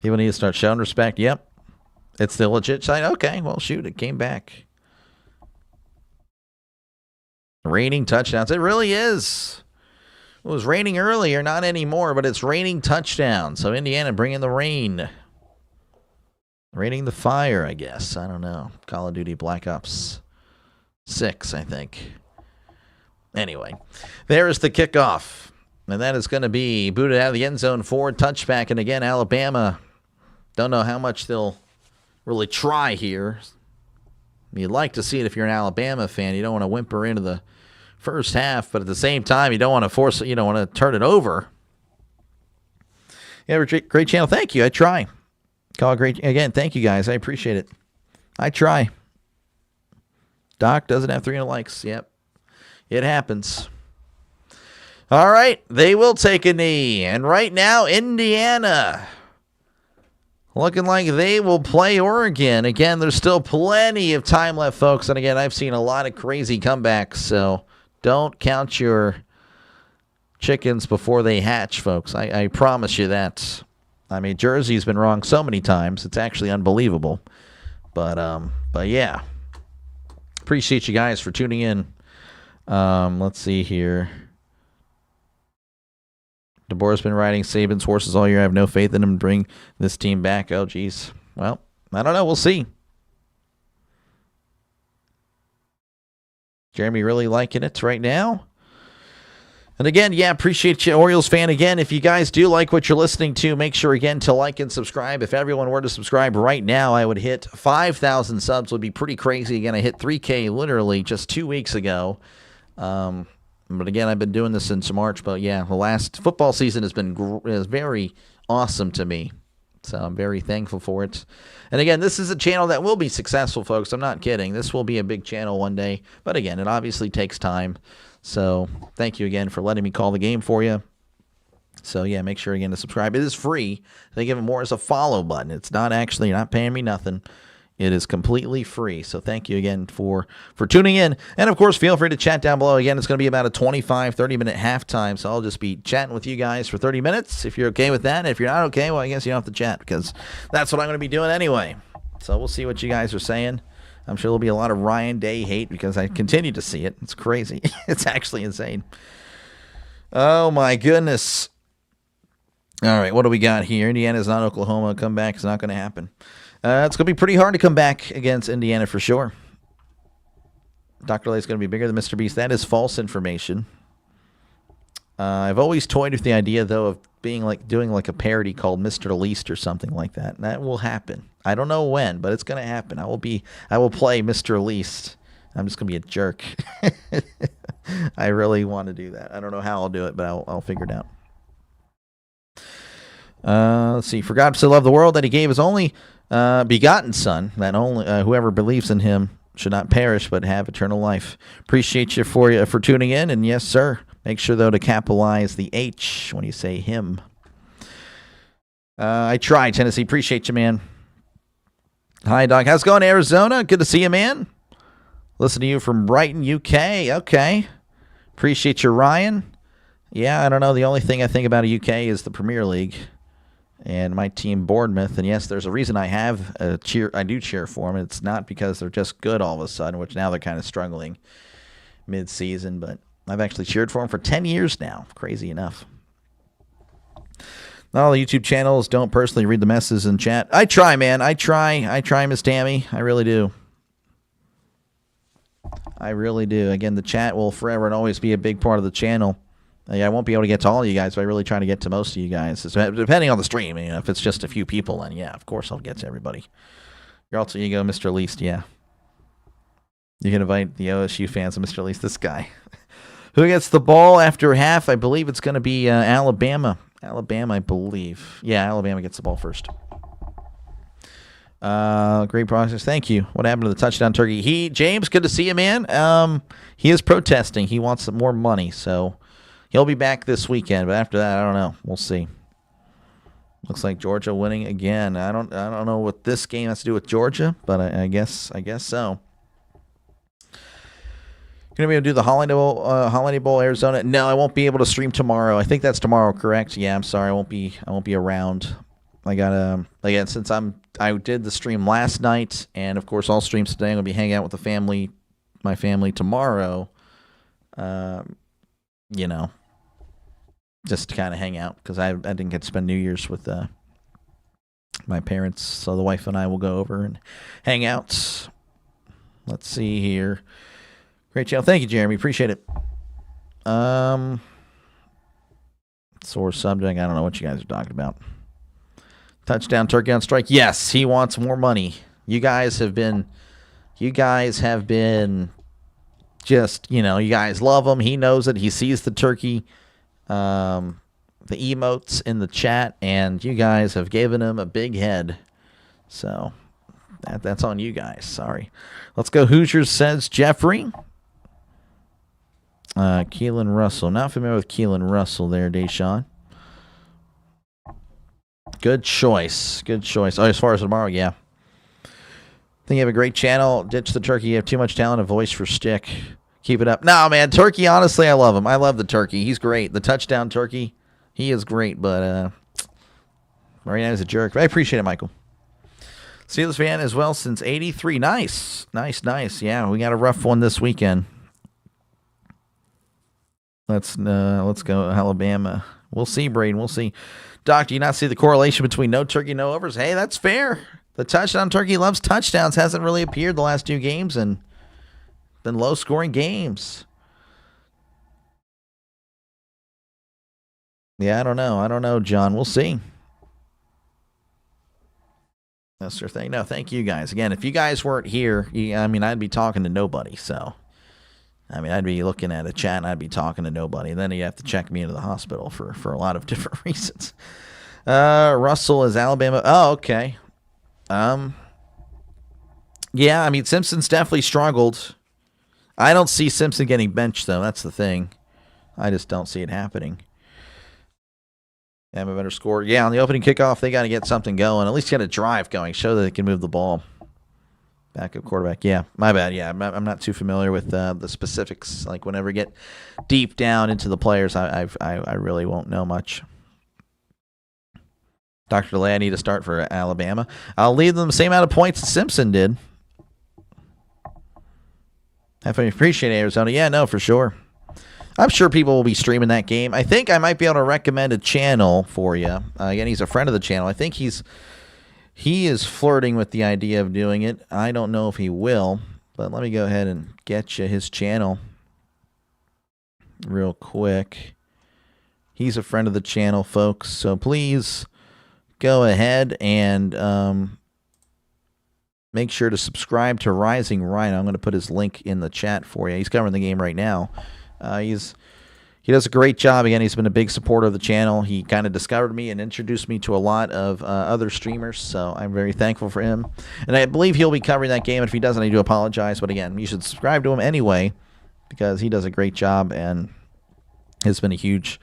People need to start showing respect. Yep. It's the legit side. Okay, well, shoot. It came back. Raining touchdowns. It really is. It was raining earlier, not anymore, but it's raining touchdowns. So Indiana bringing the rain. Raining the fire, I guess. I don't know. Call of Duty Black Ops 6, I think. Anyway, there's the kickoff. And that is going to be booted out of the end zone for a touchback. And again, Alabama, don't know how much they'll really try here. You'd like to see it if you're an Alabama fan. You don't want to whimper into the first half, but at the same time, you don't want to force it. You don't want to turn it over. Yeah, great channel. Thank you. I try. Call great again. Thank you guys. I appreciate it. I try. Doc doesn't have 300 likes. Yep, it happens. All right, they will take a knee, and right now, Indiana looking like they will play Oregon. Again, there's still plenty of time left, folks. And again, I've seen a lot of crazy comebacks, so don't count your chickens before they hatch, folks. I promise you that. I mean, Jersey's been wrong so many times. It's actually unbelievable. But yeah. Appreciate you guys for tuning in. Let's see here. DeBoer's been riding Saban's horses all year. I have no faith in him to bring this team back. Oh, geez. Well, I don't know. We'll see. Jeremy really liking it right now. And again, yeah, appreciate you, Orioles fan. Again, if you guys do like what you're listening to, make sure, again, to like and subscribe. If everyone were to subscribe right now, I would hit 5,000 subs. Would be pretty crazy. Again, I hit 3K literally just 2 weeks ago. But again, I've been doing this since March. But yeah, the last football season has been very awesome to me. So I'm very thankful for it. And again, this is a channel that will be successful, folks. I'm not kidding. This will be a big channel one day. But again, it obviously takes time. So thank you again for letting me call the game for you. So yeah, make sure again to subscribe. It is free. Think of it more as a follow button. It's not actually, you're not paying me nothing. It is completely free. So thank you again for tuning in. And of course, feel free to chat down below. Again, it's going to be about a 25, 30-minute halftime. So I'll just be chatting with you guys for 30 minutes. If you're okay with that. If you're not okay, well, I guess you don't have to chat because that's what I'm going to be doing anyway. So we'll see what you guys are saying. I'm sure there'll be a lot of Ryan Day hate because I continue to see it. It's crazy. It's actually insane. Oh, my goodness. All right, what do we got here? Indiana's not Oklahoma. Comeback is not going to happen. It's going to be pretty hard to come back against Indiana for sure. Dr. Lay's going to be bigger than Mr. Beast. That is false information. I've always toyed with the idea, though, of doing like a parody called Mr. Least or something like that. That will happen. I don't know when, but it's going to happen. I will play Mr. Least. I'm just going to be a jerk. I really want to do that. I don't know how I'll do it, but I'll figure it out. Let's see. For God so loved the world that he gave his only begotten son, that only whoever believes in him should not perish but have eternal life. Appreciate you for tuning in, and yes, sir. Make sure though to capitalize the H when you say him. I try, Tennessee. Appreciate you, man. Hi, Doc. How's it going, Arizona? Good to see you, man. Listen to you from Brighton, UK. Okay. Appreciate you, Ryan. Yeah, I don't know. The only thing I think about a UK is the Premier League. And my team, Bournemouth, and yes, there's a reason I have a cheer. I do cheer for them. It's not because they're just good all of a sudden, which now they're kind of struggling mid-season. But I've actually cheered for them for 10 years now. Crazy enough. Not all the YouTube channels don't personally read the messages in chat. I try, man. I try, Miss Tammy. I really do. I really do. Again, the chat will forever and always be a big part of the channel. I won't be able to get to all of you guys, but I really try to get to most of you guys. Depending on the stream. You know, if it's just a few people, then yeah, of course I'll get to everybody. Your alter ego, Mr. Least, yeah. You can invite the OSU fans of Mr. Least, this guy. Who gets the ball after half? I believe it's going to be Alabama. Alabama, I believe. Yeah, Alabama gets the ball first. Great process. Thank you. What happened to the touchdown turkey? James, good to see you, man. He is protesting. He wants some more money, so he'll be back this weekend, but after that, I don't know. We'll see. Looks like Georgia winning again. I don't know what this game has to do with Georgia, but I guess so. Gonna be able to do the Holiday Bowl, Arizona? No, I won't be able to stream tomorrow. I think that's tomorrow, correct? Yeah, I'm sorry. I won't be around. I got again, since I did the stream last night, and of course all streams today. I'm gonna be hanging out with my family tomorrow. You know, just to kind of hang out because I didn't get to spend New Year's with my parents, so the wife and I will go over and hang out. Let's see here. Great channel. Thank you, Jeremy. Appreciate it. Sore subject. I don't know what you guys are talking about. Touchdown turkey on strike. Yes, he wants more money. You guys have been just, you know, you guys love him. He knows it. He sees the turkey, the emotes in the chat, and you guys have given him a big head. So that's on you guys. Sorry. Let's go. Hoosiers, says Jeffrey. Keelan Russell. Not familiar with Keelan Russell there, Deshaun. Good choice. Good choice. Oh, as far as tomorrow, yeah. Think you have a great channel. Ditch the turkey. You have too much talent, a voice for stick. Keep it up. No, man, turkey, honestly, I love him. I love the turkey. He's great. The touchdown turkey, he is great, but Mariana's a jerk. I appreciate it, Michael. Steelers fan as well since 83. Nice. Yeah, we got a rough one this weekend. Let's go Alabama. We'll see, Braden. We'll see. Doc, do you not see the correlation between no turkey, no overs? Hey, that's fair. The touchdown turkey loves touchdowns. Hasn't really appeared the last 2 games and been low-scoring games. Yeah, I don't know, John. We'll see. That's your thing. No, thank you guys. Again, if you guys weren't here, I'd be talking to nobody. So, I'd be looking at a chat and I'd be talking to nobody. And then you have to check me into the hospital for a lot of different reasons. Russell is Alabama. Oh, okay. Yeah, Simpson's definitely struggled. I don't see Simpson getting benched, though. That's the thing. I just don't see it happening. Have a better score. Yeah, on the opening kickoff, they got to get something going. At least get a drive going. Show that they can move the ball. Backup quarterback. Yeah, my bad. Yeah, I'm not too familiar with the specifics. Like, whenever I get deep down into the players, I really won't know much. Dr. DeLay, I need to start for Alabama. I'll leave them the same amount of points as Simpson did. I appreciate it, Arizona. Yeah, no, for sure. I'm sure people will be streaming that game. I think I might be able to recommend a channel for you. Again, he's a friend of the channel. I think he is flirting with the idea of doing it. I don't know if he will, but let me go ahead and get you his channel real quick. He's a friend of the channel, folks, so please go ahead and make sure to subscribe to Rising Rhino. I'm going to put his link in the chat for you. He's covering the game right now. He does a great job. Again, he's been a big supporter of the channel. He kind of discovered me and introduced me to a lot of other streamers, so I'm very thankful for him. And I believe he'll be covering that game. And if he doesn't, I do apologize. But again, you should subscribe to him anyway because he does a great job and has been a huge,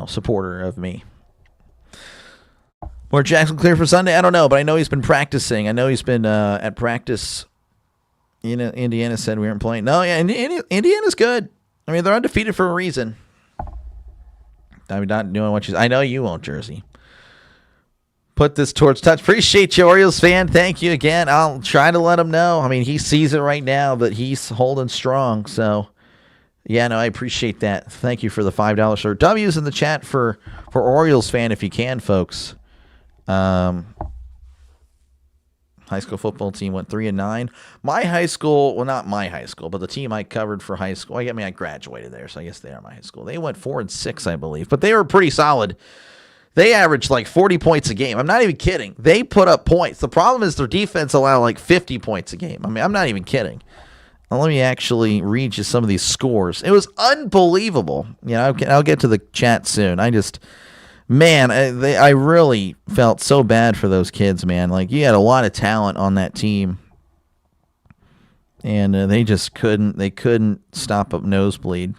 supporter of me. More Jackson clear for Sunday? I don't know, but I know he's been practicing. I know he's been at practice. Indiana said we weren't playing. No, yeah, Indiana's good. They're undefeated for a reason. I'm not doing what I know you won't, Jersey. Put this towards touch. Appreciate you, Orioles fan. Thank you again. I'll try to let him know. He sees it right now, but he's holding strong. So, yeah, no, I appreciate that. Thank you for the $5 shirt. W's in the chat for Orioles fan if you can, folks. High school football team went 3-9. My high school, well, not my high school, but the team I covered for high school. I graduated there, so I guess they are my high school. They went 4-6, I believe, but they were pretty solid. They averaged like 40 points a game. I'm not even kidding. They put up points. The problem is their defense allowed like 50 points a game. I'm not even kidding. Now, let me actually read you some of these scores. It was unbelievable. I'll get to the chat soon. Man, I really felt so bad for those kids, man. Like, you had a lot of talent on that team, and they just couldn't stop a nosebleed.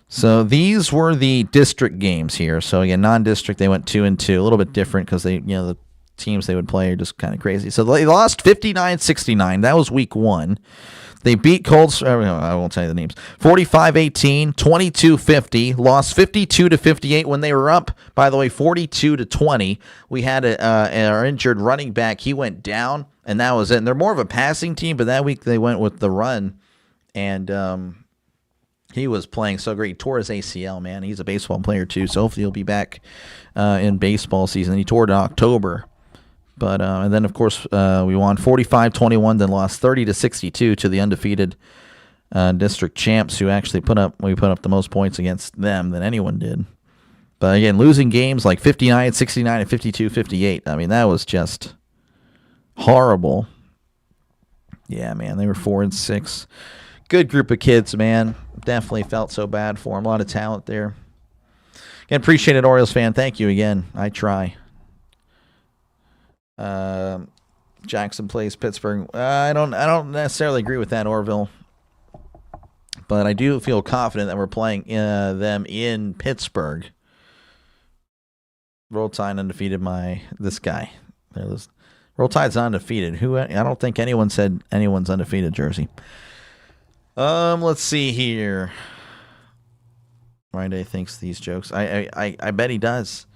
So these were the district games here. So again, non-district, they went 2-2, a little bit different because the teams they would play are just kind of crazy. So they lost 59-69. That was week 1. They beat Colts, I won't tell you the names, 45-18, 22-50, lost 52-58 when they were up, by the way, 42-20. We had our injured running back. He went down, and that was it. And they're more of a passing team, but that week they went with the run, and he was playing so great. He tore his ACL, man. He's a baseball player, too, so hopefully he'll be back in baseball season. He tore it in October. But and then, of course, we won 45-21, then lost 30-62 to the undefeated district champs, who actually put up the most points against them than anyone did. But again, losing games like 59-69 and 52-58. That was just horrible. Yeah, man, they were 4-6. Good group of kids, man. Definitely felt so bad for them. A lot of talent there. Again, appreciate it, Orioles fan. Thank you again. I try. Jackson plays Pittsburgh. I don't necessarily agree with that, Orville, but I do feel confident that we're playing them in Pittsburgh. Roll Tide undefeated. This guy. Roll Tide's undefeated. I don't think anyone said anyone's undefeated. Jersey. Let's see here. Friday thinks these jokes. I bet he does.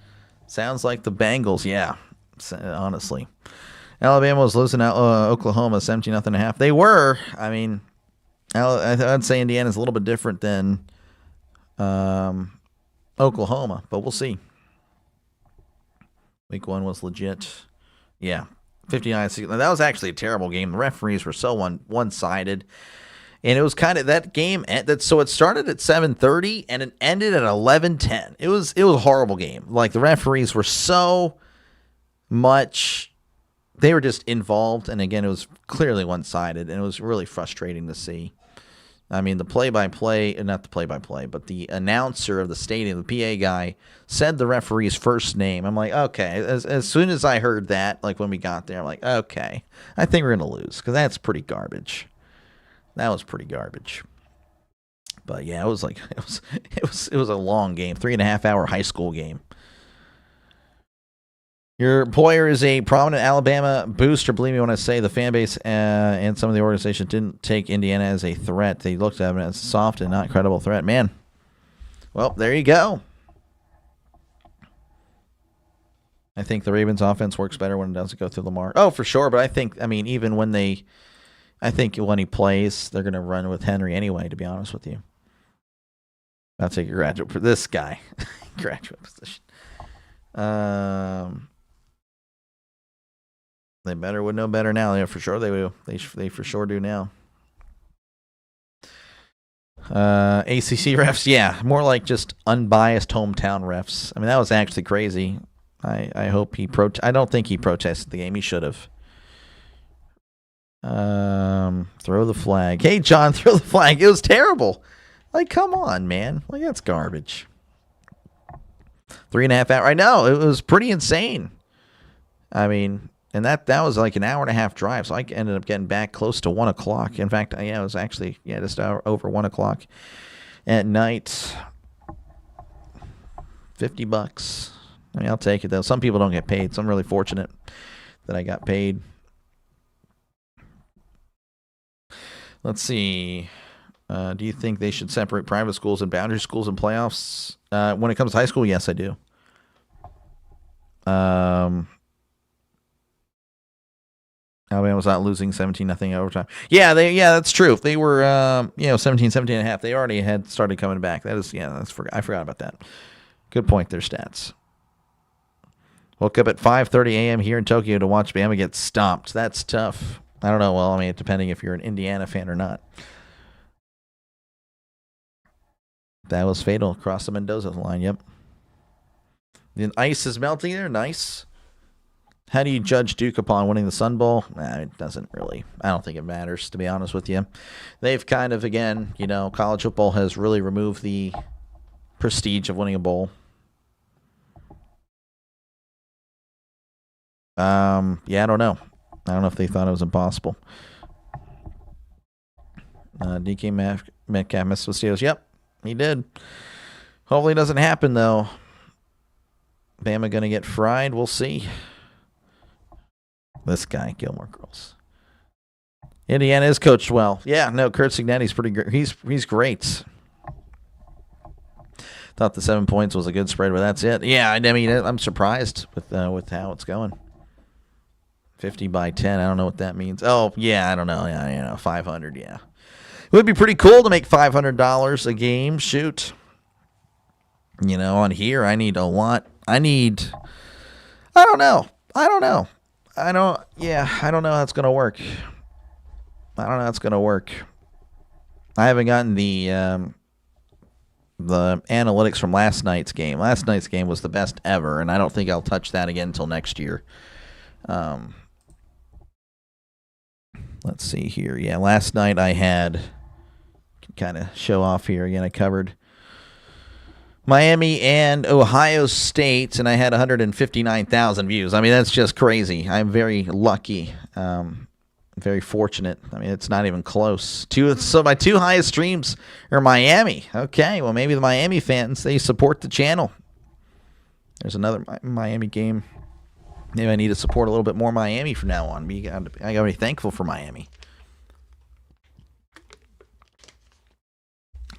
Sounds like the Bengals, yeah, honestly. Alabama was losing out Oklahoma 17-0.5. They were. I mean, I'd say Indiana's a little bit different than Oklahoma, but we'll see. Week 1 was legit. Yeah, 59-60. That was actually a terrible game. The referees were so one-sided. And it was kind of that game. So it started at 7:30 and it ended at 11:10. It was a horrible game. Like the referees were so much, they were just involved. And again, it was clearly one-sided, and it was really frustrating to see. I mean, the play-by-play, not the play-by-play, but the announcer of the stadium, the PA guy, said the referee's first name. I'm like, okay. As soon as I heard that, like when we got there, I'm like, okay, I think we're gonna lose because that's pretty garbage. That was pretty garbage. But yeah, it was like it was a long game, 3.5-hour high school game. Your employer is a prominent Alabama booster. Believe me when I say the fan base and some of the organization didn't take Indiana as a threat. They looked at it as a soft and not credible threat. Man, well, there you go. I think the Ravens' offense works better when it doesn't go through Lamar. Oh, for sure. But even when he plays, they're going to run with Henry anyway, to be honest with you. I'll take a graduate for this guy. Graduate position. They better would know better now. Yeah, for sure they will. They for sure do now. ACC refs, yeah, more like just unbiased hometown refs. I mean, that was actually crazy. I hope I don't think he protested the game. He should have. Throw the flag. Hey, John, throw the flag. It was terrible. Like, come on, man. Like, that's garbage. 3.5 hours. I know. It was pretty insane. I mean, and that was like an hour and a half drive. So I ended up getting back close to 1 o'clock. In fact, it was actually, just over 1 o'clock at night. $50. I mean, I'll take it, though. Some people don't get paid, so I'm really fortunate that I got paid. Let's see. Do you think they should separate private schools and boundary schools in playoffs? When it comes to high school, yes, I do. Alabama was not losing 17-0 overtime. Yeah, that's true. They were 17-17.5. They already had started coming back. I forgot about that. Good point, their stats. Woke up at 5:30 a.m. here in Tokyo to watch Bama get stomped. That's tough. I don't know. Well, I mean, depending if you're an Indiana fan or not. That was fatal across the Mendoza line. Yep. The ice is melting there. Nice. How do you judge Duke upon winning the Sun Bowl? It doesn't really. I don't think it matters, to be honest with you. They've kind of, again, college football has really removed the prestige of winning a bowl. I don't know. I don't know if they thought it was impossible. DK Metcalf missed with Steelers. Yep, he did. Hopefully it doesn't happen, though. Bama going to get fried? We'll see. This guy, Gilmore Girls. Indiana is coached well. Yeah, no, Kurt Cignetti's pretty great. He's great. Thought the 7 points was a good spread, but that's it. Yeah, I mean, I'm surprised with how it's going. 50-10. I don't know what that means. Oh, yeah, I don't know. Yeah, 500. Yeah, it would be pretty cool to make $500 a game. Shoot. On here, I need a lot. I don't know. I don't know how it's going to work. I don't know how it's going to work. I haven't gotten the analytics from last night's game. Last night's game was the best ever, and I don't think I'll touch that again until next year. Let's see here. Yeah, last night I had, kind of show off here again, I covered Miami and Ohio State, and I had 159,000 views. I mean, that's just crazy. I'm very lucky, very fortunate. I mean, it's not even close. So my two highest streams are Miami. Okay, well, maybe the Miami fans, they support the channel. There's another Miami game. Maybe I need to support a little bit more Miami from now on. I got to be thankful for Miami.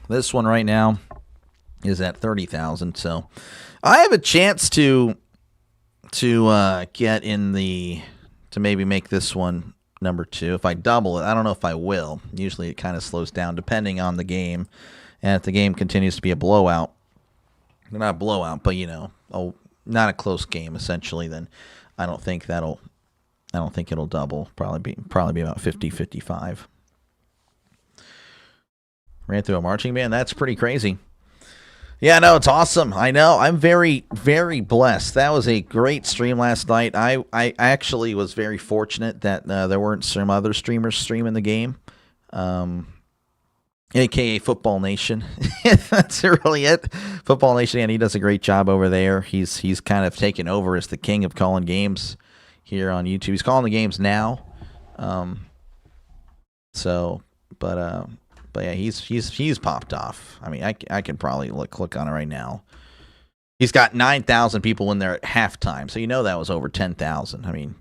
This one right now is at 30,000. So I have a chance to get in to maybe make this one number 2. If I double it, I don't know if I will. Usually it kind of slows down depending on the game. And if the game continues to be a blowout, not a blowout, but not a close game essentially, then I don't think it'll double. Probably be about 50-55. Ran through a marching band. That's pretty crazy. Yeah, no, it's awesome. I know. I'm very, very blessed. That was a great stream last night. I actually was very fortunate that there weren't some other streamers streaming the game, a.k.a. Football Nation. That's really it. Football Nation, and he does a great job over there. He's kind of taken over as the king of calling games here on YouTube. He's calling the games now. But yeah, he's popped off. I mean, I can probably click on it right now. He's got 9,000 people in there at halftime, so that was over 10,000. I mean,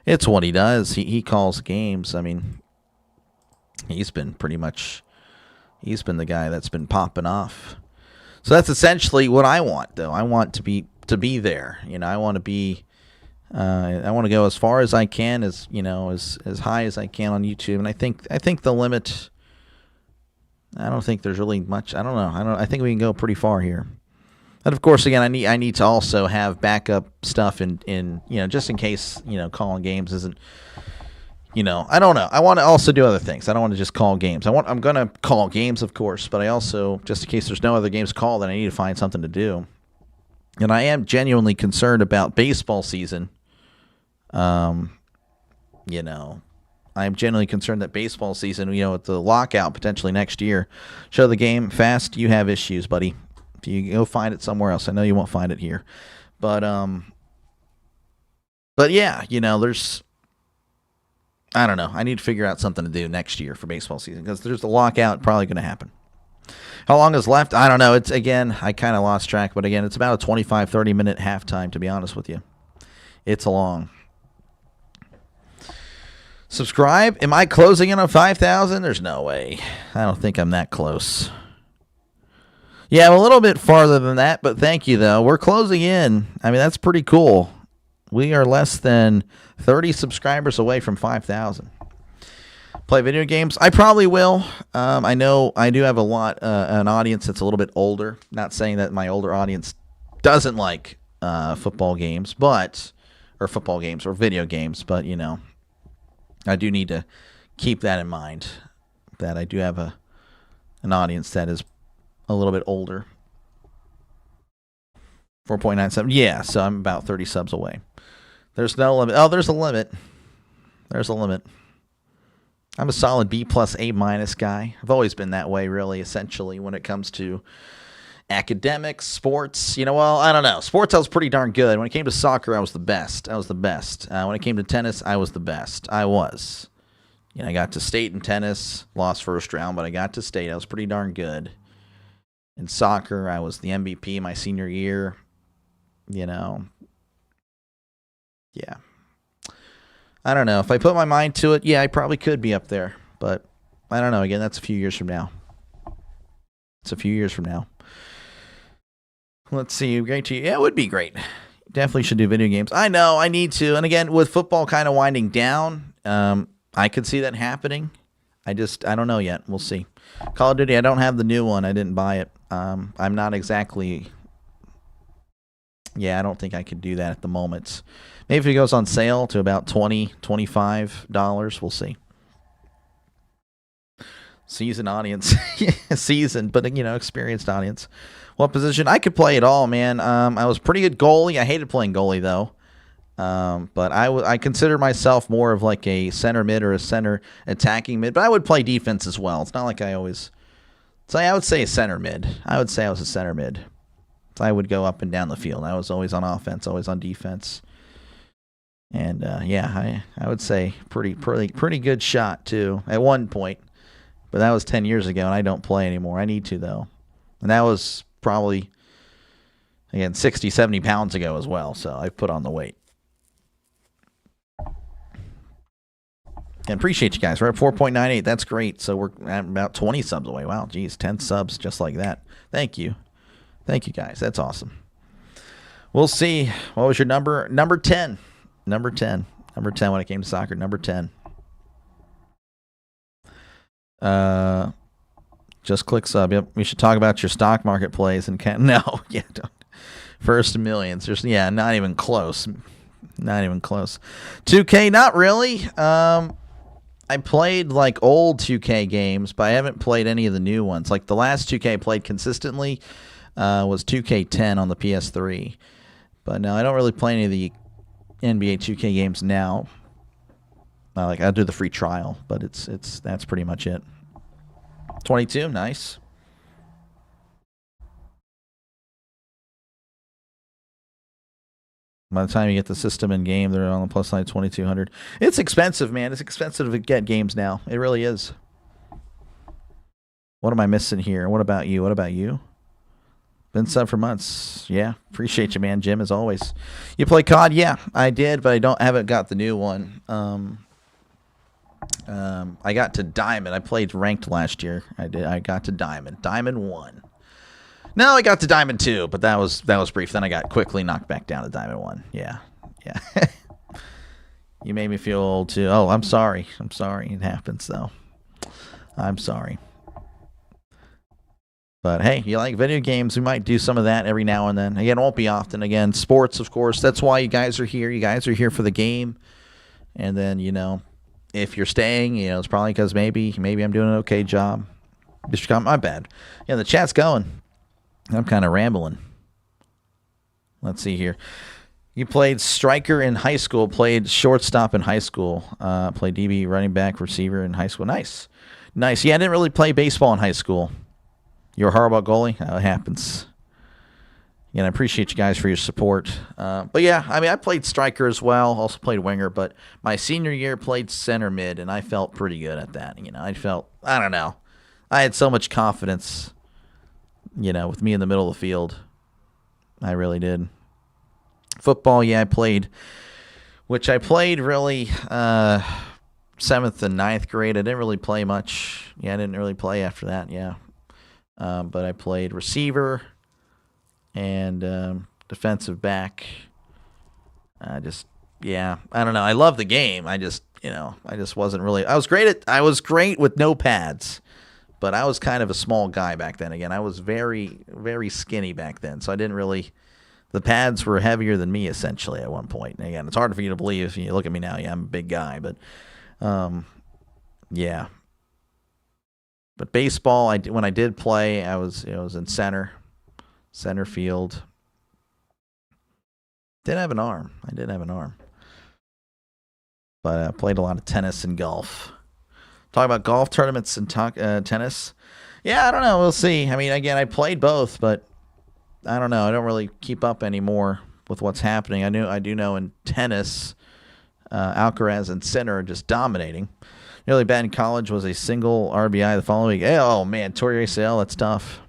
it's what he does. He calls games. I mean, he's been the guy that's been popping off. So that's essentially what I want, though. I want to be there. I want to be. I want to go as far as I can, as high as I can on YouTube, and I think the limit. I don't think there's really much. I don't know. I think we can go pretty far here. And of course, again, I need to also have backup stuff in just in case calling games isn't. I don't know. I want to also do other things. I don't want to just call games. I'm gonna call games, of course, but I also, just in case there's no other games called, then I need to find something to do. And I am genuinely concerned about baseball season. I'm genuinely concerned that baseball season, with the lockout potentially next year, show the game fast. You have issues, buddy. If you go find it somewhere else, I know you won't find it here, but yeah, there's, I don't know. I need to figure out something to do next year for baseball season because there's the lockout probably going to happen. How long is left? I don't know. It's, again, I kind of lost track, but again, it's about a 25-30 minute halftime, to be honest with you. It's long. Subscribe. Am I closing in on 5,000? There's no way. I don't think I'm that close. Yeah, I'm a little bit farther than that, but thank you, though. We're closing in. I mean, that's pretty cool. We are less than 30 subscribers away from 5,000. Play video games? I probably will. I know I do have an audience that's a little bit older. Not saying that my older audience doesn't like football games, or video games, but, I do need to keep that in mind, that I do have an audience that is a little bit older. 4.97. Yeah, so I'm about 30 subs away. There's no limit. Oh, there's a limit. There's a limit. I'm a solid B+ A- guy. I've always been that way, really, essentially, when it comes to academics, sports. Well, I don't know. Sports, I was pretty darn good. When it came to soccer, I was the best. When it came to tennis, I was the best. I was. I got to state in tennis, lost first round, but I got to state. I was pretty darn good. In soccer, I was the MVP my senior year. Yeah. I don't know. If I put my mind to it, yeah, I probably could be up there. But I don't know. Again, that's a few years from now. Let's see. Great to you. Yeah, it would be great. Definitely should do video games. I know. I need to. And again, with football kind of winding down, I could see that happening. I don't know yet. We'll see. Call of Duty, I don't have the new one. I didn't buy it. I'm not exactly... Yeah, I don't think I could do that at the moment. Maybe if it goes on sale to about $20, $25, we'll see. Seasoned audience. Seasoned, but, experienced audience. What position? I could play it all, man. I was pretty good goalie. I hated playing goalie, though. But I consider myself more of like a center mid or a center attacking mid. But I would play defense as well. It's not like I always... So I would say a center mid. I would say I was a center mid. So I would go up and down the field. I was always on offense, always on defense. And, I would say pretty good shot, too, at one point. But that was 10 years ago, and I don't play anymore. I need to, though. And that was probably, again, 60, 70 pounds ago as well. So I put on the weight. And appreciate you guys. We're at 4.98. That's great. So we're at about 20 subs away. Wow, geez, 10 subs just like that. Thank you. Thank you, guys. That's awesome. We'll see. What was your number? Number 10. Number 10. Number 10 when it came to soccer. Number 10. Just click sub. Yep. We should talk about your stock market plays and no. Yeah. Don't. First millions. There's not even close. Not even close. 2K, not really. I played like old 2K games, but I haven't played any of the new ones. Like the last 2K I played consistently was 2K10 on the PS3. But no, I don't really play any of the NBA 2K games now. I'll do the free trial, but that's pretty much it. 22, nice. By the time you get the system in game, they're on the plus side 2,200. It's expensive, man. It's expensive to get games now. It really is. What am I missing here? What about you? What about you? Been sub for months. Yeah, appreciate you, man. Jim, as always. You play COD? Yeah, I did, but haven't got the new one. I got to Diamond. I played ranked last year. I got to Diamond. Diamond 1. No, I got to Diamond 2, but that was brief. Then I got quickly knocked back down to Diamond 1. Yeah. You made me feel old too. Oh, I'm sorry. It happens though. I'm sorry. But hey, you like video games? We might do some of that every now and then. Again, it won't be often. Again, sports, of course. That's why you guys are here. You guys are here for the game. And then, if you're staying, it's probably because maybe I'm doing an okay job. My bad. Yeah, the chat's going. I'm kind of rambling. Let's see here. You played striker in high school, played shortstop in high school, played DB, running back, receiver in high school. Nice. Yeah, I didn't really play baseball in high school. You're a horrible goalie? Oh, it happens. And I appreciate you guys for your support. But yeah, I played striker as well. Also played winger, but my senior year played center mid, and I felt pretty good at that. I don't know. I had so much confidence, with me in the middle of the field. I really did. Football, yeah, I played really 7th and 9th grade. I didn't really play much. Yeah, I didn't really play after that, yeah. But I played receiver and defensive back. I don't know. I love the game. I just wasn't really. I was great with no pads, but I was kind of a small guy back then. Again, I was very, very skinny back then, so I didn't really. The pads were heavier than me essentially at one point. And again, it's hard for you to believe if you look at me now. Yeah, I'm a big guy, but yeah. But baseball, when I did play, I was in center field. I did have an arm, but I played a lot of tennis and golf. Talk about golf tournaments and tennis. Yeah, I don't know. We'll see. Again, I played both, but I don't know. I don't really keep up anymore with what's happening. I do know in tennis, Alcaraz and Sinner are just dominating. Really bad in college was a single RBI the following week. Oh, man, tore your ACL. That's tough.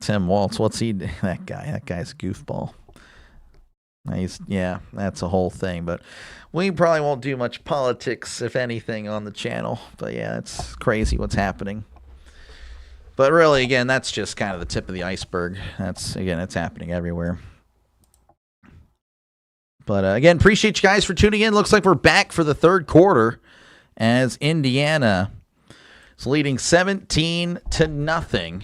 Tim Waltz, what's he? That guy's a goofball. That's a whole thing. But we probably won't do much politics, if anything, on the channel. But yeah, it's crazy what's happening. But really, again, that's just kind of the tip of the iceberg. It's happening everywhere. But again, appreciate you guys for tuning in. Looks like we're back for the third quarter as Indiana is leading 17-0.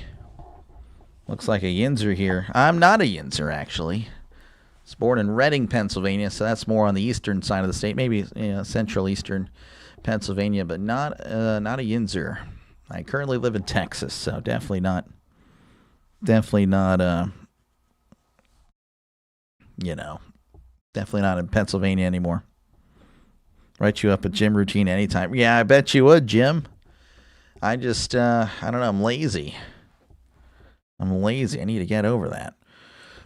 Looks like a Yinzer here. I'm not a Yinzer, actually. I was born in Reading, Pennsylvania, so that's more on the eastern side of the state, maybe central eastern Pennsylvania, but not a Yinzer. I currently live in Texas, so definitely not definitely not in Pennsylvania anymore. Write you up a gym routine anytime. Yeah, I bet you would, Jim. I just, I don't know, I'm lazy. I need to get over that.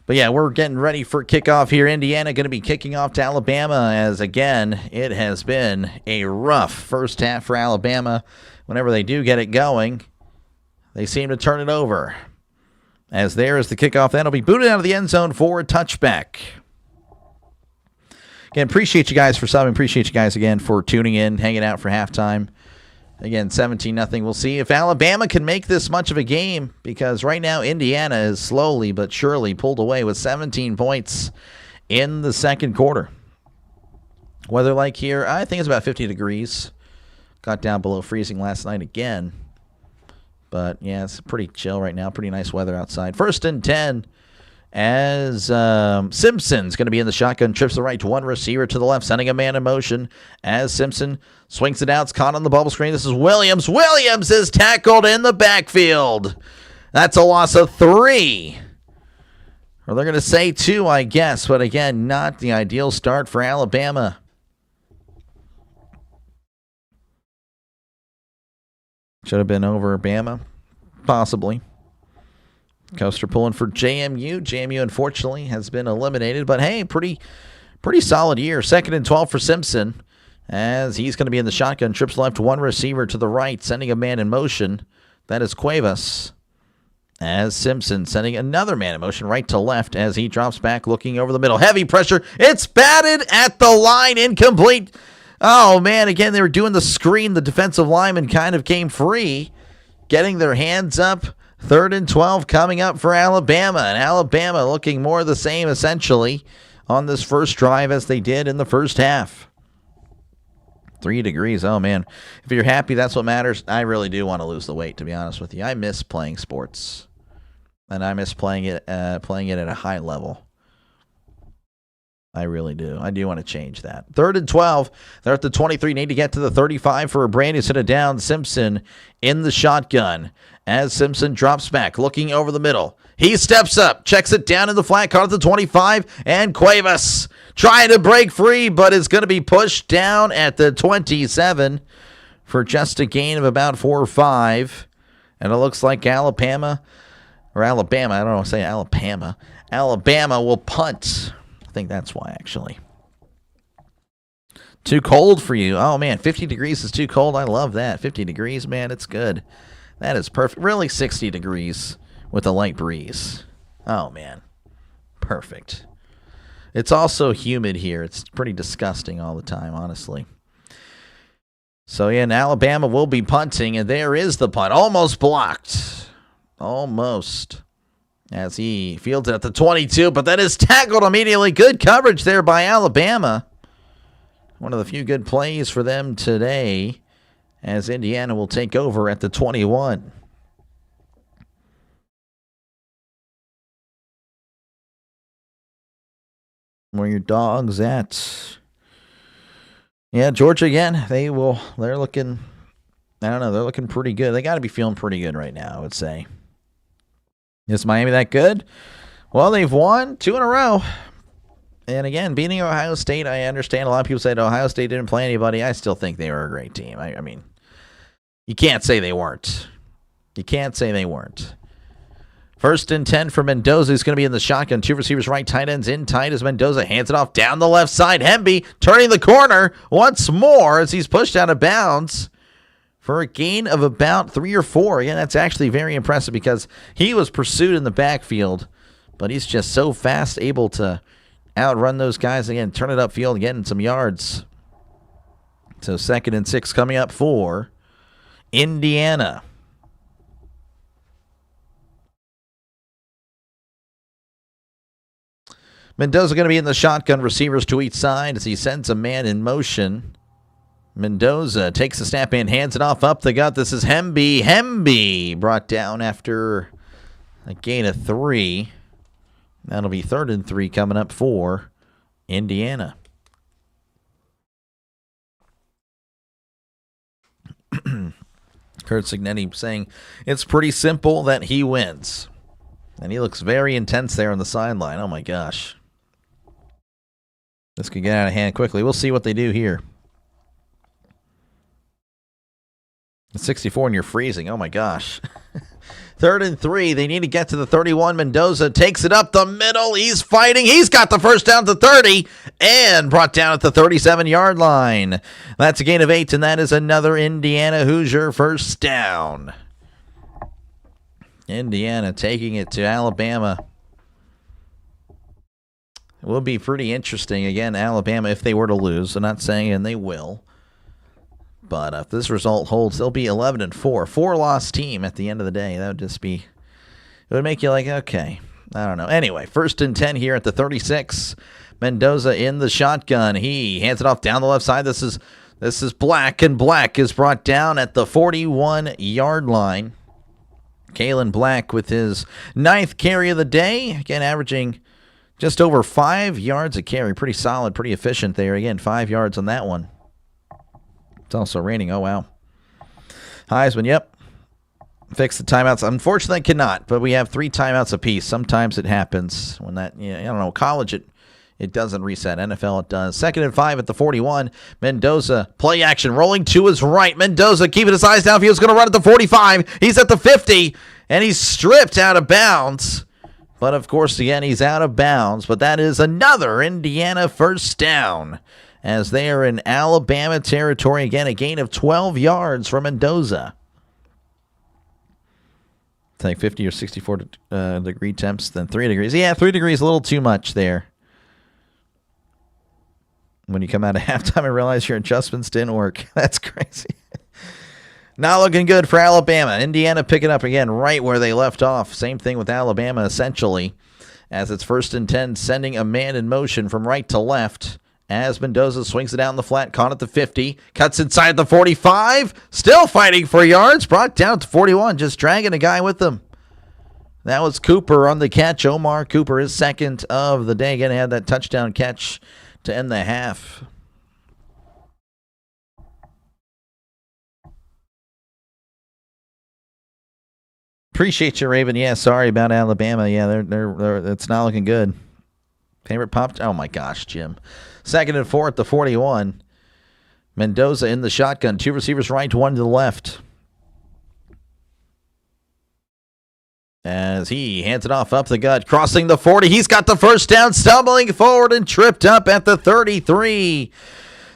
But yeah, we're getting ready for kickoff here. Indiana going to be kicking off to Alabama as, again, it has been a rough first half for Alabama. Whenever they do get it going, they seem to turn it over. As there is the kickoff. That'll be booted out of the end zone for a touchback. Again, appreciate you guys for subbing. Appreciate you guys again for tuning in, hanging out for halftime. Again, 17-0. We'll see if Alabama can make this much of a game, because right now Indiana is slowly but surely pulled away with 17 points in the second quarter. Weather like here, I think it's about 50 degrees. Got down below freezing last night again. But, yeah, it's pretty chill right now. Pretty nice weather outside. 1st and 10 as Simpson's going to be in the shotgun. Trips the right to one receiver to the left, sending a man in motion as Simpson swings it out. It's caught on the bubble screen. This is Williams. Williams is tackled in the backfield. That's a loss of 3. Or they're going to say 2, I guess. But, again, not the ideal start for Alabama. Should have been over Bama, possibly. Coaster pulling for JMU. JMU, unfortunately, has been eliminated. But, hey, pretty solid year. 2nd and 12 for Simpson, as he's going to be in the shotgun. Trips left, one receiver to the right, sending a man in motion. That is Cuevas. As Simpson sending another man in motion right to left as he drops back, looking over the middle. Heavy pressure. It's batted at the line. Incomplete. Oh, man, again, they were doing the screen. The defensive lineman kind of came free, getting their hands up. 3rd and 12 coming up for Alabama. And Alabama looking more the same, essentially, on this first drive as they did in the first half. 3 degrees. Oh, man. If you're happy, that's what matters. I really do want to lose the weight, to be honest with you. I miss playing sports. And I miss playing it at a high level. I really do. I do want to change that. 3rd and 12. They're at the 23. Need to get to the 35 for a brand new set of down. Simpson in the shotgun as Simpson drops back, looking over the middle. He steps up, checks it down in the flat, caught at the 25, and Cuevas trying to break free, but is going to be pushed down at the 27 for just a gain of about 4 or 5. And it looks like Alabama, I don't want to say Alabama. Alabama will punt. I think that's why, actually. Too cold for you. Oh, man, 50 degrees is too cold. I love that. 50 degrees, man, it's good. That is perfect. Really 60 degrees with a light breeze. Oh, man. Perfect. It's also humid here. It's pretty disgusting all the time, honestly. So, yeah, and Alabama will be punting, and there is the punt. Almost blocked. Almost. As he fields it at the 22, but that is tackled immediately. Good coverage there by Alabama. One of the few good plays for them today, as Indiana will take over at the 21. Where your dogs at? Yeah, Georgia again. They're looking, I don't know, they're looking pretty good. They got to be feeling pretty good right now, I would say. Is Miami that good? Well, they've won 2 in a row. And again, beating Ohio State, I understand a lot of people said Ohio State didn't play anybody. I still think they were a great team. I mean, you can't say they weren't. You can't say they weren't. 1st and 10 for Mendoza, who's going to be in the shotgun. 2 receivers right, tight ends in tight as Mendoza hands it off down the left side. Hemby turning the corner once more as he's pushed out of bounds for a gain of about 3 or 4. Again, that's actually very impressive because he was pursued in the backfield, but he's just so fast, able to outrun those guys. Again, turn it upfield, getting some yards. So 2nd and 6 coming up for Indiana. Mendoza going to be in the shotgun, receivers to each side as he sends a man in motion. Mendoza takes the snap in, hands it off up the gut. This is Hemby. Hemby brought down after a gain of 3. That'll be 3rd and 3 coming up for Indiana. Kurt Cignetti saying it's pretty simple that he wins. And he looks very intense there on the sideline. Oh, my gosh. This could get out of hand quickly. We'll see what they do here. 64 and you're freezing. Oh, my gosh. 3rd and 3. They need to get to the 31. Mendoza takes it up the middle. He's fighting. He's got the first down to 30 and brought down at the 37-yard line. That's a gain of 8, and that is another Indiana Hoosier first down. Indiana taking it to Alabama. It will be pretty interesting. Again, Alabama, if they were to lose, I'm not saying and they will. But if this result holds, they'll be 11-4. 4-loss team at the end of the day. That would just be, it would make you like, okay, I don't know. Anyway, 1st and 10 here at the 36. Mendoza in the shotgun. He hands it off down the left side. This is Black, and Black is brought down at the 41-yard line. Kalen Black with his 9th carry of the day. Again, averaging just over 5 yards a carry. Pretty solid, pretty efficient there. Again, 5 yards on that one. It's also raining. Oh, wow. Heisman, yep. Fix the timeouts. Unfortunately, cannot, but we have 3 timeouts apiece. Sometimes it happens when that, I don't know, college, it doesn't reset. NFL, it does. 2nd and 5 at the 41. Mendoza, play action, rolling to his right. Mendoza keeping his eyes downfield. He's going to run at the 45. He's at the 50, and he's stripped out of bounds. But, of course, again, he's out of bounds. But that is another Indiana first down, as they are in Alabama territory. Again, a gain of 12 yards for Mendoza. Take 50 or 64 degree temps, then 3 degrees. Yeah, 3 degrees, a little too much there. When you come out of halftime and realize your adjustments didn't work. That's crazy. Not looking good for Alabama. Indiana picking up again right where they left off. Same thing with Alabama, essentially, as it's 1st and 10, sending a man in motion from right to left. As Mendoza swings it down the flat, caught at the 50, cuts inside the 45, still fighting for yards, brought down to 41, just dragging a guy with them. That was Cooper on the catch. Omar Cooper, his 2nd of the day, going to have that touchdown catch to end the half. Appreciate you, Raven. Yeah, sorry about Alabama. Yeah, they're it's not looking good. Favorite pop? Oh my gosh, Jim. 2nd and 4 at the 41. Mendoza in the shotgun. 2 receivers right, 1 to the left. As he hands it off up the gut, crossing the 40. He's got the first down, stumbling forward and tripped up at the 33.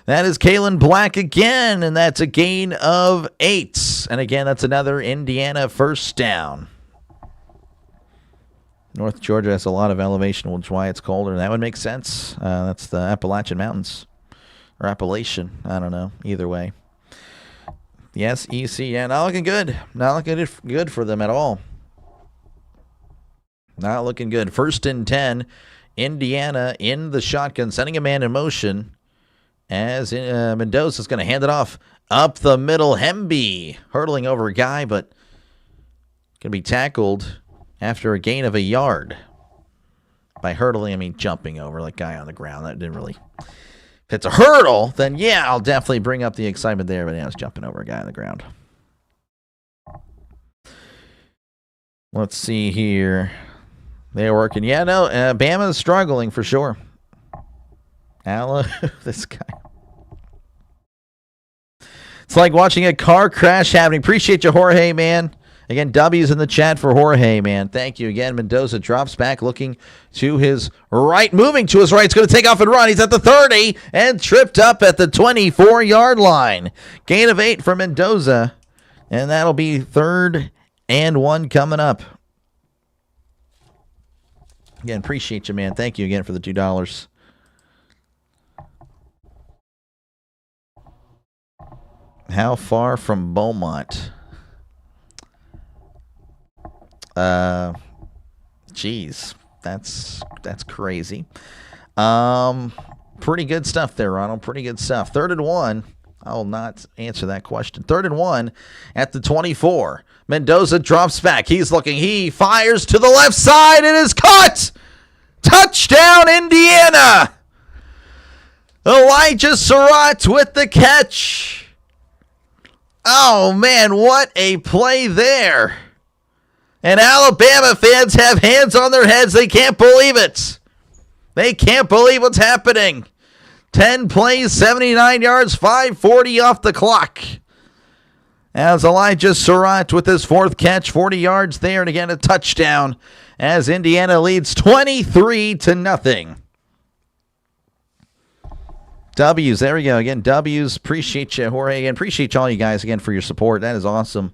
That is Kalen Black again, and that's a gain of 8. And again, that's another Indiana first down. North Georgia has a lot of elevation, which is why it's colder. That would make sense. That's the Appalachian Mountains. Or Appalachian. I don't know. Either way. Yes, EC. Yeah, not looking good. Not looking good for them at all. Not looking good. 1st and 10. Indiana in the shotgun, sending a man in motion. As Mendoza's going to hand it off up the middle. Hemby hurdling over a guy, but going to be tackled after a gain of a yard. By hurdling, I mean jumping over like guy on the ground. That didn't really... If it's a hurdle, then yeah, I'll definitely bring up the excitement there, but yeah, I was jumping over a guy on the ground. Let's see here. They're working. Yeah, no, Bama's struggling for sure. This guy. It's like watching a car crash happening. Appreciate you, Jorge, man. Again, W's in the chat for Jorge, man. Thank you again. Mendoza drops back, looking to his right, moving to his right. He's going to take off and run. He's at the 30 and tripped up at the 24-yard line. Gain of 8 for Mendoza, and that'll be 3rd and 1 coming up. Again, appreciate you, man. Thank you again for the $2. How far from Beaumont? Geez, that's crazy. Pretty good stuff there, Ronald. Pretty good stuff. 3rd and 1. I will not answer that question. 3rd and 1 at the 24. Mendoza drops back. He's looking. He fires to the left side. It is caught. Touchdown, Indiana. Elijah Surratt with the catch. Oh, man, what a play there. And Alabama fans have hands on their heads. They can't believe it. They can't believe what's happening. 10 plays, 79 yards, 5:40 off the clock. As Elijah Surratt with his 4th catch, 40 yards there, and again a touchdown as Indiana leads 23-0. W's, there we go. Again, W's. Appreciate you, Jorge. Again, appreciate all you guys again for your support. That is awesome.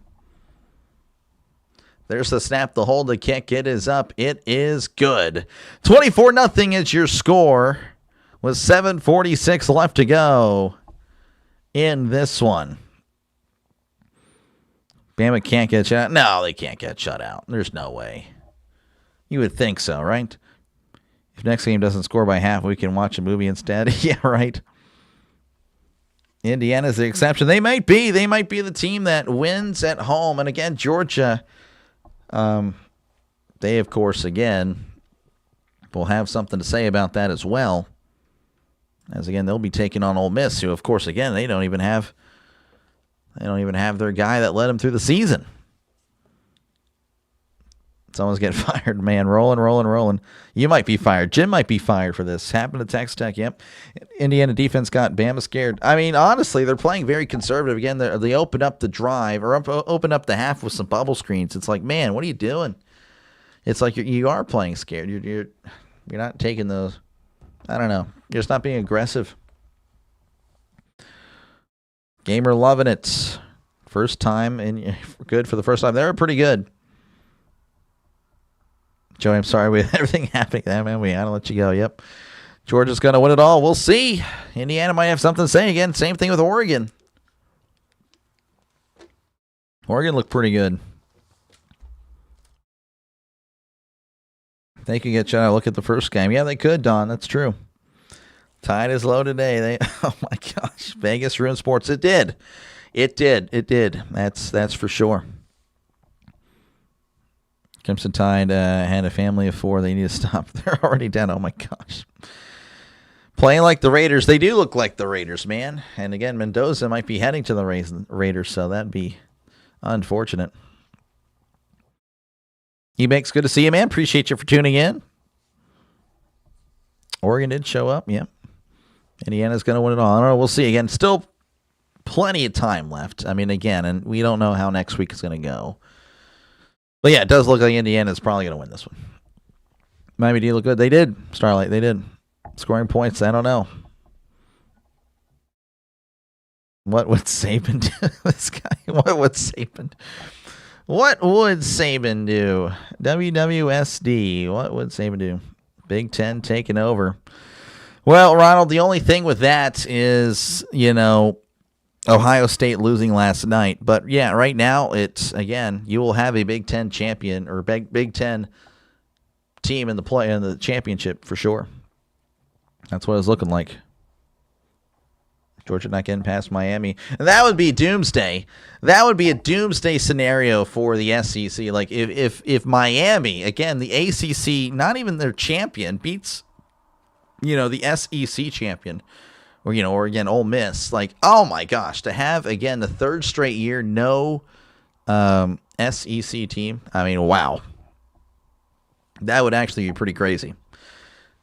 There's the snap, the hold, the kick. It is up. It is good. 24-0 is your score with 7:46 left to go in this one. Bama can't get shut out. No, they can't get shut out. There's no way. You would think so, right? If next game doesn't score by half, we can watch a movie instead. Yeah, right. Indiana's the exception. They might be. They might be the team that wins at home. And again, Georgia, they, of course, again, will have something to say about that as well. As, again, they'll be taking on Ole Miss, who, of course, again, they don't even have their guy that led them through the season. Someone's getting fired, man. Rolling. You might be fired. Jim might be fired for this. Happened to Texas Tech, yep. Indiana defense got Bama scared. I mean, honestly, they're playing very conservative. Again, they open up the drive or open up the half with some bubble screens. It's like, man, what are you doing? It's like you are playing scared. You're not taking those. I don't know. You're just not being aggressive. Gamer loving it. First time, and good for the first time. They were pretty good. Joey, I'm sorry with everything happening. Man, we had to let you go. Yep. Georgia's going to win it all. We'll see. Indiana might have something to say again. Same thing with Oregon. Oregon looked pretty good. They could get shut out. Look at the first game. Yeah, they could, Don. That's true. Tide is low today. Oh, my gosh. Vegas ruined sports. It did. That's for sure. Crimson Tide had a family of 4. They need to stop. They're already dead. Oh, my gosh. Playing like the Raiders. They do look like the Raiders, man. And, again, Mendoza might be heading to the Raiders, so that'd be unfortunate. E-Bank's good to see you, man. Appreciate you for tuning in. Oregon did show up. Yep. Indiana's going to win it all. I don't know. We'll see. Again, still plenty of time left. I mean, again, and we don't know how next week is going to go. But, yeah, it does look like Indiana's probably going to win this one. Miami D look good. They did. Starlight, they did. Scoring points, I don't know. What would Saban do? This guy, what would Saban do? WWSD, what would Saban do? Big Ten taking over. Well, Ronald, the only thing with that is, Ohio State losing last night. But, yeah, right now, it's, again, you will have a Big Ten champion or Big Ten team in the championship for sure. That's what it's looking like. Georgia not getting past Miami. And that would be doomsday. That would be a doomsday scenario for the SEC. Like, if Miami, again, the ACC, not even their champion, beats, the SEC champion, or again, Ole Miss. Like, oh my gosh, to have, again, the third straight year, no SEC team. I mean, wow. That would actually be pretty crazy.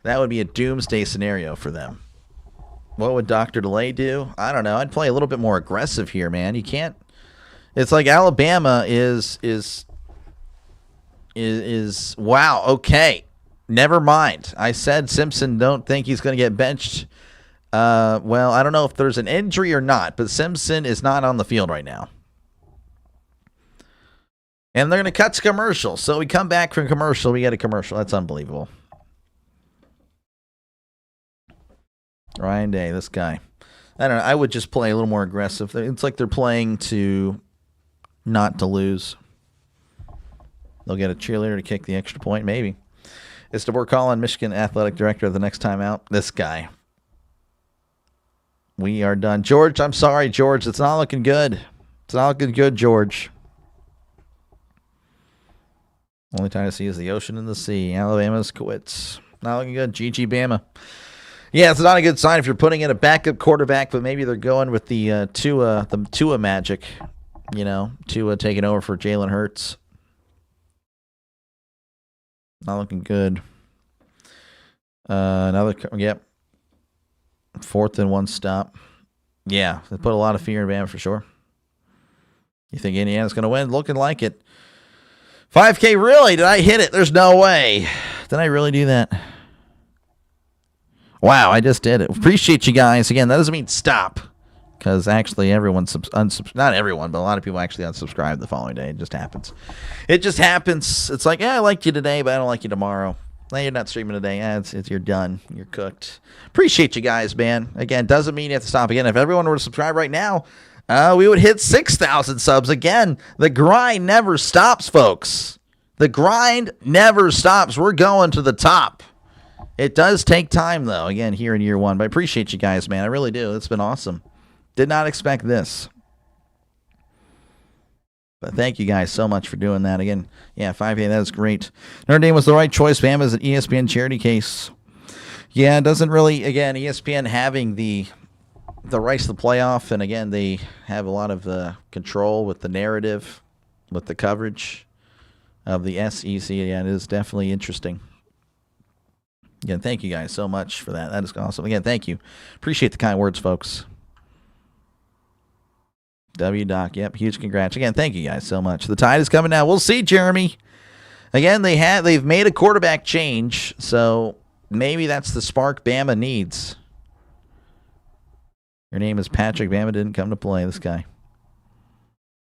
That would be a doomsday scenario for them. What would Dr. DeLay do? I don't know. I'd play a little bit more aggressive here, man. You can't. It's like Alabama is wow. Okay, never mind. I said Simpson don't think he's going to get benched. Well, I don't know if there's an injury or not, but Simpson is not on the field right now. And they're going to cut to commercial. So we come back from commercial. We get a commercial. That's unbelievable. Ryan Day, this guy. I don't know. I would just play a little more aggressive. It's like they're playing to not to lose. They'll get a cheerleader to kick the extra point, maybe. It's DeBoer Collin, Michigan Athletic Director, the next time out. This guy. We are done. George, I'm sorry, George. It's not looking good. It's not looking good, George. Only time to see is the ocean and the sea. Alabama's quits. Not looking good. GG Bama. Yeah, it's not a good sign if you're putting in a backup quarterback, but maybe they're going with the Tua magic, Tua taking over for Jalen Hurts. Not looking good. Yep. 4th and 1 stop. Yeah, they put a lot of fear in Bama for sure. You think Indiana's going to win? Looking like it. 5K, really? Did I hit it? There's no way. Did I really do that? Wow, I just did it. Appreciate you guys. Again, that doesn't mean stop, because actually everyone, not everyone, but a lot of people actually unsubscribe the following day. It just happens. It's like, yeah, I liked you today, but I don't like you tomorrow. No, you're not streaming today. Yeah, you're done. You're cooked. Appreciate you guys, man. Again, doesn't mean you have to stop. Again, if everyone were to subscribe right now, we would hit 6,000 subs. Again, the grind never stops, folks. The grind never stops. We're going to the top. It does take time, though, again, here in year one. But I appreciate you guys, man. I really do. It's been awesome. Did not expect this. But thank you guys so much for doing that. Again, yeah, 5K, that is great. Notre Dame was the right choice. Bama is an ESPN charity case. Yeah, it doesn't really, again, ESPN having the rights to the playoff, and again, they have a lot of control with the narrative, with the coverage of the SEC. Yeah, it is definitely interesting. Again, thank you guys so much for that. That is awesome. Again, thank you. Appreciate the kind words, folks. W-Doc, yep, huge congrats. Again, thank you guys so much. The Tide is coming now. We'll see, Jeremy. Again, they've made a quarterback change, so maybe that's the spark Bama needs. Your name is Patrick. Bama didn't come to play, this guy.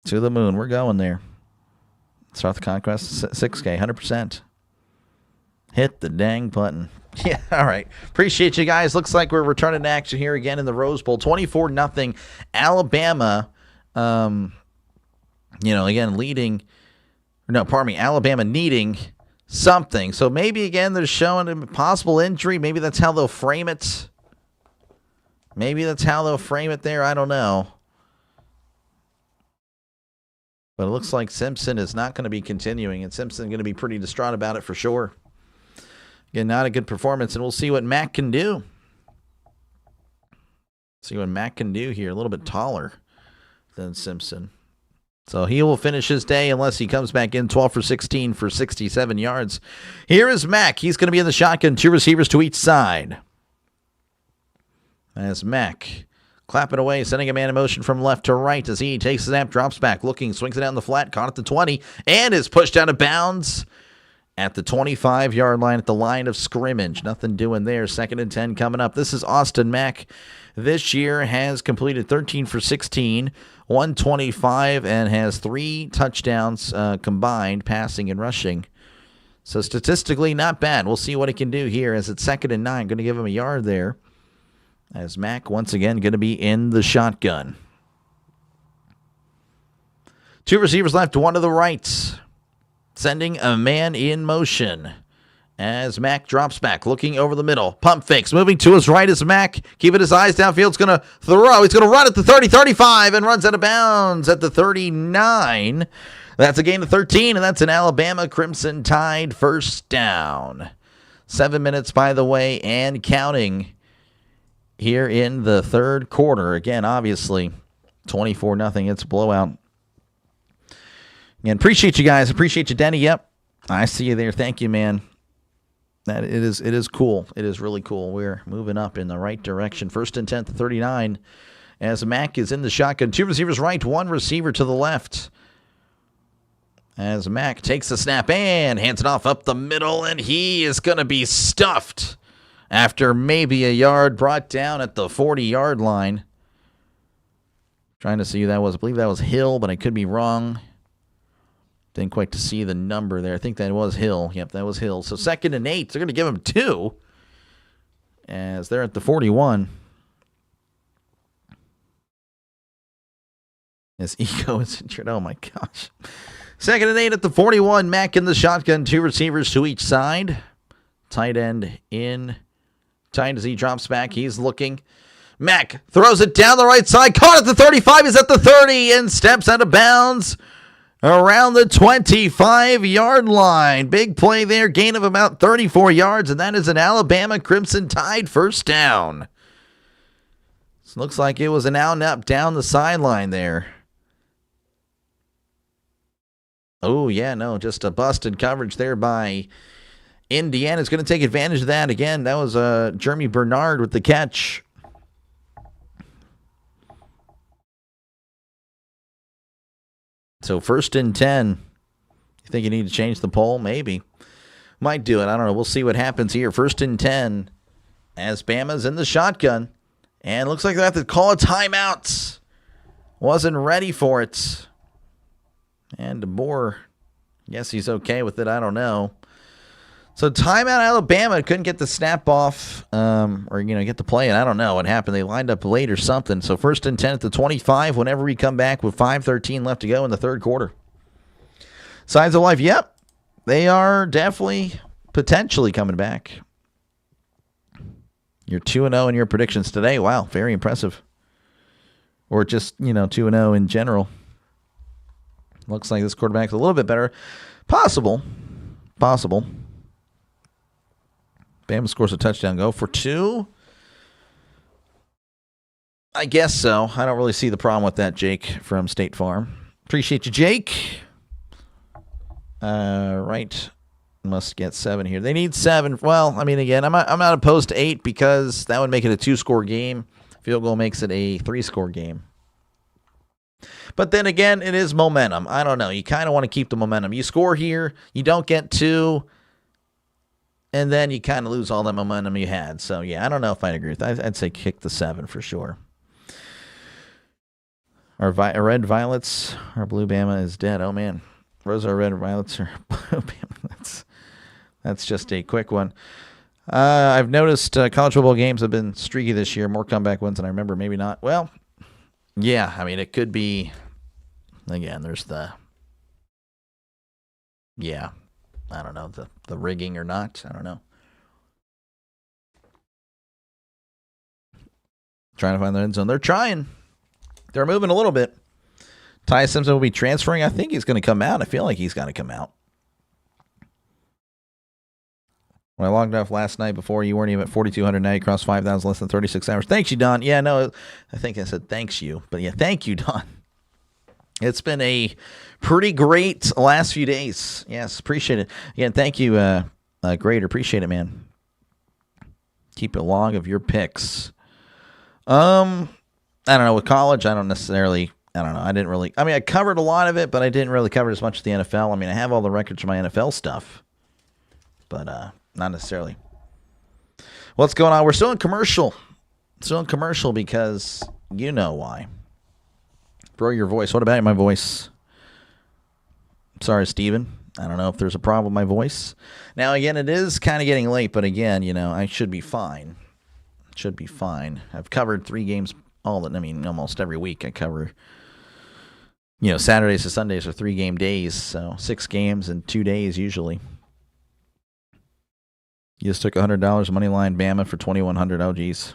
To the moon. We're going there. Start the conquest. 6K, 100%. Hit the dang button. Yeah, all right. Appreciate you guys. Looks like we're returning to action here again in the Rose Bowl. 24-0. Alabama, again, leading. No, pardon me. Alabama needing something. So maybe, again, they're showing a possible injury. Maybe that's how they'll frame it. Maybe that's how they'll frame it there. I don't know. But it looks like Simpson is not going to be continuing, and Simpson's going to be pretty distraught about it for sure. Again, not a good performance, and we'll see what Mac can do. See what Mac can do here. A little bit taller than Simpson. So he will finish his day unless he comes back in 12 for 16 for 67 yards. Here is Mac. He's going to be in the shotgun. 2 receivers to each side. As Mac clapping away, sending a man in motion from left to right as he takes the snap, drops back, looking, swings it down the flat, caught at the 20, and is pushed out of bounds at the 25-yard line at the line of scrimmage. Nothing doing there. 2nd and 10 coming up. This is Austin Mack. This year has completed 13 for 16, 125, and has 3 touchdowns combined, passing and rushing. So statistically, not bad. We'll see what he can do here as it's 2nd and 9. Going to give him a yard there. As Mack, once again, going to be in the shotgun. 2 receivers left, 1 to the right. Sending a man in motion. As Mack drops back, looking over the middle. Pump fakes, moving to his right as Mack. Keeping his eyes downfield. He's going to throw. He's going to run at the 30, 35, and runs out of bounds at the 39. That's a gain of 13, and that's an Alabama Crimson Tide first down. 7 minutes, by the way, and counting here in the third quarter. Again, obviously, 24-0. It's a blowout. And appreciate you guys. Appreciate you, Denny. Yep, I see you there. Thank you, man. It is cool. It is really cool. We're moving up in the right direction. 1st and 10 to 39 as Mack is in the shotgun. 2 receivers right, 1 receiver to the left. As Mack takes the snap and hands it off up the middle, and he is going to be stuffed after maybe a yard, brought down at the 40-yard line. Trying to see who that was. I believe that was Hill, but I could be wrong. Didn't quite to see the number there. I think that was Hill. Yep, that was Hill. So 2nd and 8. They're going to give him 2 as they're at the 41. His ego is injured. Oh, my gosh. 2nd and 8 at the 41. Mack in the shotgun. 2 receivers to each side. Tight end in. Tight as he drops back. He's looking. Mack throws it down the right side. Caught at the 35. He's at the 30 and steps out of bounds around the 25-yard line. Big play there. Gain of about 34 yards, and that is an Alabama Crimson Tide first down. This looks like it was an out and up down the sideline there. Oh, yeah, no, just a busted coverage there by Indiana's going to take advantage of that. Again, that was Jeremy Bernard with the catch. So 1st and 10. You think you need to change the poll? Maybe. Might do it. I don't know. We'll see what happens here. 1st and 10 as Bama's in the shotgun. And looks like they have to call a timeout. Wasn't ready for it. And DeBoer, guess he's okay with it. I don't know. So timeout Alabama couldn't get the snap off or, get the play. And I don't know what happened. They lined up late or something. So 1st and 10 at the 25 whenever we come back with 5:13 left to go in the third quarter. Signs of life, yep. They are definitely potentially coming back. You're 2-0 in your predictions today. Wow, very impressive. Or just, 2-0 in general. Looks like this quarterback's a little bit better. Possible. Bama scores a touchdown. Go for 2. I guess so. I don't really see the problem with that, Jake from State Farm. Appreciate you, Jake. Right. Must get 7 here. They need 7. Well, again, I'm not opposed to 8 because that would make it a 2-score game. Field goal makes it a 3-score game. But then again, it is momentum. I don't know. You kind of want to keep the momentum. You score here, you don't get 2, and then you kind of lose all that momentum you had. So, yeah, I don't know if I'd agree with that. I'd say kick the 7 for sure. Our red violets, our blue Bama is dead. Oh, man. Rose, our red violets are blue Bama. That's just a quick one. I've noticed college football games have been streaky this year. More comeback wins than I remember. Maybe not. Well, yeah, it could be. Again, there's I don't know, the rigging or not. I don't know. Trying to find the end zone. They're trying. They're moving a little bit. Ty Simpson will be transferring. I think he's going to come out. I feel like he's got to come out. When I logged off last night before, you weren't even at 4,200. Now you crossed 5,000 less than 36 hours. Thanks you, Don. Yeah, no, I think I said thanks you. But yeah, thank you, Don. It's been a pretty great last few days. Yes, appreciate it. Again, thank you, Grader. Appreciate it, man. Keep a log of your picks. I don't know. With college, I don't know. I didn't really. I covered a lot of it, but I didn't really cover as much as the NFL. I have all the records for my NFL stuff, but not necessarily. What's going on? We're still in commercial. Because you know why. Bro, your voice. What about my voice? Sorry, Steven. I don't know if there's a problem with my voice. Now, again, it is kind of getting late, but again, I should be fine. I've covered 3 games almost every week. I cover, Saturdays to Sundays are 3-game days, so 6 games in 2 days usually. You just took $100 money line Bama for 2,100. Oh, geez.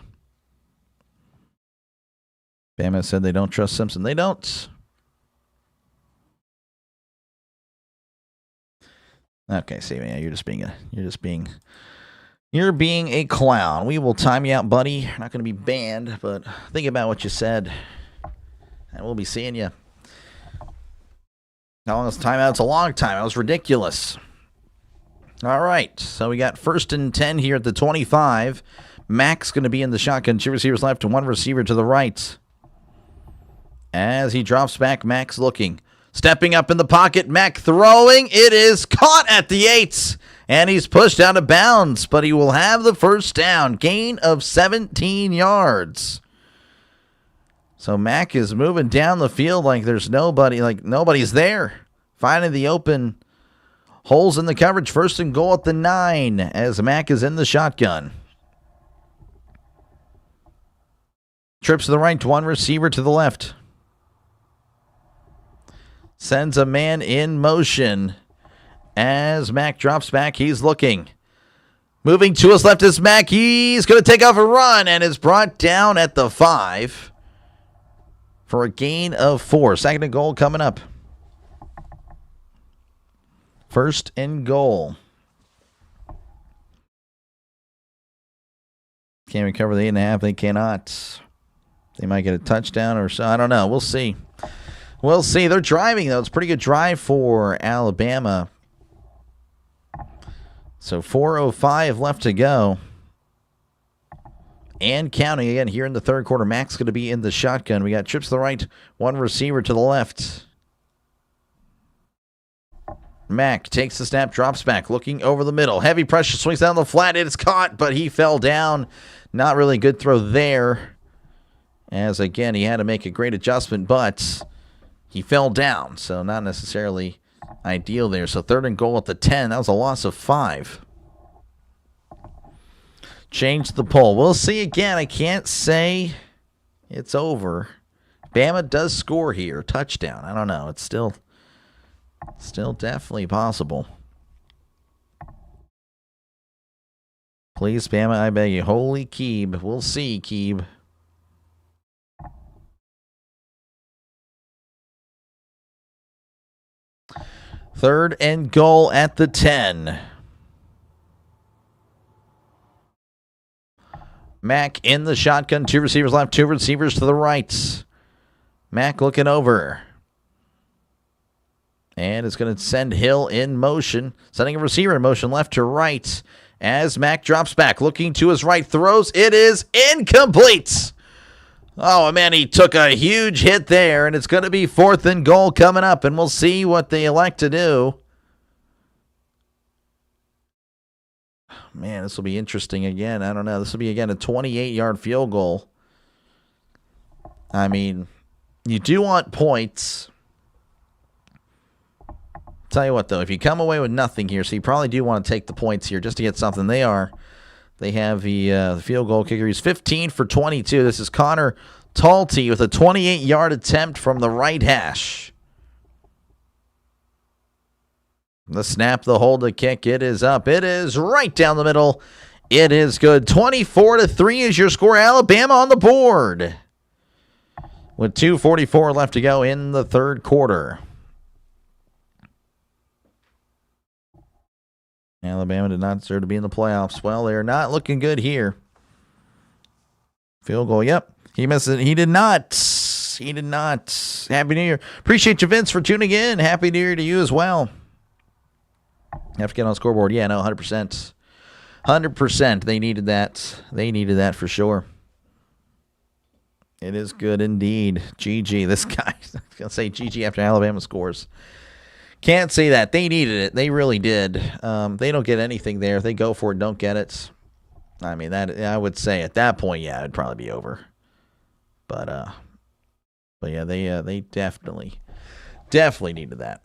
Bama said they don't trust Simpson. They don't. Okay, see, man, you're being a clown. We will time you out, buddy. You're not going to be banned, but think about what you said, and we'll be seeing you. How long is timeout? It's a long time. That was ridiculous. All right, so we got 1st and 10 here at the 25. Mac's going to be in the shotgun. 2 receivers left and 1 receiver to the right. As he drops back, Mac's looking. Stepping up in the pocket, Mac throwing. It is caught at the 8. And he's pushed out of bounds, but he will have the first down. Gain of 17 yards. So Mac is moving down the field like there's nobody, like nobody's there. Finding the open holes in the coverage. 1st and goal at the 9 as Mac is in the shotgun. Trips to the right, 1 receiver to the left. Sends a man in motion. As Mac drops back, he's looking. Moving to his left is Mac. He's going to take off a run and is brought down at the 5 for a gain of 4. 2nd and goal coming up. 1st and goal. Can't recover the 8.5. They cannot. They might get a touchdown or so. I don't know. We'll see. They're driving, though. It's a pretty good drive for Alabama. So 4:05 left to go. And counting again here in the third quarter. Mac's going to be in the shotgun. We got trips to the right, 1 receiver to the left. Mac takes the snap, drops back, looking over the middle. Heavy pressure, swings down the flat. It is caught, but he fell down. Not really a good throw there. As, again, he had to make a great adjustment, but he fell down. So not necessarily ideal there. So 3rd and goal at the 10. That was a loss of 5. Change the poll. We'll see again. I can't say it's over. Bama does score here. Touchdown. I don't know. It's still definitely possible. Please, Bama, I beg you. Holy Keeb. We'll see, Keeb. Third and goal at the 10. Mack in the shotgun. 2 receivers left, 2 receivers to the right. Mack looking over. And it's going to send Hill in motion. Sending a receiver in motion left to right. As Mack drops back, looking to his right, throws. It is incomplete. Oh, man, he took a huge hit there, and it's going to be 4th and goal coming up, and we'll see what they elect to do. Man, this will be interesting again. I don't know. This will be, again, a 28-yard field goal. I mean, you do want points. Tell you what, though, if you come away with nothing here, so you probably do want to take the points here just to get something. They have the field goal kicker. He's 15 for 22. This is Connor Talty with a 28-yard attempt from the right hash. The snap, the hold, the kick, it is up. It is right down the middle. It is good. 24-3 is your score. Alabama on the board with 2:44 left to go in the third quarter. Alabama did not deserve to be in the playoffs. Well, they're not looking good here. Field goal, yep. He missed it. He did not. He did not. Happy New Year. Appreciate you, Vince, for tuning in. Happy New Year to you as well. Have to get on the scoreboard. Yeah, no, 100%. 100%. They needed that. They needed that for sure. It is good indeed. GG. This guy, I'm going to say GG after Alabama scores. Can't say that. They needed it. They really did. They don't get anything there. If they go for it, don't get it. I mean, that I would say at that point, yeah, it'd probably be over. But yeah, they definitely needed that.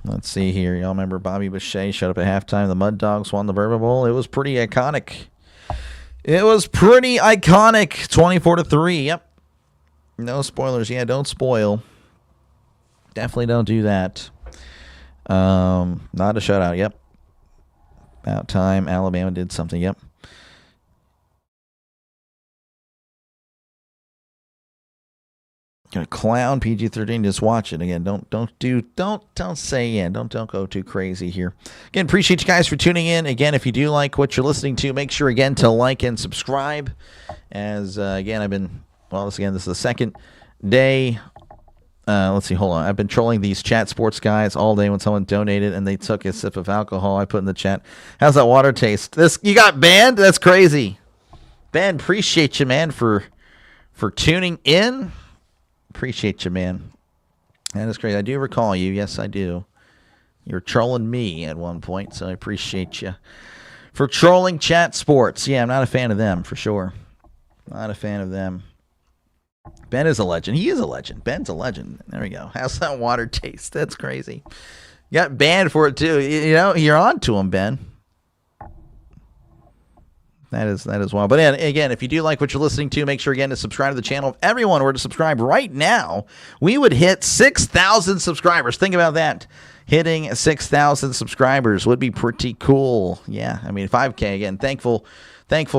Let's see here. Y'all remember Bobby Boucher showed up at halftime. The Mud Dogs won the Bourbon Bowl. It was pretty iconic. 24-3. Yep. No spoilers. Yeah, don't spoil. Definitely don't do that. Not a shutout. Yep. About time Alabama did something. Yep. Gonna clown PG-13. Just watch it again. Don't say yeah. Don't go too crazy here. Again, appreciate you guys for tuning in. Again, if you do like what you're listening to, make sure again to like and subscribe. As again, this is the second day. Let's see. Hold on. I've been trolling these chat sports guys all day when someone donated and they took a sip of alcohol. I put in the chat, how's that water taste? You got banned? That's crazy. Ben, appreciate you, man, for tuning in. Appreciate you, man. That is great. I do recall you. Yes, I do. You were trolling me at one point, so I appreciate you for trolling chat sports. Yeah, I'm not a fan of them, for sure. Not a fan of them. Ben is a legend. He is a legend. Ben's a legend. There we go. How's that water taste? That's crazy. You got banned for it, too. You know, you're on to him, Ben. That is wild. But again, if you do like what you're listening to, make sure again to subscribe to the channel. If everyone were to subscribe right now, we would hit 6,000 subscribers. Think about that. Hitting 6,000 subscribers would be pretty cool. Yeah, I mean, 5K again. Thankful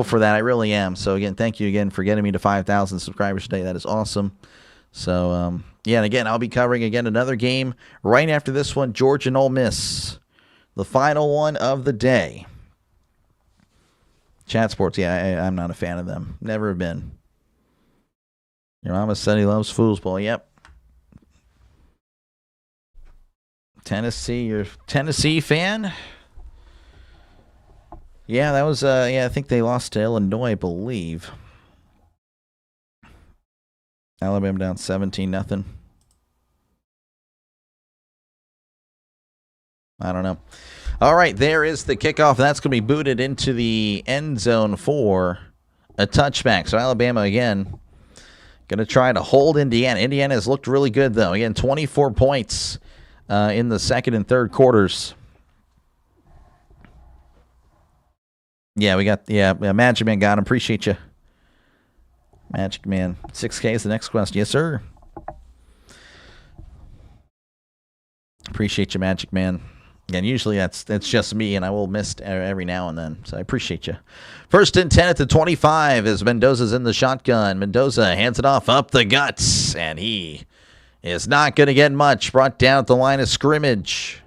for that. I really am. So again, thank you again for getting me to 5,000 subscribers today. That is awesome. So yeah, and again, I'll be covering again another game right after this one, Georgia and Ole Miss, the final one of the day. Chat sports, yeah, I'm not a fan of them. Never have been. Your mama said he loves foosball. Yep. Tennessee, you're a Tennessee fan? Yeah, that was, I think they lost to Illinois, I believe. Alabama down 17-0. I don't know. All right, there is the kickoff. That's going to be booted into the end zone for a touchback. So Alabama, again, going to try to hold Indiana. Indiana has looked really good, though. Again, 24 points in the second and third quarters. Yeah, we got Magic Man got him. Appreciate you. Magic Man. 6K is the next question. Yes, sir. Appreciate you, Magic Man. And usually that's just me, and I will miss every now and then. So I appreciate you. 1st and 10 at the 25 as Mendoza's in the shotgun. Mendoza hands it off up the guts, and he is not going to get much. Brought down at the line of scrimmage.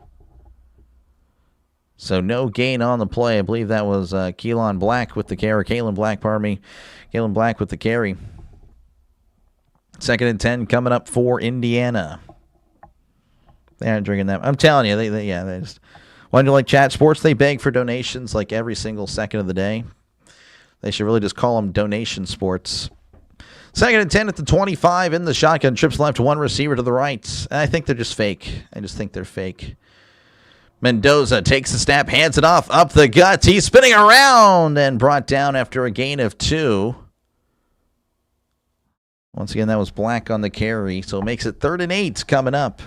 So no gain on the play. I believe that was Kalen Black with the carry. Kalen Black with the carry. 2nd and 10 coming up for Indiana. They aren't drinking that. I'm telling you, they just. Why do you like Chat Sports? They beg for donations like every single second of the day. They should really just call them donation sports. 2nd and 10 at the 25 in the shotgun. Trips left, one receiver to the right. I think they're just fake. I just think they're fake. Mendoza takes a snap, hands it off, up the guts. He's spinning around and brought down after a gain of 2. Once again, that was Black on the carry, so it makes it 3rd and 8 coming up.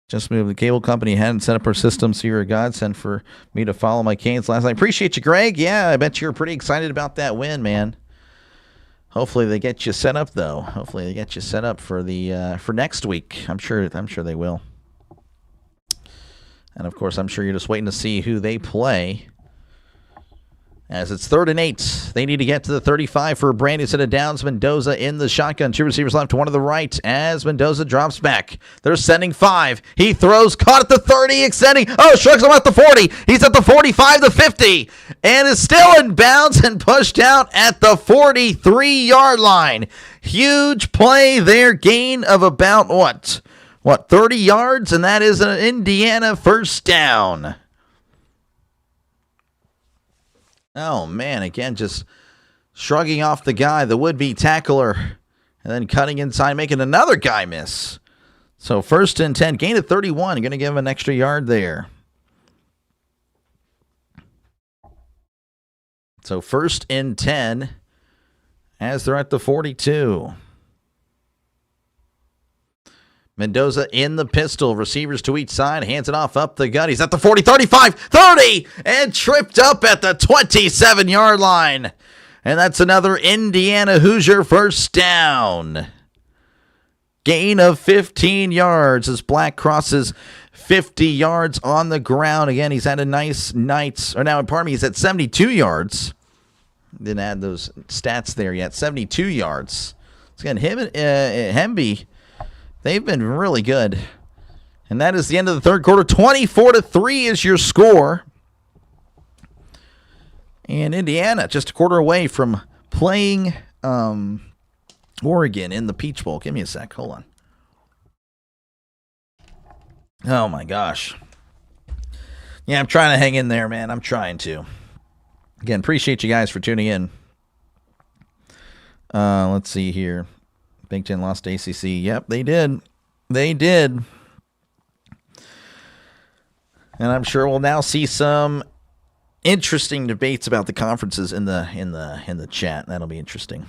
Just moved. The cable company hadn't set up her system, so you're a godsend for me to follow my Canes last night. Appreciate you, Greg. Yeah, I bet you're pretty excited about that win, man. Hopefully they get you set up, though. Hopefully they get you set up for the for next week. I'm sure they will. And of course, I'm sure you're just waiting to see who they play. As it's 3rd and 8. They need to get to the 35 for a brand new set of downs. Mendoza in the shotgun. 2 receivers left, 1 to the right as Mendoza drops back. They're sending 5. He throws, caught at the 30, extending. Oh, shrugs him at the 40. He's at the 45, the 50, and is still in bounds and pushed out at the 43-yard line. Huge play there. Gain of about, what, 30 yards? And that is an Indiana first down. Oh, man, again, just shrugging off the guy, the would-be tackler, and then cutting inside, making another guy miss. So 1st and 10, gain of 31, going to give him an extra yard there. So 1st and 10, as they're at the 42. Mendoza in the pistol. Receivers to each side. Hands it off up the gut. He's at the 40, 35, 30, and tripped up at the 27-yard line. And that's another Indiana Hoosier first down. Gain of 15 yards as Black crosses 50 yards on the ground. Again, he's had a nice night. Or now, pardon me, he's at 72 yards. Didn't add those stats there yet. 72 yards. So again, him and Hemby, they've been really good. And that is the end of the 3rd quarter. 24-3 is your score. And Indiana just a quarter away from playing Oregon in the Peach Bowl. Give me a sec. Hold on. Oh, my gosh. Yeah, I'm trying to hang in there, man. I'm trying to. Again, appreciate you guys for tuning in. Let's see here. Big Ten lost to ACC. Yep, they did. They did. And I'm sure we'll now see some interesting debates about the conferences in the chat. That'll be interesting.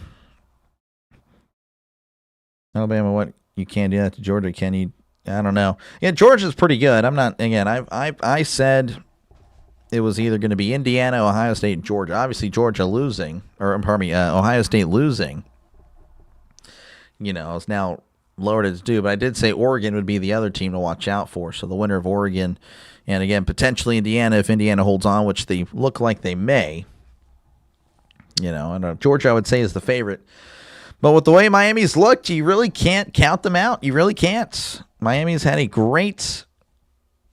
Alabama, what? You can't do that to Georgia, can you? I don't know. Yeah, Georgia's pretty good. I'm not. Again, I said it was either going to be Indiana, Ohio State, and Georgia. Obviously, Georgia losing, or pardon me, Ohio State losing. It's now lowered its due, but I did say Oregon would be the other team to watch out for. So the winner of Oregon, and again, potentially Indiana, if Indiana holds on, which they look like they may. And Georgia, I would say, is the favorite. But with the way Miami's looked, you really can't count them out. You really can't. Miami's had a great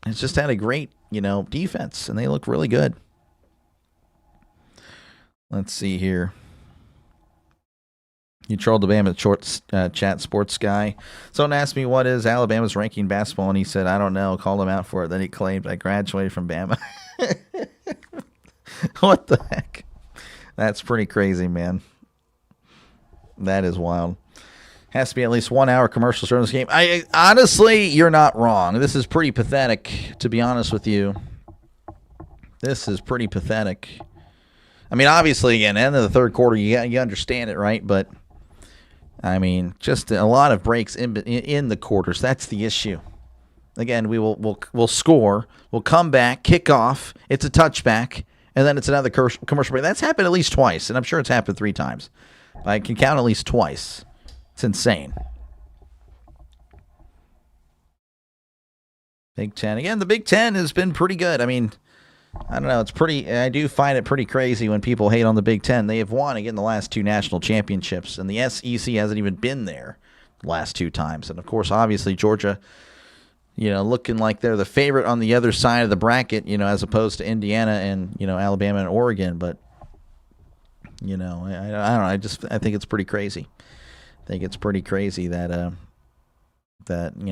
defense, and they look really good. Let's see here. You trolled Alabama chat sports guy. Someone asked me what is Alabama's ranking basketball, and he said, I don't know. Called him out for it. Then he claimed I graduated from Bama. What the heck? That's pretty crazy, man. That is wild. Has to be at least 1 hour commercials during this game. Honestly, you're not wrong. This is pretty pathetic, to be honest with you. This is pretty pathetic. I mean, obviously, again, end of the 3rd quarter, you understand it, right? But I mean, just a lot of breaks in the quarters. That's the issue. Again, we'll score. We'll come back, kick off. It's a touchback, and then it's another commercial break. That's happened at least twice, and I'm sure it's happened 3 times. I can count at least twice. It's insane. Big Ten. Again, the Big Ten has been pretty good. I mean, I don't know. I do find it pretty crazy when people hate on the Big Ten. They have won, again, the last 2 national championships, and the SEC hasn't even been there the last 2 times. And, of course, obviously, Georgia, looking like they're the favorite on the other side of the bracket, as opposed to Indiana and, Alabama and Oregon. But, I don't know. I think it's pretty crazy. I think it's pretty crazy that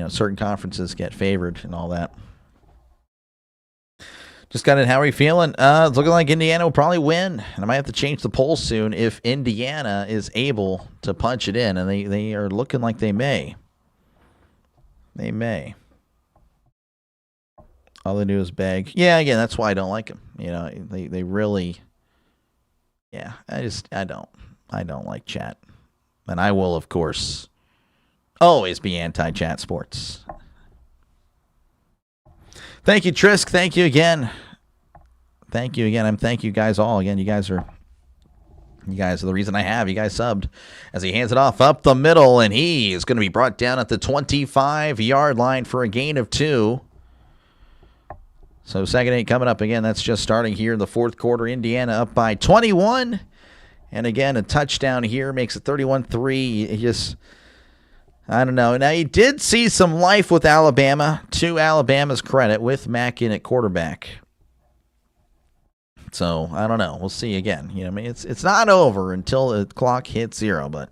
certain conferences get favored and all that. Just got it. How are you feeling? It's looking like Indiana will probably win, and I might have to change the poll soon if Indiana is able to punch it in, and they are looking like they may. They may. All they do is beg. Yeah, again, that's why I don't like them. They really. Yeah, I don't like chat, and I will, of course, always be anti-chat sports. Thank you, Trisk. Thank you again. Thank you again. Thank you guys all. Again, you guys are the reason I have you guys subbed. As he hands it off up the middle, and he is going to be brought down at the 25-yard line for a gain of 2. So 2nd 8 coming up again. That's just starting here in the 4th quarter. Indiana up by 21. And again, a touchdown here makes it 31-3. I don't know. Now, you did see some life with Alabama, to Alabama's credit, with Mack in at quarterback. So, I don't know. We'll see again. It's not over until the clock hits 0, but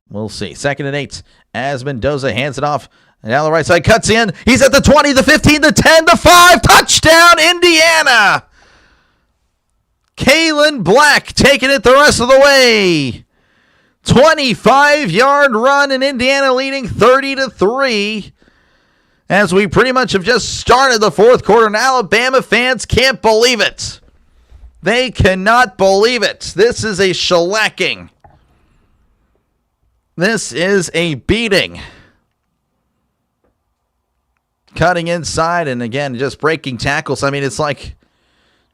we'll see. 2nd and 8 as Mendoza hands it off. And down the right side, cuts in. He's at the 20, the 15, the 10, the 5. Touchdown, Indiana! Kalen Black taking it the rest of the way. 25-yard run, and Indiana leading 30-3 as we pretty much have just started the 4th quarter, and Alabama fans can't believe it. They cannot believe it. This is a shellacking. This is a beating. Cutting inside, and again, just breaking tackles. I mean, it's like,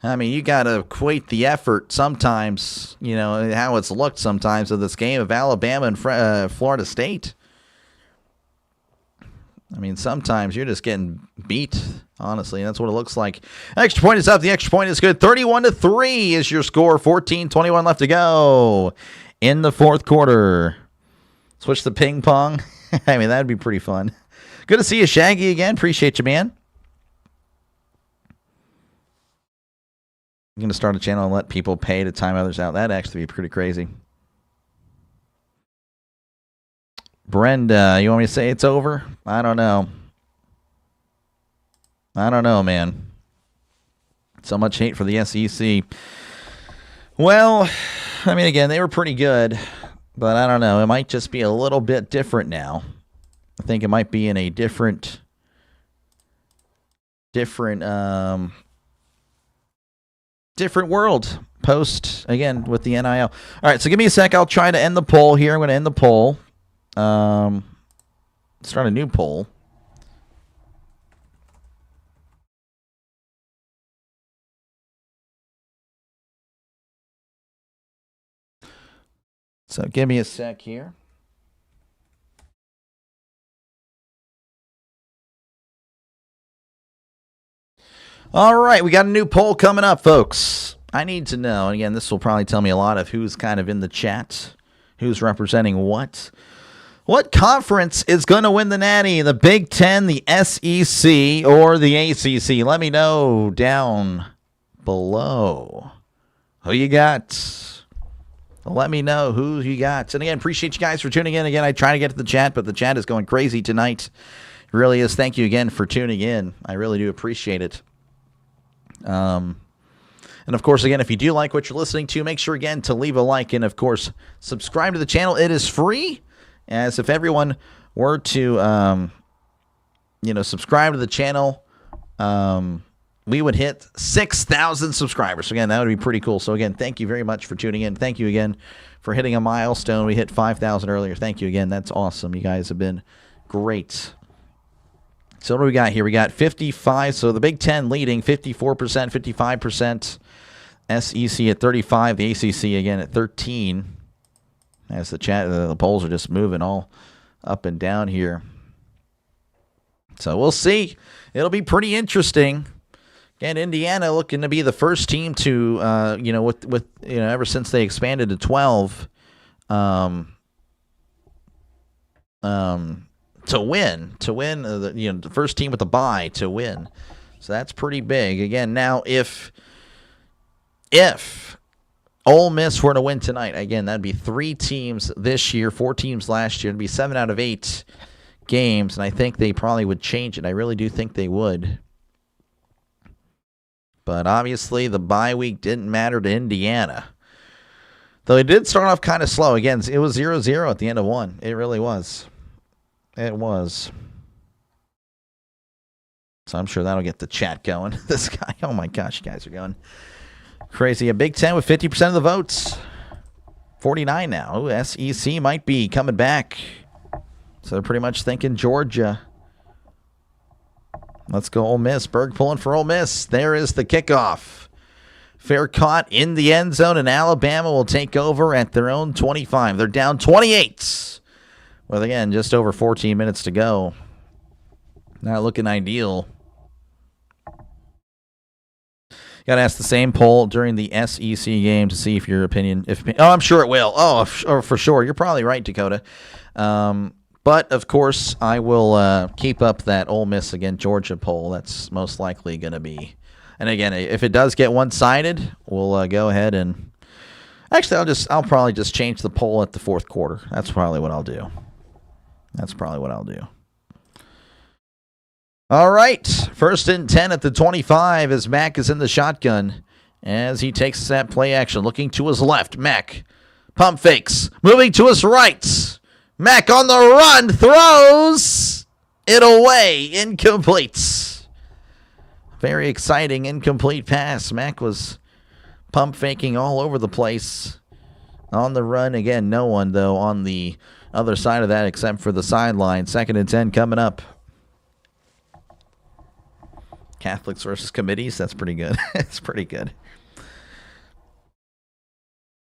you got to equate the effort sometimes, how it's looked sometimes of this game of Alabama and Florida State. I mean, sometimes you're just getting beat, honestly. That's what it looks like. Extra point is up. The extra point is good. 31-3 is your score. 14:21 left to go in the 4th quarter. Switch to ping pong. That'd be pretty fun. Good to see you, Shaggy, again. Appreciate you, man. I'm going to start a channel and let people pay to time others out. That'd actually be pretty crazy. Brenda, you want me to say it's over? I don't know. Man. So much hate for the SEC. Well, again, they were pretty good, but I don't know. It might just be a little bit different now. I think it might be in a different world post, again, with the NIL. All right, so give me a sec. I'll try to end the poll here. I'm going to end the poll. Start a new poll. So give me a sec here. All right, we got a new poll coming up, folks. I need to know, and again, this will probably tell me a lot of who's kind of in the chat, who's representing what. What conference is going to win the Natty? The Big Ten, the SEC, or the ACC? Let me know down below. Who you got? Let me know who you got. And again, appreciate you guys for tuning in. Again, I try to get to the chat, but the chat is going crazy tonight. It really is. Thank you again for tuning in. I really do appreciate it. And of course, again, if you do like what you're listening to, make sure again to leave a like and of course subscribe to the channel. It is free. As if everyone were to, subscribe to the channel, we would hit 6,000 subscribers. So again, that would be pretty cool. So again, thank you very much for tuning in. Thank you again for hitting a milestone. We hit 5,000 earlier. Thank you again. That's awesome. You guys have been great. So what do we got here? We got 55. So the Big Ten leading 54%, 55%. SEC at 35. The ACC again at 13. As the polls are just moving all up and down here. So we'll see. It'll be pretty interesting. Again, Indiana looking to be the first team to, ever since they expanded to 12, to win, the first team with a bye to win. So that's pretty big. Again, now if Ole Miss were to win tonight, again, that'd be 3 teams this year, 4 teams last year. It'd be 7 out of 8 games, and I think they probably would change it. I really do think they would. But obviously, the bye week didn't matter to Indiana. Though it did start off kind of slow. Again, it was 0-0 at the end of one. It really was. It was. So I'm sure that'll get the chat going. This guy, oh my gosh, you guys are going crazy. A Big Ten with 50% of the votes. 49 now. Ooh, SEC might be coming back. So they're pretty much thinking Georgia. Let's go Ole Miss. Berg pulling for Ole Miss. There is the kickoff. Fair caught in the end zone, and Alabama will take over at their own 25. They're down 28. With, again, just over 14 minutes to go. Not looking ideal. Got to ask the same poll during the SEC game to see if your opinion. I'm sure it will. Oh, for sure. You're probably right, Dakota. But, of course, I will keep up that Ole Miss against Georgia poll. That's most likely going to be. And, again, if it does get one-sided, we'll go ahead and. Actually, I'll probably just change the poll at the fourth quarter. That's probably what I'll do. All right, 1st and 10 at the 25 as Mack is in the shotgun as he takes that play action, looking to his left. Mack, pump fakes, moving to his right. Mack on the run, throws it away, incomplete. Very exciting incomplete pass. Mack was pump faking all over the place on the run. Again, no one, though, on the other side of that except for the sideline. 2nd and 10 coming up. Catholics versus committees. That's pretty good. It's pretty good.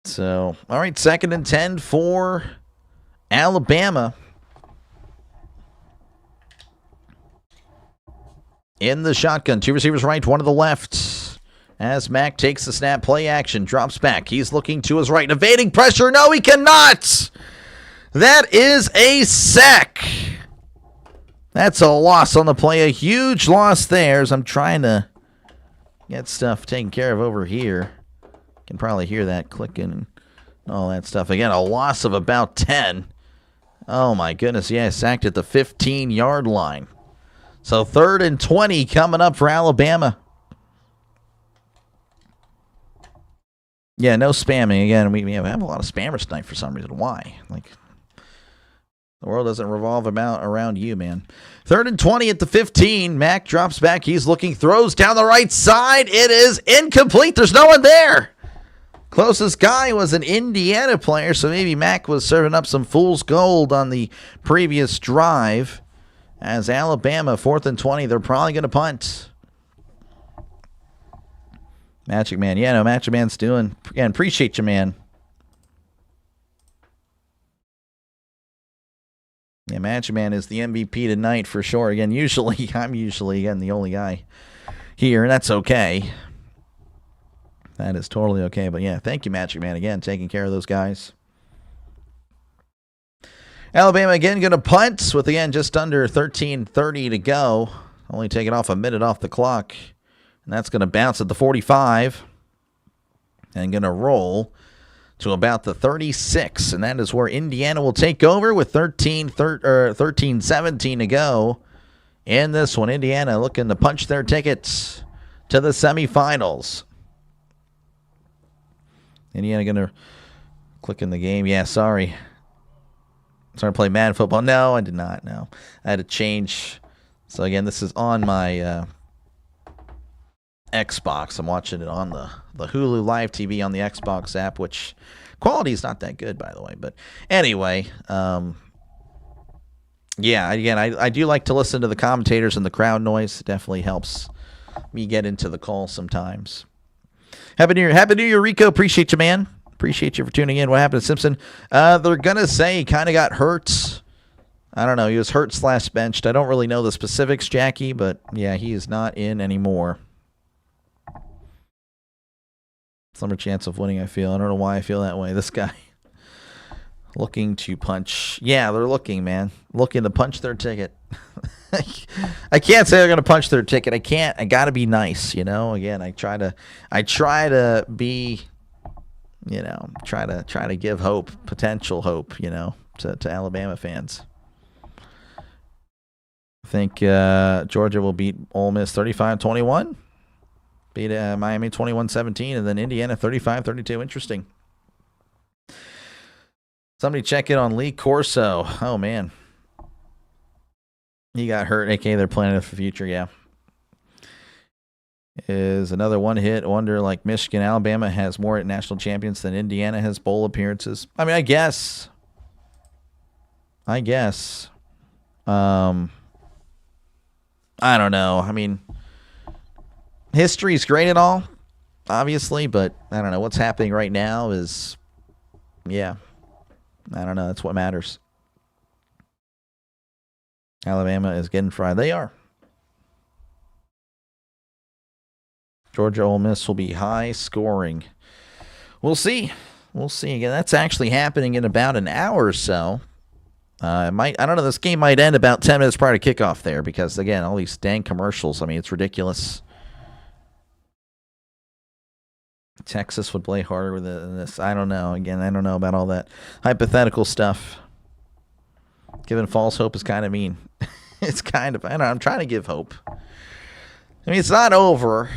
So, all right, 2nd and 10 for Alabama. In the shotgun. 2 receivers right, 1 to the left. As Mack takes the snap, play action, drops back. He's looking to his right, evading pressure. No, he cannot. That is a sack. That's a loss on the play. A huge loss there as I'm trying to get stuff taken care of over here. Can probably hear that clicking and all that stuff. Again, a loss of about 10. Oh, my goodness. Yeah, sacked at the 15-yard line. So 3rd and 20 coming up for Alabama. Yeah, no spamming. Again, we have a lot of spammers tonight for some reason. Why? Like, the world doesn't revolve around you, man. 3rd and 20 at the 15. Mack drops back. He's looking, throws down the right side. It is incomplete. There's no one there. Closest guy was an Indiana player, so maybe Mack was serving up some fool's gold on the previous drive. As Alabama, 4th and 20, they're probably going to punt. Magic Man. Yeah, no, Magic Man's doing. Again, appreciate you, man. Yeah, Magic Man is the MVP tonight for sure. Again, I'm usually, again, the only guy here, and that's okay. That is totally okay. But, yeah, thank you, Magic Man, again, taking care of those guys. Alabama, again, going to punt with, again, just under 13:30 to go. Only taking off a minute off the clock. And that's going to bounce at the 45. And going to roll to about the 36. And that is where Indiana will take over with 13:17 to go. In this one, Indiana looking to punch their tickets to the semifinals. Indiana going to click in the game. Yeah, sorry. Started to play Madden football. No, I did not. No, I had to change. So again, this is on my Xbox. I'm watching it on the Hulu Live TV on the Xbox app, which quality is not that good, by the way. But anyway, Yeah, again, I do like to listen to the commentators and the crowd noise. It definitely helps me get into the call sometimes. Happy New Year, Rico. Appreciate you, man. Appreciate you for tuning in. What happened to Simpson? They're going to say he kind of got hurt. I don't know. He was hurt / benched. I don't really know the specifics, Jackie, but yeah, he is not in anymore. Slimmer chance of winning, I feel. I don't know why I feel that way. This guy looking to punch. Yeah, they're looking, man. Looking to punch their ticket. I can't say they're going to punch their ticket. I can't. I got to be nice, you know. Again, I try to be, you know, try to give hope, potential hope, you know, to Alabama fans. I think Georgia will beat Ole Miss 35-21. Beat Miami 21-17, and then Indiana 35-32. Interesting. Somebody check in on Lee Corso. Oh, man. He got hurt, a.k.a. they're planning for the future, yeah. Is another one-hit wonder like Michigan. Alabama has more national champions than Indiana has bowl appearances. I mean, I guess. I don't know. I mean, history's great and all, obviously, but I don't know. What's happening right now is, yeah, I don't know. That's what matters. Alabama is getting fried. They are. Georgia Ole Miss will be high scoring. We'll see. We'll see. Again, that's actually happening in about an hour or so. I don't know. This game might end about 10 minutes prior to kickoff there because, again, all these dang commercials. I mean, it's ridiculous. Texas would play harder than this. I don't know. Again, I don't know about all that hypothetical stuff. Giving false hope is kind of mean. It's kind of, I don't know. I'm trying to give hope. I mean, it's not over,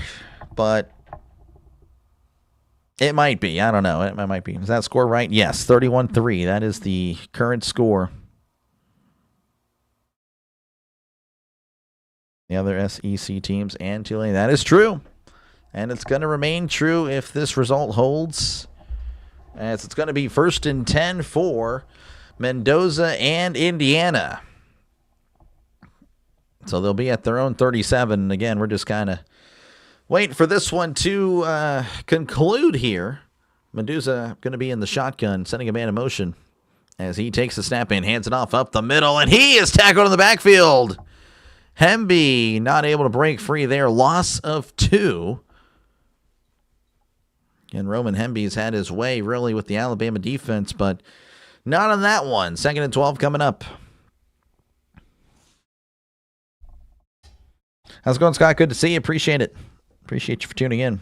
but it might be. I don't know. It might be. Is that score right? Yes, 31-3. That is the current score. The other SEC teams and Tulane. That is true. And it's going to remain true if this result holds. As it's going to be 1st and 10 for Mendoza and Indiana. So they'll be at their own 37. And again, we're just kind of waiting for this one to conclude here. Mendoza going to be in the shotgun, sending a man in motion as he takes the snap and hands it off up the middle. And he is tackled in the backfield. Hemby not able to break free there. Loss of 2. And Roman Hemby's had his way really with the Alabama defense, but not on that one. 2nd and 12 coming up. How's it going, Scott? Good to see you. Appreciate it. Appreciate you for tuning in.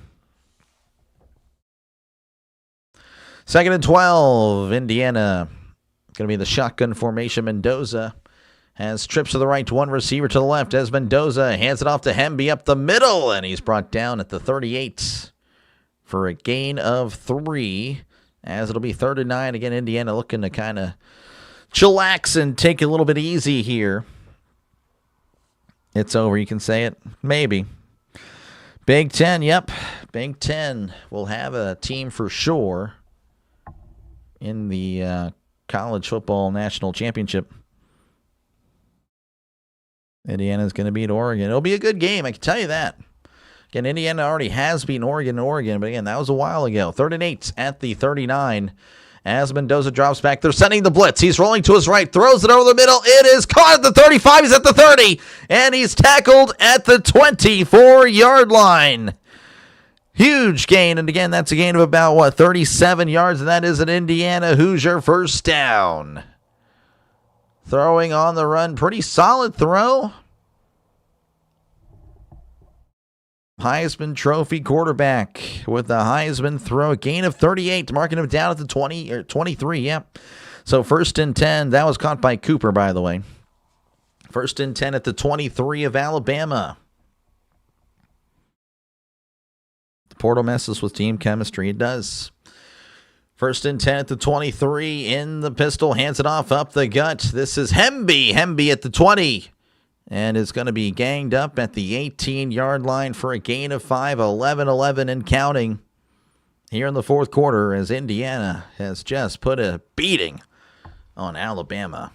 2nd and 12. Indiana going to be the shotgun formation. Mendoza has trips to the right, one receiver to the left as Mendoza hands it off to Hemby up the middle, and he's brought down at the 38 for a gain of 3, as it'll be 3rd and 9. Again, Indiana looking to kind of chillax and take it a little bit easy here. It's over, you can say it. Maybe. Big Ten, yep. Big Ten will have a team for sure in the College Football National Championship. Indiana's going to beat Oregon. It'll be a good game, I can tell you that. Again, Indiana already has beaten Oregon, but again, that was a while ago. 3rd and 8 at the 39. As Mendoza drops back, they're sending the blitz. He's rolling to his right, throws it over the middle. It is caught at the 35. He's at the 30, and he's tackled at the 24-yard line. Huge gain, and again, that's a gain of about, 37 yards, and that is an Indiana Hoosier first down. Throwing on the run, pretty solid throw. Heisman Trophy quarterback with the Heisman throw. A gain of 38, marking him down at the 20 or 23. Yep. So 1st and 10. That was caught by Cooper, by the way. 1st and 10 at the 23 of Alabama. The portal messes with team chemistry. It does. 1st and 10 at the 23. In the pistol. Hands it off up the gut. This is Hemby. Hemby at the 20. And is going to be ganged up at the 18-yard line for a gain of 5, 11-11 and counting here in the 4th quarter as Indiana has just put a beating on Alabama.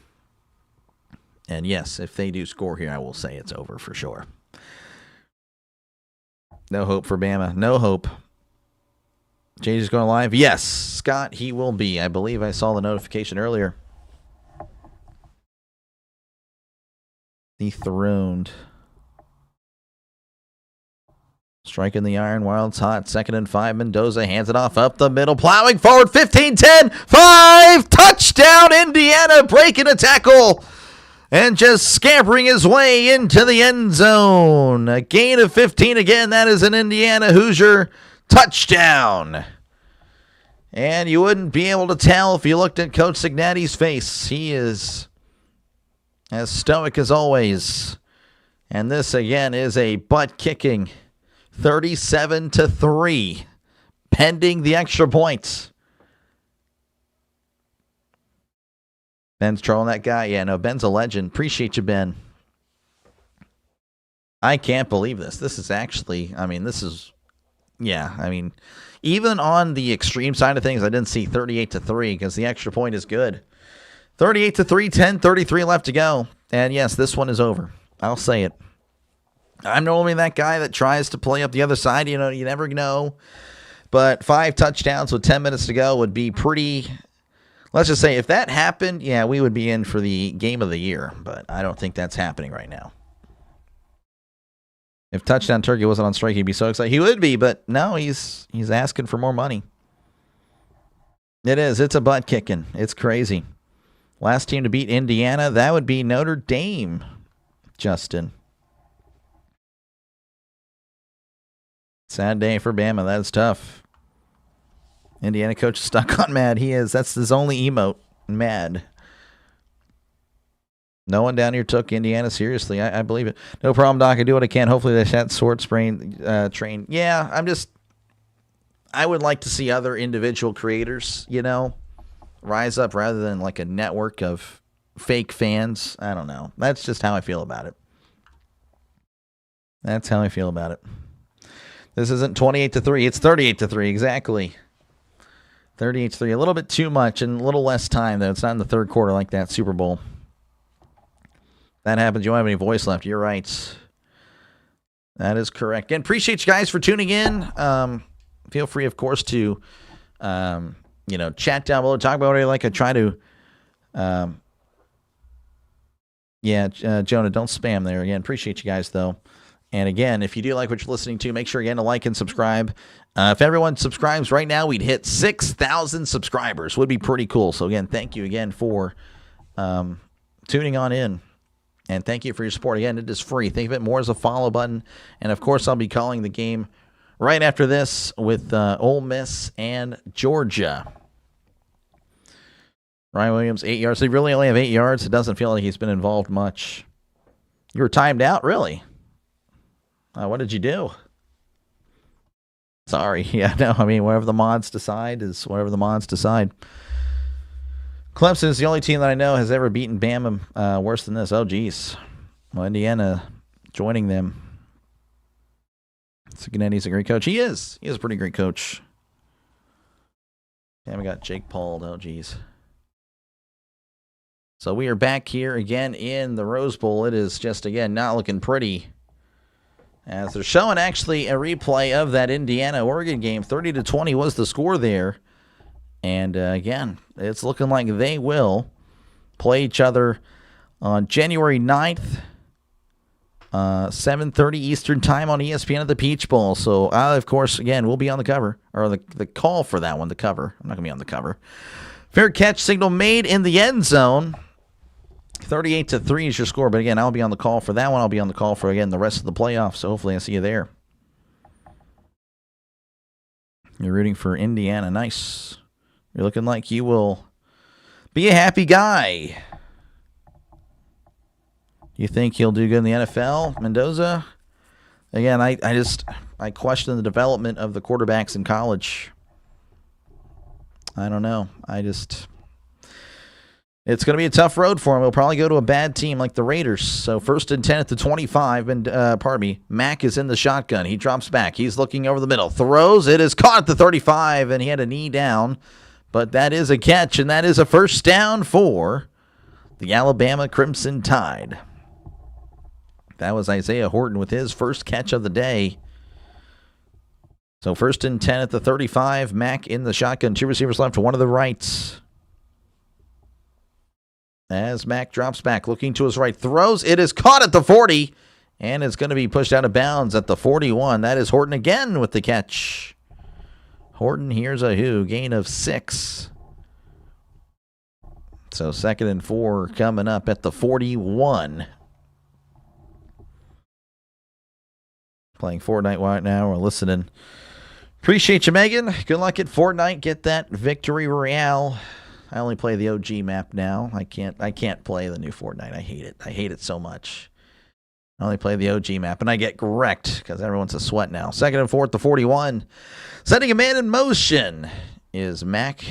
And yes, if they do score here, I will say it's over for sure. No hope for Bama. No hope. JJ's going live? Yes, Scott, he will be. I believe I saw the notification earlier. Dethroned. Striking the iron while it's hot. 2nd and 5. Mendoza hands it off up the middle. Plowing forward. 15-10. 5. Touchdown Indiana. Breaking a tackle. And just scampering his way into the end zone. A gain of 15 again. That is an Indiana Hoosier touchdown. And you wouldn't be able to tell if you looked at Coach Signatti's face. He is as stoic as always. And this again is a butt-kicking 37-3, pending the extra points. Ben's trolling that guy. Yeah, no, Ben's a legend. Appreciate you, Ben. I can't believe this. This is actually, even on the extreme side of things, I didn't see 38-3 because the extra point is good. 38-3, 10:33 left to go. And yes, this one is over. I'll say it. I'm normally that guy that tries to play up the other side. You know, you never know. But 5 touchdowns with 10 minutes to go would be pretty. Let's just say if that happened, yeah, we would be in for the game of the year. But I don't think that's happening right now. If Touchdown Turkey wasn't on strike, he'd be so excited. He would be, but no, he's asking for more money. It is. It's a butt kicking. It's crazy. Last team to beat Indiana, that would be Notre Dame, Justin. Sad day for Bama. That is tough. Indiana coach is stuck on mad. He is. That's his only emote. Mad. No one down here took Indiana seriously. I believe it. No problem, Doc. I do what I can. Hopefully that sword train. Yeah, I would like to see other individual creators, rise up rather than like a network of fake fans. I don't know. That's just how I feel about it. That's how I feel about it. This isn't 28-3. It's 38-3. Exactly. 38-3. A little bit too much and a little less time, though. It's not in the third quarter like that Super Bowl. That happens. You don't have any voice left. You're right. That is correct. And appreciate you guys for tuning in. Feel free, of course, to chat down below. Talk about what you like. I try to Jonah, don't spam there. Again, appreciate you guys, though. And again, if you do like what you're listening to, make sure again to like and subscribe. If everyone subscribes right now, we'd hit 6,000 subscribers. Would be pretty cool. So again, thank you again for tuning on in. And thank you for your support. Again, it is free. Think of it more as a follow button. And of course, I'll be calling the game right after this with Ole Miss and Georgia. Ryan Williams, 8 yards. They really only have 8 yards. It doesn't feel like he's been involved much. You were timed out, really? What did you do? Sorry. Yeah, no, whatever the mods decide is whatever the mods decide. Clemson is the only team that I know has ever beaten Bama worse than this. Oh, geez. Well, Indiana joining them. Signetti's a great coach. He is. He is a pretty great coach. Bama got Jake Paul. Oh, geez. So we are back here again in the Rose Bowl. It is just, again, not looking pretty. As they're showing actually a replay of that Indiana-Oregon game. 30-20 was the score there. And again, it's looking like they will play each other on January 9th, 7:30 Eastern Time on ESPN at the Peach Bowl. So, of course, again, we'll be on the cover, or the call for that one, the cover. I'm not going to be on the cover. Fair catch signal made in the end zone. 38-3 is your score. But again, I'll be on the call for that one. I'll be on the call for, again, the rest of the playoffs. So hopefully I see you there. You're rooting for Indiana. Nice. You're looking like you will be a happy guy. You think he'll do good in the NFL, Mendoza? Again, I question the development of the quarterbacks in college. I don't know. It's going to be a tough road for him. He'll probably go to a bad team like the Raiders. So 1st and 10 at the 25. And Mack is in the shotgun. He drops back. He's looking over the middle. Throws. It is caught at the 35, and he had a knee down. But that is a catch, and that is a first down for the Alabama Crimson Tide. That was Isaiah Horton with his first catch of the day. So 1st and 10 at the 35. Mack in the shotgun. 2 receivers left, 1 to the right. As Mack drops back, looking to his right, throws. It is caught at the 40, and it's going to be pushed out of bounds at the 41. That is Horton again with the catch. Horton, here's a who, gain of 6. So 2nd and 4 coming up at the 41. Playing Fortnite right now. We're listening. Appreciate you, Megan. Good luck at Fortnite. Get that victory royale. I only play the OG map now. I can't play the new Fortnite. I hate it. I hate it so much. I only play the OG map, and I get wrecked because everyone's a sweat now. 2nd and 4 at the 41. Sending a man in motion is Mack.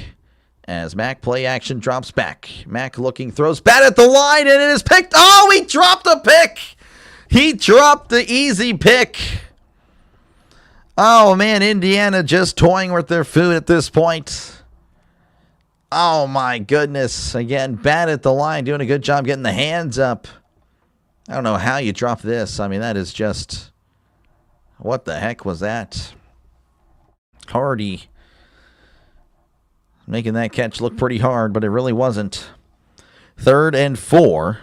As Mack play action drops back. Mack looking, throws bat at the line, and it is picked. Oh, he dropped a pick. He dropped the easy pick. Oh, man, Indiana just toying with their food at this point. Oh, my goodness. Again, bat at the line, doing a good job getting the hands up. I don't know how you drop this. I mean, that is just... What the heck was that? Hardy making that catch look pretty hard, but it really wasn't. 3rd and 4.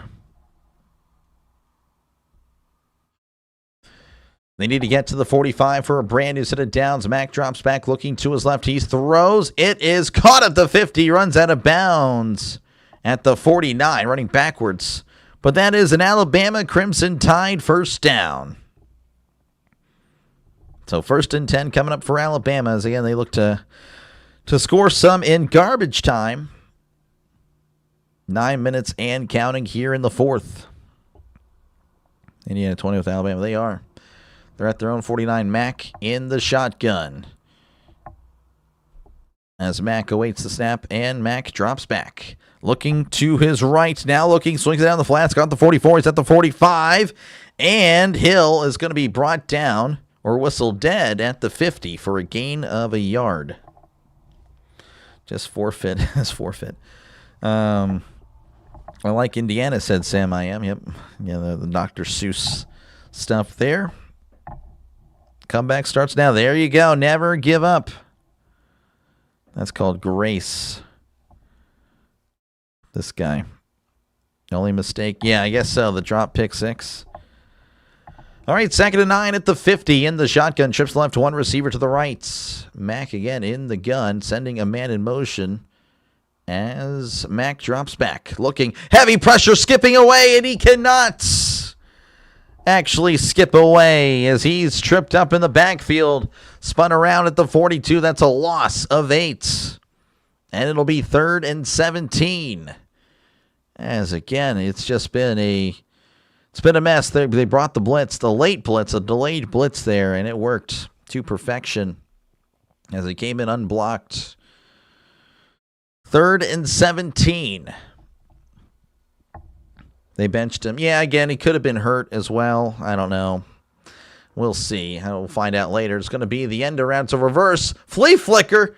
They need to get to the 45 for a brand new set of downs. Mack drops back, looking to his left. He throws. It is caught at the 50. Runs out of bounds at the 49, running backwards. But that is an Alabama Crimson Tide first down. So 1st and 10 coming up for Alabama as, again, they look to score some in garbage time. 9 minutes and counting here in the 4th. Indiana 20 with Alabama. They are. They're at their own 49. Mack in the shotgun. As Mack awaits the snap, and Mack drops back. Looking to his right. Now looking, swings it down the flats. Got the 44. He's at the 45. And Hill is going to be brought down or whistled dead at the 50 for a gain of a yard. Just forfeit. That's forfeit. I like Indiana, said Sam I am. Yep. Yeah, the Dr. Seuss stuff there. Comeback starts now. There you go. Never give up. That's called grace. This guy. Only mistake. Yeah, I guess so. The drop pick 6. All right, 2nd and 9 at the 50 in the shotgun. Trips left, 1 receiver to the right. Mack again in the gun, sending a man in motion as Mack drops back. Looking, heavy pressure, skipping away, and he cannot actually skip away as he's tripped up in the backfield. Spun around at the 42. That's a loss of 8. And it'll be 3rd and 17. As again, it's just been a mess. They brought the blitz, the late blitz, a delayed blitz there, and it worked to perfection as it came in unblocked. 3rd and 17. They benched him. Yeah, again, he could have been hurt as well. I don't know. We'll see. We'll find out later. It's going to be the end around to reverse. Flea flicker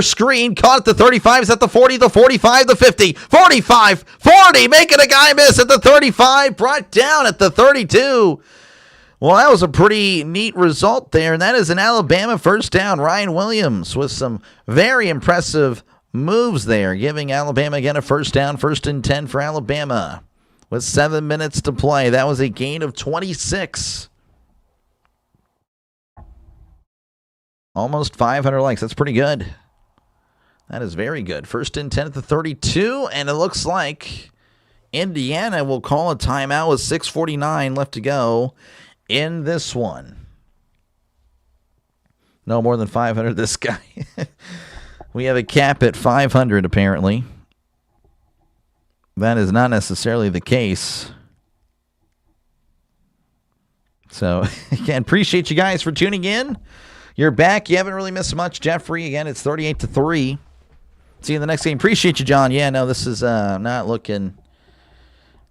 screen. Caught at the 35. Is at the 40, the 45, the 50. 45, 40. Making a guy miss at the 35. Brought down at the 32. Well, that was a pretty neat result there. And that is an Alabama first down. Ryan Williams with some very impressive moves there. Giving Alabama again a first down. 1st and 10 for Alabama. With 7 minutes to play. That was a gain of 26. Almost 500 likes. That's pretty good. That is very good. 1st and 10 at the 32. And it looks like Indiana will call a timeout with 6:49 left to go in this one. No more than 500 this guy. We have a cap at 500 apparently. That is not necessarily the case. So, again, appreciate you guys for tuning in. You're back. You haven't really missed much. Jeffrey, again, it's 38-3. See you in the next game. Appreciate you, John. Yeah, no, this is not looking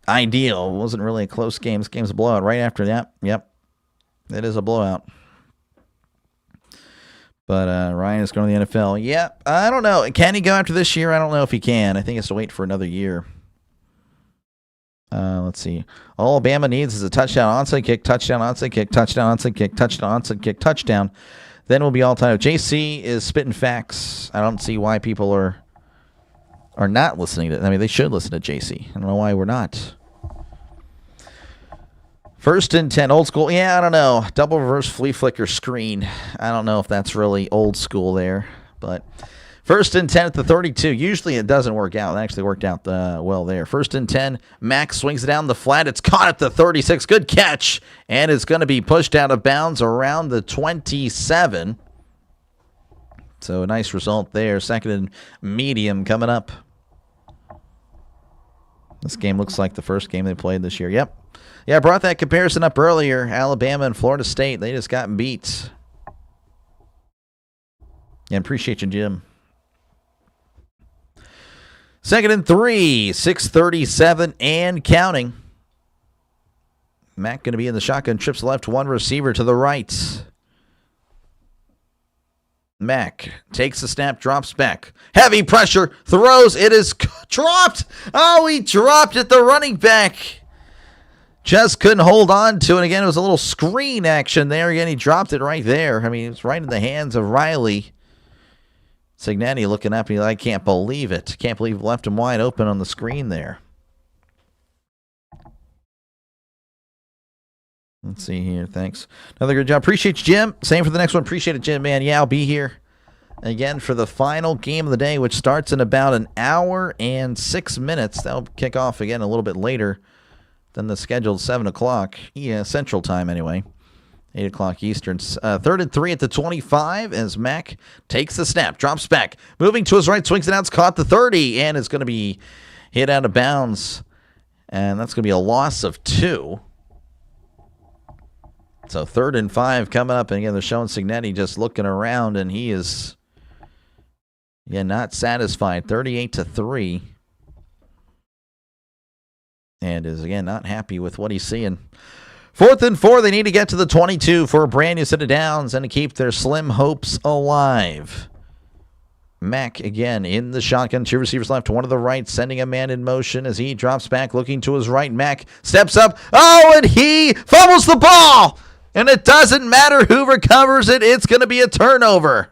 ideal. It wasn't really a close game. This game's a blowout right after that. Yep. It is a blowout. But Ryan is going to the NFL. Yeah, I don't know. Can he go after this year? I don't know if he can. I think he has to wait for another year. Let's see. All Alabama needs is a touchdown, onside kick, touchdown, onside kick, touchdown, onside kick, touchdown, onside kick, touchdown. Then we'll be all tied up. JC is spitting facts. I don't see why people are not listening to. I mean, they should listen to JC. I don't know why we're not. 1st and 10, old school. Yeah, I don't know. Double reverse flea flicker screen. I don't know if that's really old school there, but 1st and 10 at the 32. Usually it doesn't work out. It actually worked out well there. 1st and 10. Mack swings it down the flat. It's caught at the 36. Good catch. And it's going to be pushed out of bounds around the 27. So a nice result there. 2nd and medium coming up. This game looks like the first game they played this year. Yep. Yeah, I brought that comparison up earlier. Alabama and Florida State, they just got beat. And appreciate you, Jim. 2nd and 3, 6:37 and counting. Mack going to be in the shotgun, trips left, one receiver to the right. Mack takes the snap, drops back. Heavy pressure, throws, it is dropped. Oh, he dropped it, the running back. Just couldn't hold on to it. Again, it was a little screen action there. Again, he dropped it right there. I mean, it was right in the hands of Riley. Cignetti looking up, I can't believe it. Can't believe left him wide open on the screen there. Let's see here. Thanks. Another good job. Appreciate you, Jim. Same for the next one. Appreciate it, Jim, man. Yeah, I'll be here again for the final game of the day, which starts in about an hour and 6 minutes. That'll kick off again a little bit later than the scheduled 7 o'clock. Yeah, Central Time anyway. 8 o'clock Eastern. 3rd and 3 at the 25 as Mack takes the snap, drops back, moving to his right, swings it out, it's caught the 30, and it's going to be hit out of bounds. And that's going to be a loss of 2. So 3rd and 5 coming up, and again, they're showing Cignetti just looking around, and he is, not satisfied. 38-3. And is, again, not happy with what he's seeing. 4th and 4, they need to get to the 22 for a brand new set of downs and to keep their slim hopes alive. Mack, again, in the shotgun. 2 receivers left, 1 to the right, sending a man in motion as he drops back, looking to his right. Mack steps up. Oh, and he fumbles the ball! And it doesn't matter who recovers it. It's going to be a turnover.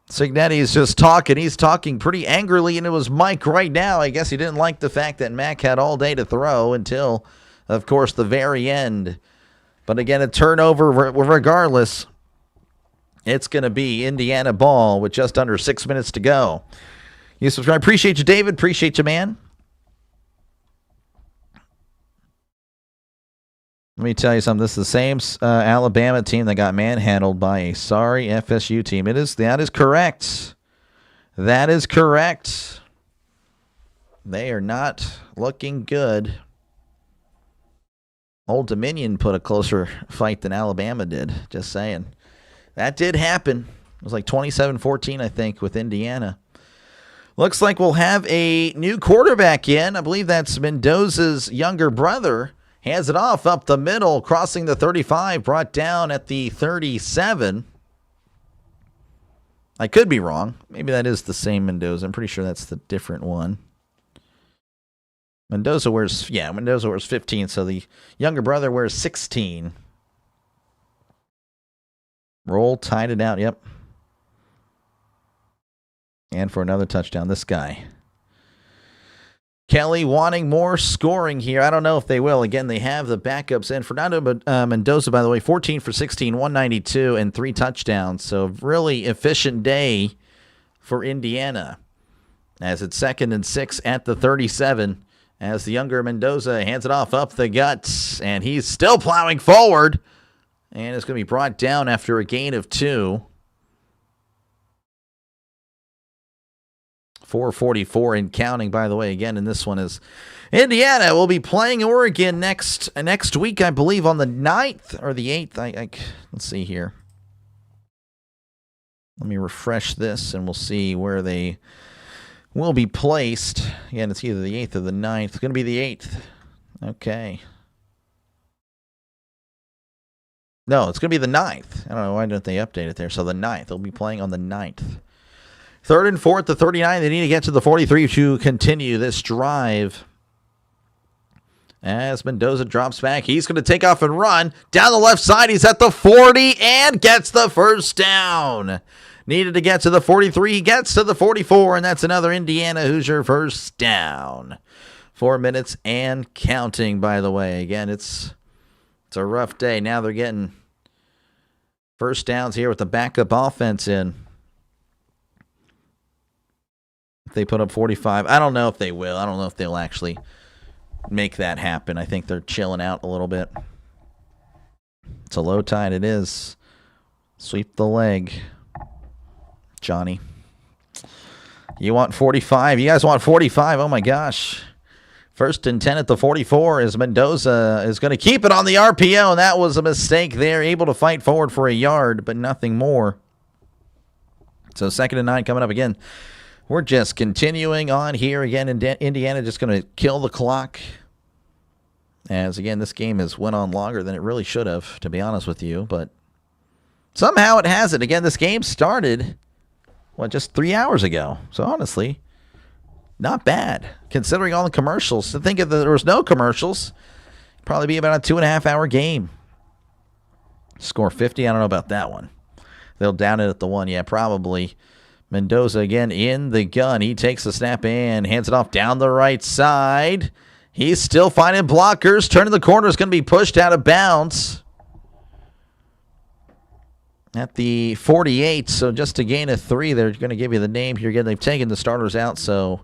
Cignetti is just talking. He's talking pretty angrily, and it was Mike right now. I guess he didn't like the fact that Mack had all day to throw until, of course, the very end. But again, a turnover regardless. It's going to be Indiana ball with just under 6 minutes to go. You subscribe. Appreciate you, David. Appreciate you, man. Let me tell you something. This is the same Alabama team that got manhandled by a sorry FSU team. That is correct. That is correct. They are not looking good. Old Dominion put a closer fight than Alabama did. Just saying. That did happen. It was like 27-14, I think, with Indiana. Looks like we'll have a new quarterback in. I believe that's Mendoza's younger brother. Hands it off up the middle, crossing the 35, brought down at the 37. I could be wrong. Maybe that is the same Mendoza. I'm pretty sure that's the different one. Mendoza wears 15, so the younger brother wears 16. Roll, tied it out, yep. And for another touchdown, this guy. Kelly wanting more scoring here. I don't know if they will. Again, they have the backups in. Fernando Mendoza, by the way, 14 for 16, 192, and 3 touchdowns. So really efficient day for Indiana. As it's 2nd and 6 at the 37. As the younger Mendoza hands it off up the guts. And he's still plowing forward. And it's going to be brought down after a gain of 2. 4:44 and counting, by the way. Again, and this one is Indiana will be playing Oregon next week, I believe, on the 9th or the 8th. Let's see here. Let me refresh this, and we'll see where they will be placed. Again, it's either the 8th or the 9th. It's going to be the 8th. Okay. No, it's going to be the 9th. I don't know. Why don't they update it there? So the 9th. They'll be playing on the 9th. 3rd and 4 at the 39. They need to get to the 43 to continue this drive. As Mendoza drops back, he's going to take off and run. Down the left side, he's at the 40 and gets the first down. Needed to get to the 43. He gets to the 44, and that's another Indiana Hoosier first down. 4 minutes and counting, by the way. Again, it's a rough day. Now they're getting first downs here with the backup offense in. If they put up 45, I don't know if they will. I don't know if they'll actually make that happen. I think they're chilling out a little bit. It's a low tide. It is. Sweep the leg, Johnny. You want 45? You guys want 45? Oh, my gosh. 1st and 10 at the 44 as Mendoza is going to keep it on the RPO, and that was a mistake there. Able to fight forward for a yard, but nothing more. So 2nd and 9 coming up again. We're just continuing on here. Again, Indiana just going to kill the clock. As, again, this game has went on longer than it really should have, to be honest with you. But somehow it hasn't. Again, this game started, just 3 hours ago. So, honestly, not bad. Considering all the commercials. To think if there was no commercials, it'd probably be about a 2.5-hour game. Score 50, I don't know about that one. They'll down it at the 1. Yeah, probably. Mendoza again in the gun. He takes the snap and hands it off down the right side. He's still finding blockers. Turning the corner is going to be pushed out of bounds at the 48. So just to gain a 3, they're going to give you the name here again. They've taken the starters out, so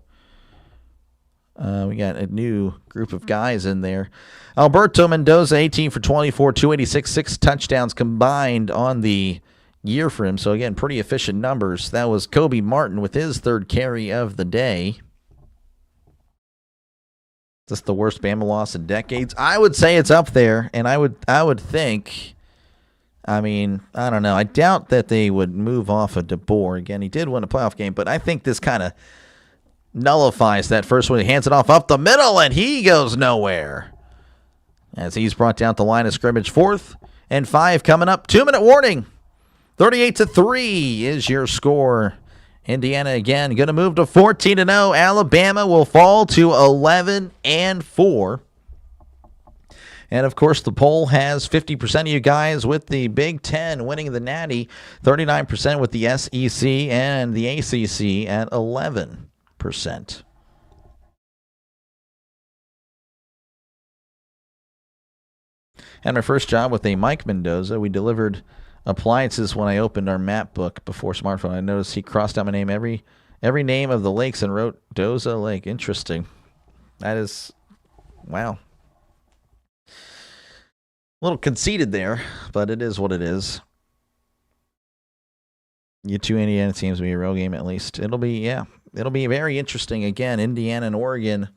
we got a new group of guys in there. Alberto Mendoza, 18 for 24, 286, 6 touchdowns combined on the year for him. So, again, pretty efficient numbers. That was Kobe Martin with his 3rd carry of the day. Is this the worst Bama loss in decades? I would say it's up there, and I would think, I mean, I don't know. I doubt that they would move off of DeBoer. Again, he did win a playoff game, but I think this kind of nullifies that first one. He hands it off up the middle, and he goes nowhere. As he's brought down the line of scrimmage. 4th and 5 coming up. 2-minute warning. 38-3 is your score. Indiana again going to move to 14-0. Alabama will fall to 11-4. And of course, the poll has 50% of you guys with the Big Ten winning the Natty, 39% with the SEC and the ACC at 11%. And my first job with a Mike Mendoza, we delivered appliances when I opened our map book before smartphone. I noticed he crossed out my name, every name of the lakes, and wrote Doza Lake. Interesting. That is, wow. A little conceited there, but it is what it is. You 2 Indiana teams will be a real game at least. It'll be very interesting. Again, Indiana and Oregon.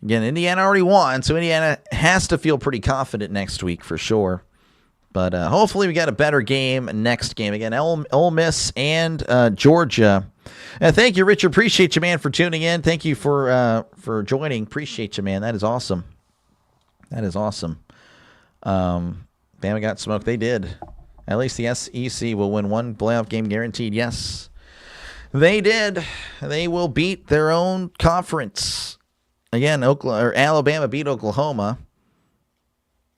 Again, Indiana already won, so Indiana has to feel pretty confident next week for sure. But hopefully we got a better game next game. Again, Ole Miss and Georgia. And thank you, Richard. Appreciate you, man, for tuning in. Thank you for joining. Appreciate you, man. That is awesome. That is awesome. Bama got smoked. They did. At least the SEC will win one playoff game guaranteed. Yes, they did. They will beat their own conference. Again, Alabama beat Oklahoma.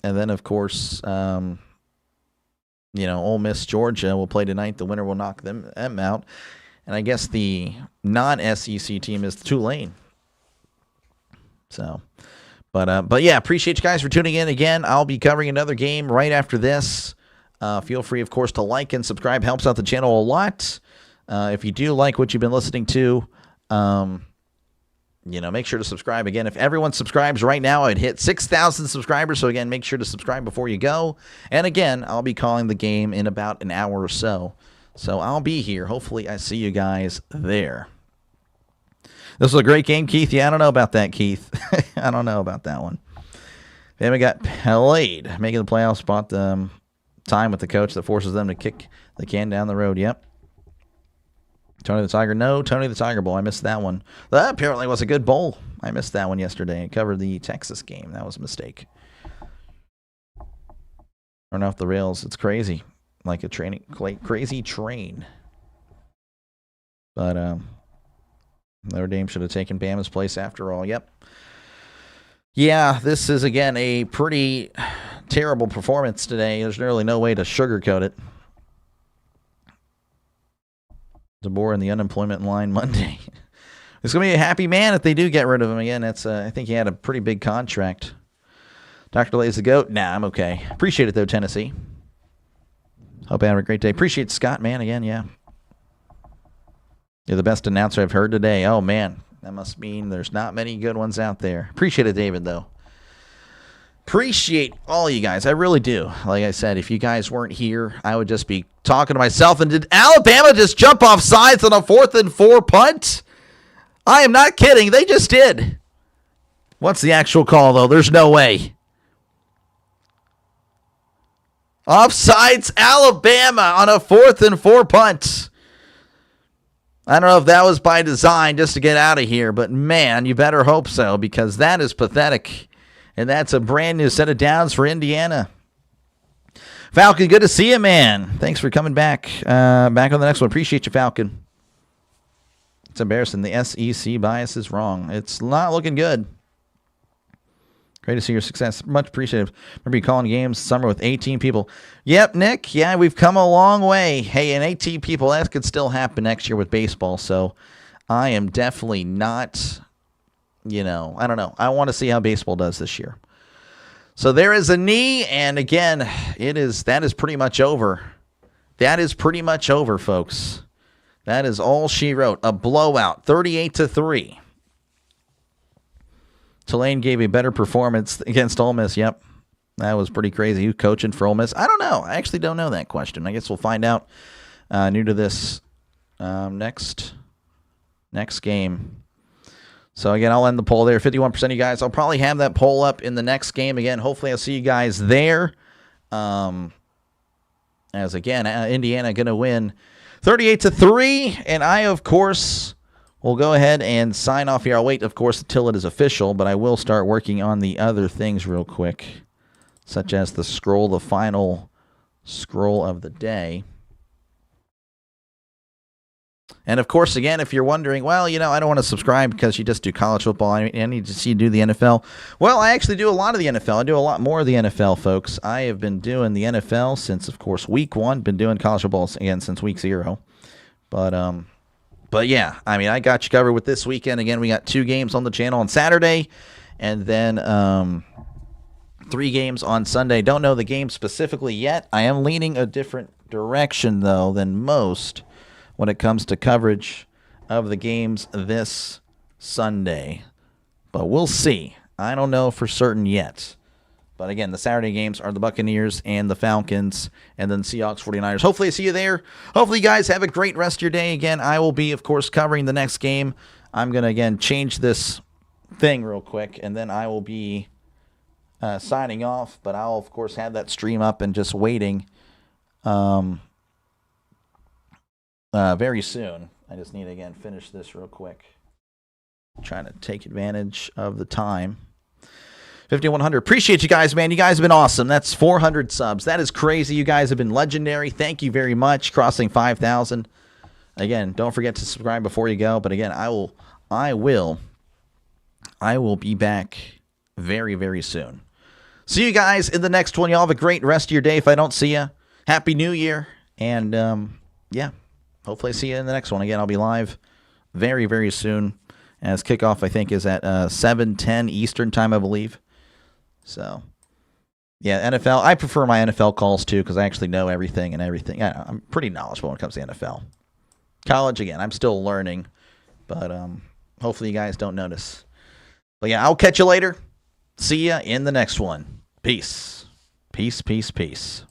And then, of course, Ole Miss, Georgia will play tonight. The winner will knock them out. And I guess the non-SEC team is Tulane. So, but yeah, appreciate you guys for tuning in again. I'll be covering another game right after this. Feel free, of course, to like and subscribe. Helps out the channel a lot. If you do like what you've been listening to, make sure to subscribe. Again, if everyone subscribes right now, I'd hit 6,000 subscribers. So, again, make sure to subscribe before you go. And, again, I'll be calling the game in about an hour or so. So, I'll be here. Hopefully, I see you guys there. This was a great game, Keith. Yeah, I don't know about that, Keith. I don't know about that one. Bama got played. Making the playoff spot time with the coach that forces them to kick the can down the road. Yep. Tony the Tiger. No, Tony the Tiger Bowl. I missed that one. That apparently was a good bowl. I missed that one yesterday. I covered the Texas game. That was a mistake. Run off the rails. It's crazy. Like a crazy train. But Notre Dame should have taken Bama's place after all. Yep. Yeah, this is, again, a pretty terrible performance today. There's really no way to sugarcoat it. DeBoer in the unemployment line Monday. It's going to be a happy man if they do get rid of him again. That's I think he had a pretty big contract. Dr. Lay's the GOAT. Nah, I'm okay. Appreciate it, though, Tennessee. Hope you have a great day. Appreciate Scott, man, again, yeah. You're the best announcer I've heard today. Oh, man. That must mean there's not many good ones out there. Appreciate it, David, though. Appreciate all you guys. I really do. Like I said, if you guys weren't here, I would just be talking to myself. And did Alabama just jump off sides on a 4th and 4 punt? I am not kidding. They just did. What's the actual call, though? There's no way. Offsides, Alabama on a 4th and 4 punt. I don't know if that was by design just to get out of here, but man, you better hope so, because that is pathetic. And that's a brand new set of downs for Indiana. Falcon, good to see you, man. Thanks for coming back. Back on the next one. Appreciate you, Falcon. It's embarrassing. The SEC bias is wrong. It's not looking good. Great to see your success. Much appreciated. Remember you calling games summer with 18 people. Yep, Nick. Yeah, we've come a long way. Hey, and 18 people, that could still happen next year with baseball. So I am definitely not, I don't know. I want to see how baseball does this year. So there is a knee, and again, that is pretty much over. That is pretty much over, folks. That is all she wrote. A blowout, 38-3. Tulane gave a better performance against Ole Miss. Yep, that was pretty crazy. Who's coaching for Ole Miss? I don't know. I actually don't know that question. I guess we'll find out new to this next game. So, again, I'll end the poll there. 51% of you guys. I'll probably have that poll up in the next game. Again, hopefully I'll see you guys there. As, again, Indiana going to win 38-3. And I, of course, will go ahead and sign off here. I'll wait, of course, until it is official. But I will start working on the other things real quick, such as the final scroll of the day. And, of course, again, if you're wondering, well, I don't want to subscribe because you just do college football. I need to see you do the NFL. Well, I actually do a lot of the NFL. I do a lot more of the NFL, folks. I have been doing the NFL since, of course, week 1. Been doing college football, again, since week 0. But yeah, I got you covered with this weekend. Again, we got 2 games on the channel on Saturday and then 3 games on Sunday. Don't know the game specifically yet. I am leaning a different direction, though, than most when it comes to coverage of the games this Sunday. But we'll see. I don't know for certain yet. But again, the Saturday games are the Buccaneers and the Falcons, and then Seahawks 49ers. Hopefully I see you there. Hopefully you guys have a great rest of your day. Again, I will be, of course, covering the next game. I'm going to, again, change this thing real quick, and then I will be signing off. But I'll, of course, have that stream up and just waiting very soon. I just need to, again, finish this real quick. I'm trying to take advantage of the time. 5100. Appreciate you guys, man. You guys have been awesome. That's 400 subs. That is crazy. You guys have been legendary. Thank you very much. Crossing 5,000. Again, don't forget to subscribe before you go. But again, I will be back very, very soon. See you guys in the next one. Y'all have a great rest of your day. If I don't see you, Happy New Year. And yeah, hopefully I see you in the next one. Again, I'll be live very, very soon. As kickoff, I think, is at 7:10 Eastern time, I believe. So, yeah, NFL. I prefer my NFL calls, too, because I actually know everything and everything. I'm pretty knowledgeable when it comes to NFL. College, again, I'm still learning. But hopefully you guys don't notice. But, yeah, I'll catch you later. See ya in the next one. Peace. Peace, peace, peace.